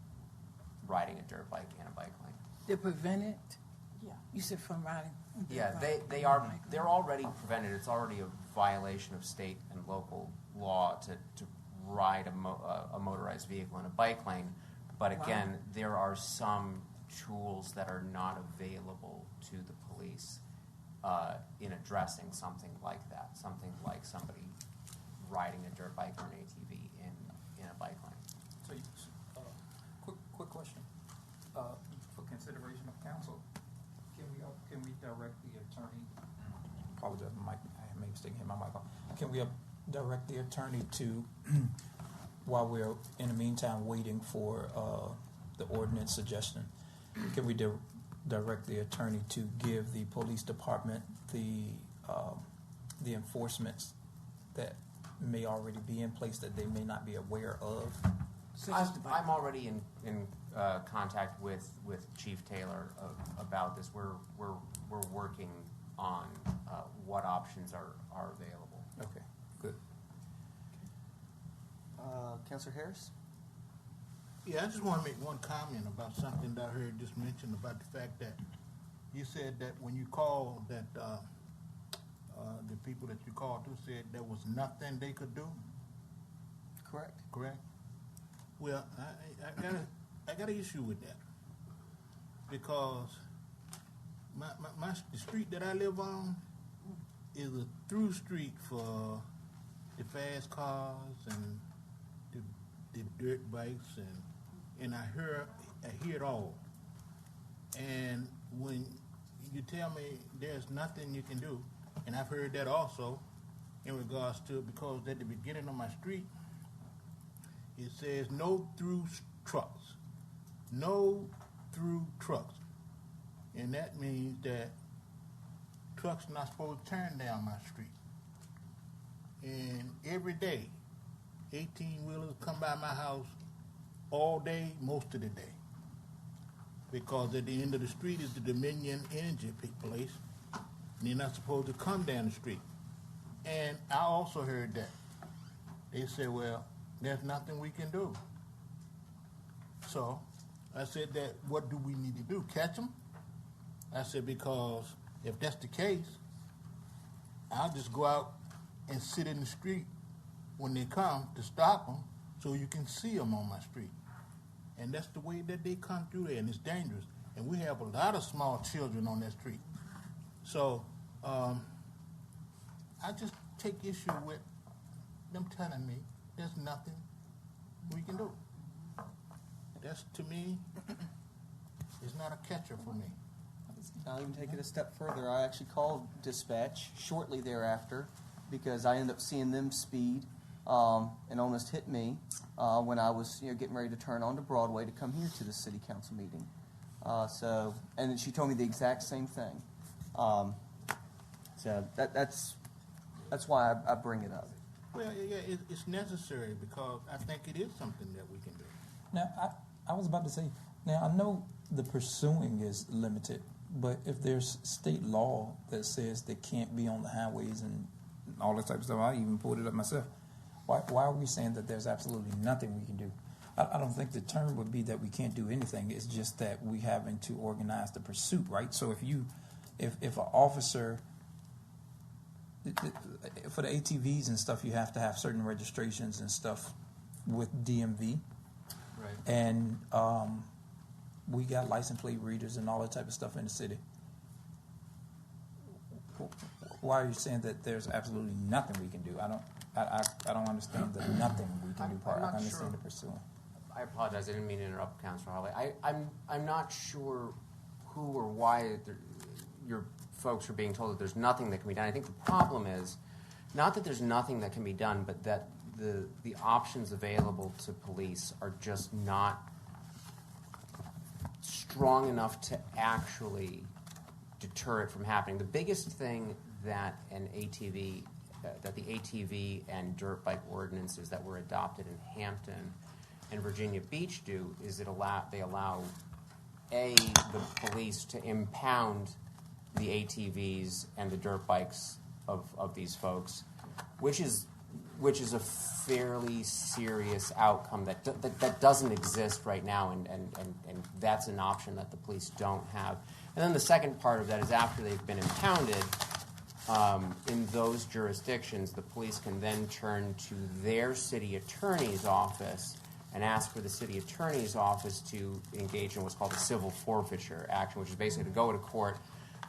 riding a dirt bike in a bike lane.
They're prevented?
Yeah.
You said from riding?
Yeah, they're already prevented. It's already a violation of state and local law to ride a motorized vehicle in a bike lane. But again, there are some tools that are not available to the police in addressing something like that, something like somebody riding a dirt bike or an ATV in a bike lane.
So, quick question. For consideration of council, can we direct the attorney? Apologize, I made a mistake here. My mic on. Can we direct the attorney to, while we're in the meantime waiting for the ordinance suggestion, can we direct the attorney to give the police department the enforcements that may already be in place that they may not be aware of?
I'm already in contact with Chief Taylor about this. We're working on what options are available.
Okay, good.
Councilor Harris?
Yeah, I just want to make one comment about something that I heard just mentioned about the fact that you said that when you called that the people that you called to said there was nothing they could do.
Correct.
Correct. Well, I got an issue with that because the street that I live on is a through street for the fast cars and the dirt bikes and I hear it all. And when you tell me there's nothing you can do, and I've heard that also in regards to, because at the beginning of my street it says no through trucks. No through trucks. And that means that trucks not supposed to turn down my street. And every day, 18-wheelers come by my house all day, most of the day. Because at the end of the street is the Dominion Energy place. And they're not supposed to come down the street. And I also heard that They said, well, there's nothing we can do. So I said that, what do we need to do? Catch them? I said, because if that's the case, I'll just go out and sit in the street when they come to stop them so you can see them on my street. And that's the way that they come through there, and it's dangerous. And we have a lot of small children on that street. So I just take issue with them telling me there's nothing we can do. That's, to me, is not a catcher for me.
I'll even take it a step further. I actually called dispatch shortly thereafter because I ended up seeing them speed and almost hit me when I was getting ready to turn onto Broadway to come here to the city council meeting. And then she told me the exact same thing. So that's why I bring it up.
Well, yeah, it's necessary because I think it is something that we can do.
Now, I was about to say, now I know the pursuing is limited, but if there's state law that says they can't be on the highways and all that type of stuff, I even pulled it up myself. Why are we saying that there's absolutely nothing we can do? I don't think the term would be that we can't do anything. It's just that we having to organize the pursuit, right? So if an officer, for the ATVs and stuff, you have to have certain registrations and stuff with DMV.
Right.
And we got license plate readers and all that type of stuff in the city. Why are you saying that there's absolutely nothing we can do? I don't understand the nothing we can do part. I understand the pursuing.
I apologize. I didn't mean to interrupt, Councilor Holloway. I'm not sure who or why your folks are being told that there's nothing that can be done. I think the problem is not that there's nothing that can be done, but that the options available to police are just not strong enough to actually deter it from happening. The biggest thing that the ATV and dirt bike ordinances that were adopted in Hampton and Virginia Beach do is they allow the police to impound the ATVs and the dirt bikes of these folks, which is a fairly serious outcome that doesn't exist right now, and that's an option that the police don't have. And then the second part of that is after they've been impounded, in those jurisdictions, the police can then turn to their city attorney's office and ask for the city attorney's office to engage in what's called a civil forfeiture action, which is basically to go to court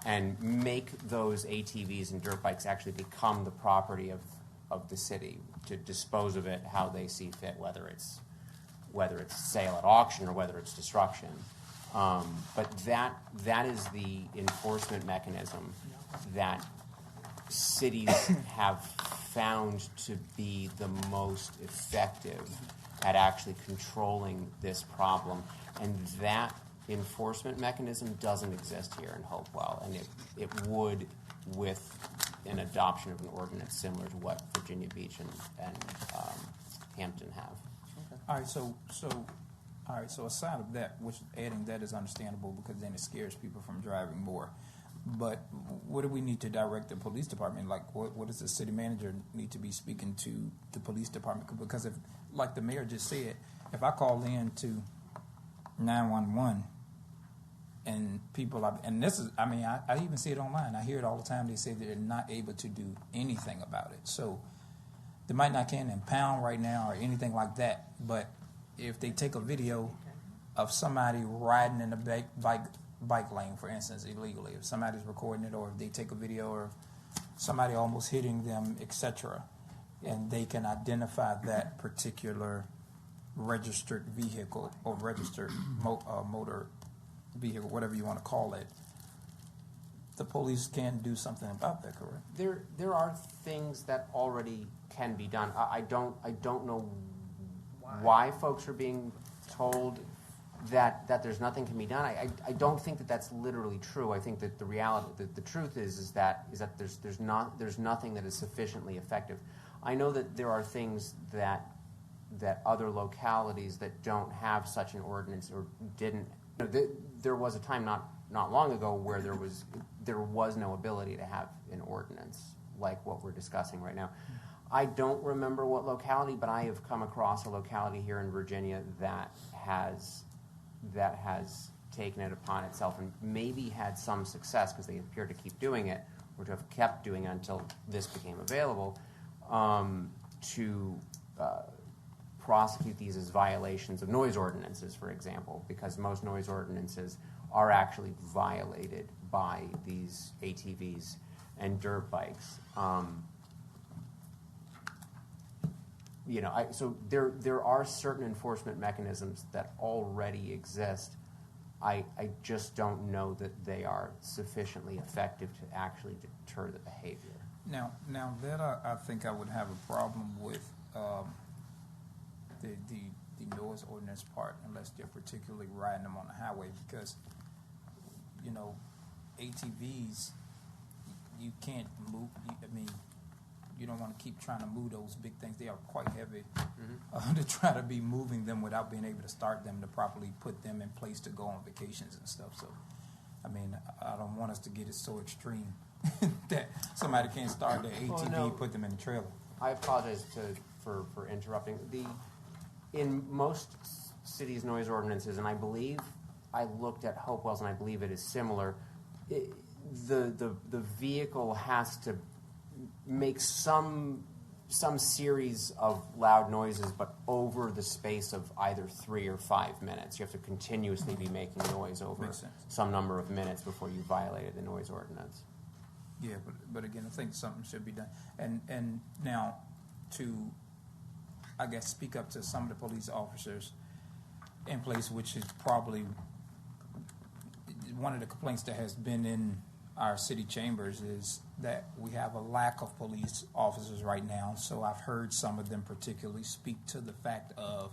and make those ATVs and dirt bikes actually become the property of the city, to dispose of it how they see fit, whether it's sale at auction or whether it's destruction. But that is the enforcement mechanism that cities have found to be the most effective at actually controlling this problem, and that enforcement mechanism doesn't exist here in Hopewell, and it would with an adoption of an ordinance similar to what Virginia Beach and Hampton have.
Okay. All right, so aside of that, which adding that is understandable because then it scares people from driving more. But what do we need to direct the police department? Like, what does the city manager need to be speaking to the police department? Because if, like the mayor just said, if I call in to 911 and people and this is, I even see it online. I hear it all the time. They say they're not able to do anything about it. So they might not can impound right now or anything like that. But if they take a video of somebody riding in a bike lane, for instance, illegally, if somebody's recording it, or if they take a video of somebody almost hitting them, etc., and they can identify that particular registered vehicle or registered motor vehicle, whatever you want to call it, the police can do something about that, correct?
There are things that already can be done. I don't know why folks are being told that there's nothing can be done. I don't think that that's literally true. I think that the reality, the truth is that there's nothing that is sufficiently effective. I know that there are things that other localities that don't have such an ordinance or didn't. There was a time not long ago where there was no ability to have an ordinance like what we're discussing right now. I don't remember what locality, but I have come across a locality here in Virginia that has taken it upon itself and maybe had some success because they appear to keep doing it, or to have kept doing it until this became available, to prosecute these as violations of noise ordinances, for example, because most noise ordinances are actually violated by these ATVs and dirt bikes. So there are certain enforcement mechanisms that already exist. I just don't know that they are sufficiently effective to actually deter the behavior.
Now that I think I would have a problem with the noise ordinance part, unless they're particularly riding them on the highway, because ATVs, you can't move. You don't want to keep trying to move those big things. They are quite heavy to try to be moving them without being able to start them to properly put them in place to go on vacations and stuff. So, I don't want us to get it so extreme that somebody can't start their ATV, put them in the trailer.
I apologize for interrupting. In most cities' noise ordinances, and I believe I looked at Hopewell's, and I believe it is similar. The vehicle has to make some series of loud noises, but over the space of either 3 or 5 minutes. You have to continuously be making noise over some number of minutes before you violated the noise ordinance.
Yeah, but again, I think something should be done. And now, to, I guess, speak up to some of the police officers in place, which is probably one of the complaints that has been in our city chambers, is that we have a lack of police officers right now. So I've heard some of them particularly speak to the fact of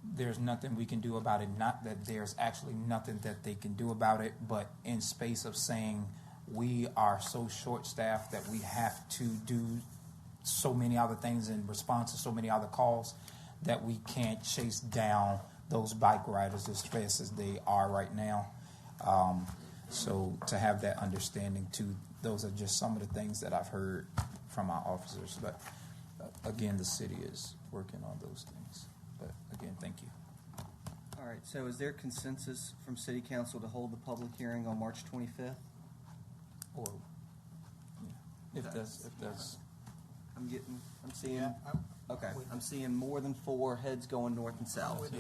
there's nothing we can do about it. Not that there's actually nothing that they can do about it, but in space of saying we are so short-staffed that we have to do so many other things in response to so many other calls that we can't chase down those bike riders as fast as they are right now. So to have that understanding too, those are just some of the things that I've heard from our officers. But again, the city is working on those things. But again, thank you.
All right, so is there consensus from City Council to hold the public hearing on March 25th?
Or if that's
I'm seeing more than 4 heads going north and south.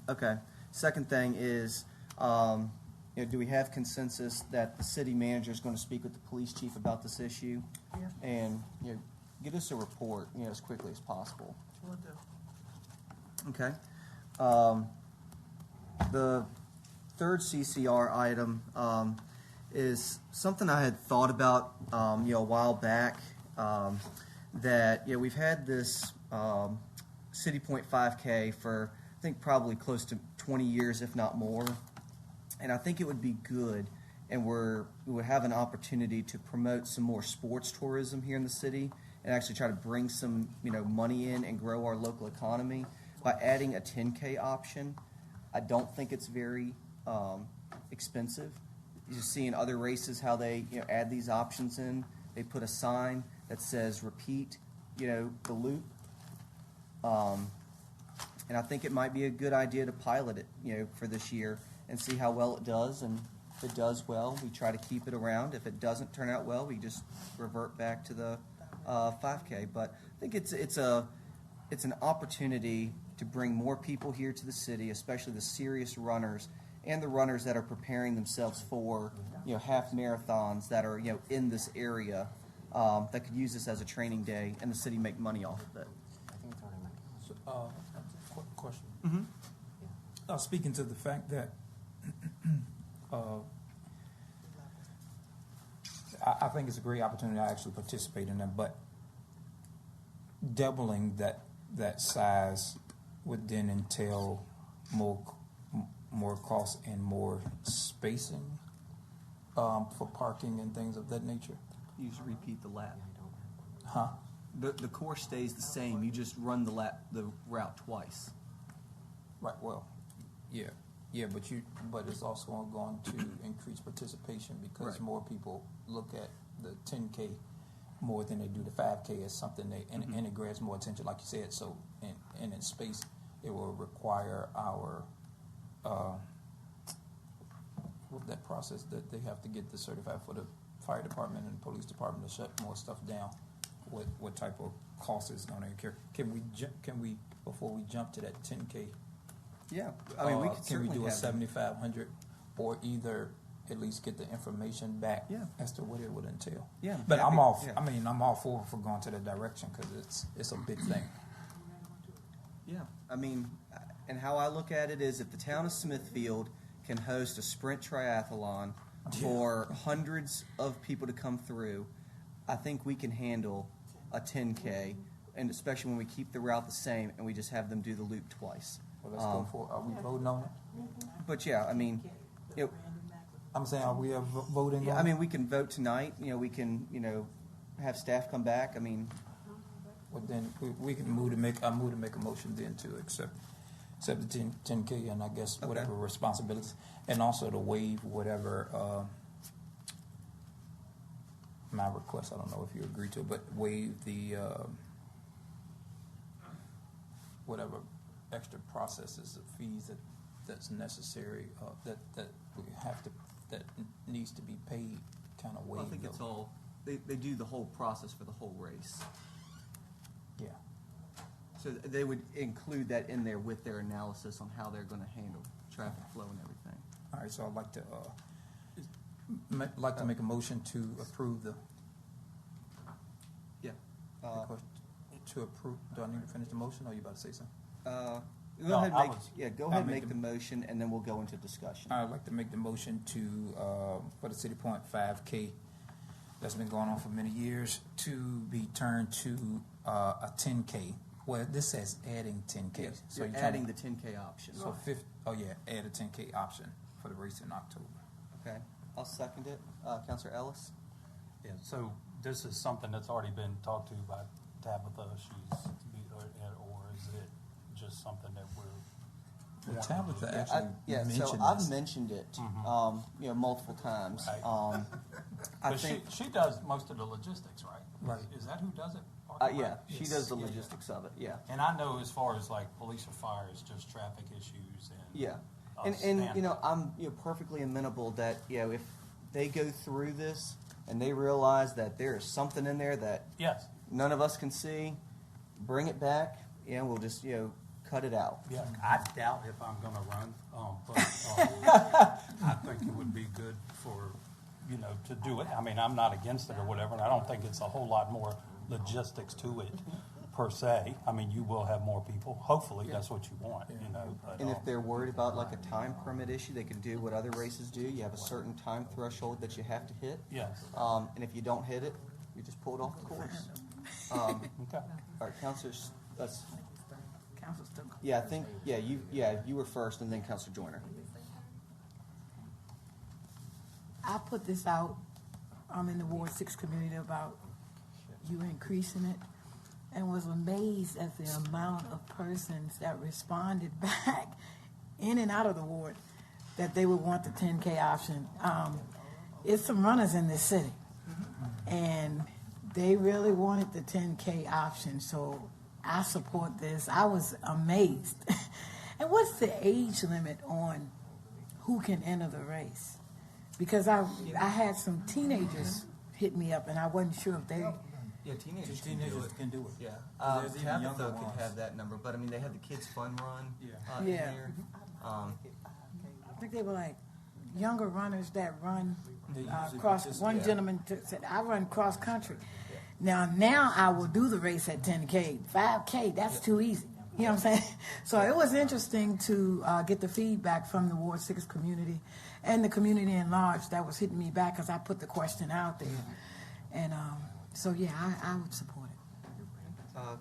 Okay. Second thing is, do we have consensus that the city manager is going to speak with the police chief about this issue?
Yeah.
And get us a report as quickly as possible.
Will do.
Okay. The third CCR item is something I had thought about a while back. That we've had this City Point 5K for I think probably close to 20 years, if not more. And I think it would be good, and we would have an opportunity to promote some more sports tourism here in the city, and actually try to bring some money in and grow our local economy by adding a 10K option. I don't think it's very expensive. You see in other races how they add these options in. They put a sign that says repeat, the loop. And I think it might be a good idea to pilot it, for this year and see how well it does. And if it does well, we try to keep it around. If it doesn't turn out well, we just revert back to the 5K. But I think it's an opportunity to bring more people here to the city, especially the serious runners and the runners that are preparing themselves for half marathons that are in this area that could use this as a training day, and the city make money off of it.
Question.
Mm-hmm.
Speaking to the fact that I think it's a great opportunity to actually participate in that, but doubling that size would then entail more cost and more spacing for parking and things of that nature.
You just repeat the lap.
Huh?
The course stays the same. You just run the route twice.
Right. Well, yeah, but it's also going to increase participation because more people look at the 10K more than they do the 5K is something and it grabs more attention, like you said. So, and in space, it will require our with that process that they have to get this certified for the fire department and the police department to shut more stuff down. What type of cost is going to incur? Can we before we jump to that 10K?
Yeah, I mean, we could
can we
certainly
do a
have
7,500, or either at least get the information back as to what it would entail?
Yeah,
but I'm
happy-
all.
yeah.
I mean, I'm all for going to that direction because it's a big thing.
Yeah, I mean, and how I look at it is if the town of Smithfield can host a sprint triathlon for hundreds of people to come through, I think we can handle a 10K, and especially when we keep the route the same and we just have them do the loop twice.
Well, let's go for. Are we voting on it?
But yeah, I mean,
I'm saying, are we voting?
Yeah,
on
I
it?
mean, we can vote tonight. You know, we can, have staff come back. I mean,
Well, then we can move to make. I move to make a motion then to accept the 10K and I guess whatever responsibilities, and also to waive whatever my request. I don't know if you agree to it, but waive the whatever extra processes of fees that's necessary that we have to that needs to be paid. Kind of waive.
I think it's all they do the whole process for the whole race.
Yeah.
So they would include that in there with their analysis on how they're going to handle traffic flow and everything.
All right, so I'd like to make a motion to approve the.
Yeah.
To approve. Do I need to finish the motion, or are you about to say something?
Go ahead and make the motion, and then we'll go into discussion.
I'd like to make the motion to for the City Point 5K that's been going on for many years to be turned to a 10K. Well, this says adding 10K.
Yeah,
So
you're adding the 10K option.
So add a 10K option for the race in October.
Okay, I'll second it. Councilor Ellis?
Yeah, so this is something that's already been talked to by Tabitha, or is it just something that we're...
Well, Tabitha actually mentioned
so
this.
I've mentioned it, multiple times.
Right.
I
But
think,
she does most of the logistics, right?
Right.
Is that who does it?
yeah, she does the logistics of it, yeah.
And I know as far as like police or fire, it's just traffic issues and...
Yeah,
us
and
standing.
I'm perfectly amenable that if they go through this and they realize that there is something in there that
Yes.
none of us can see, bring it back. We'll just cut it out.
Yeah, I doubt if I'm going to run, but I think it would be good for, to do it. I mean, I'm not against it or whatever, and I don't think it's a whole lot more logistics to it per se. I mean, you will have more people. Hopefully, that's what you want, But,
And if they're worried about like a time permit issue, they can do what other races do. You have a certain time threshold that you have to hit.
Yes.
And if you don't hit it, you just pull it off the course.
Okay.
All right, councilors.
Council still.
Yeah, I think. You were first, and then Councilor Joyner.
I put this out, in the Ward 6 community about you increasing it, and was amazed at the amount of persons that responded back in and out of the ward that they would want the 10K option. It's some runners in this city, and they really wanted the 10K option, so I support this. I was amazed. And what's the age limit on who can enter the race? Because I had some teenagers hit me up, and I wasn't sure if they...
Yeah, teenagers
can do it.
Yeah,
There's even younger
Tabitha could
ones.
have that number, but I mean, they had the Kids Fun Run in
Yeah.
there.
I think they were like younger runners that run
They usually
cross.
just-
One
yeah.
gentleman said, "I run cross country." Now I will do the race at 10K, 5K. That's too easy. You know what I'm saying? So it was interesting to get the feedback from the Ward 6 community and the community in large that was hitting me back because I put the question out there, and so yeah, I would support it.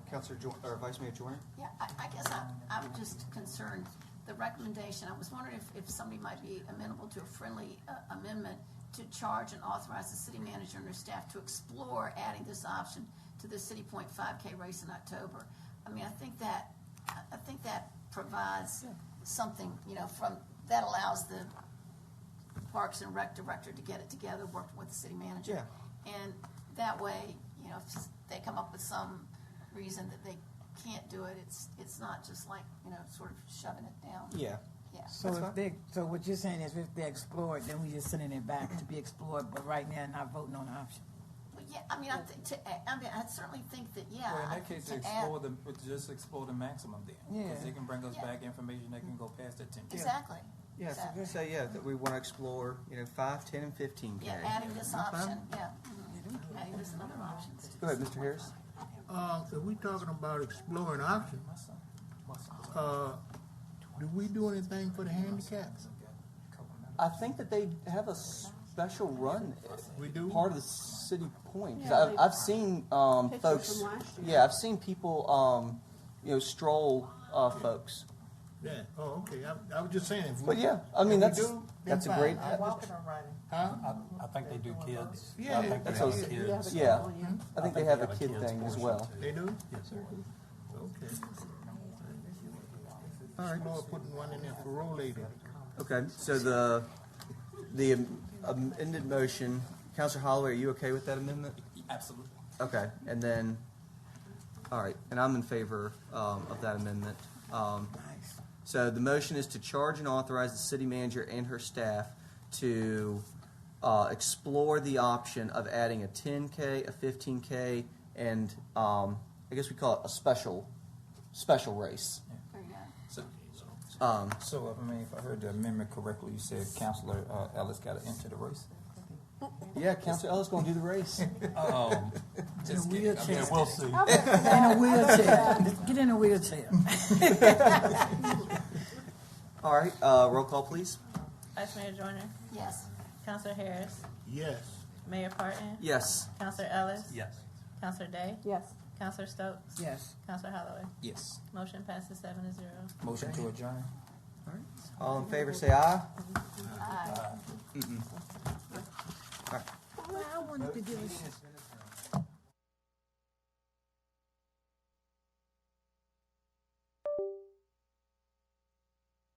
Councilor or Vice Mayor Joyner.
Yeah, I guess I'm just concerned, the recommendation, I was wondering if somebody might be amenable to a friendly amendment to charge and authorize the city manager and her staff to explore adding this option to the City Point 5K race in October. I mean, I think that provides something, that allows the Parks and Rec director to get it together, working with the city manager.
Yeah.
And that way, you know, if they come up with some reason that they can't do it, it's not just like, you know, sort of shoving it down.
Yeah.
Yeah.
So so what you're saying is if they're explored, then we just sending it back to be explored, but right now not voting on the option.
But yeah, I mean, I certainly think that, yeah.
Well, in that case,
to add-
just explore the maximum then.
Yeah.
Because they can bring us
Yeah.
back information that can go past that 10.
Exactly.
Yeah,
Exactly.
so yeah, that we want to explore, 5, 10, and 15K.
Yeah, adding this option, yeah. Adding this and other options.
Go ahead, Mr. Harris.
If we talking about exploring options, do we do anything for the handicapped?
I think that they have a special run.
We do?
Part of the city point. 'Cause
Yeah,
I've seen
Pictures
folks.
from last year.
Yeah, I've seen people, stroll folks.
Yeah, oh, okay, I was just saying. If we-
But yeah, I mean,
if we
that's
do, then
a
fine.
great.
Walking or riding?
Huh?
I think they do kids.
Yeah,
I think they
that's
have
okay.
kids.
Yeah, I think they have a
a
kid
kids
thing as
portion,
well.
too.
They do?
Yes, sir.
Okay. All right, Lord, putting one in there for roll later.
Okay, so the amended motion, Councilor Holloway, are you okay with that amendment?
Absolutely.
Okay, and then, all right, and I'm in favor of that amendment. So the motion is to charge and authorize the city manager and her staff to explore the option of adding a 10K, a 15K, and I guess we call it a special race.
Very good.
So, if I heard the amendment correctly, you said Councilor Ellis got to enter the race?
Yeah, Councilor Ellis going to do the race.
Just kidding. I mean, we'll see.
In a wheelchair. Get in a wheelchair.
All right, roll call, please.
Vice Mayor Joyner,
Yes.
Counselor Harris,
Yes.
Mayor Parton,
Yes.
Counselor Ellis,
Yes.
Counselor Day,
Yes.
Counselor Stokes,
Yes.
Counselor Holloway.
Yes.
Motion passes 7-0.
Motion to adjourn.
All in favor, say aye.
Aye.
Mm-mm.
Well, I wanted to give a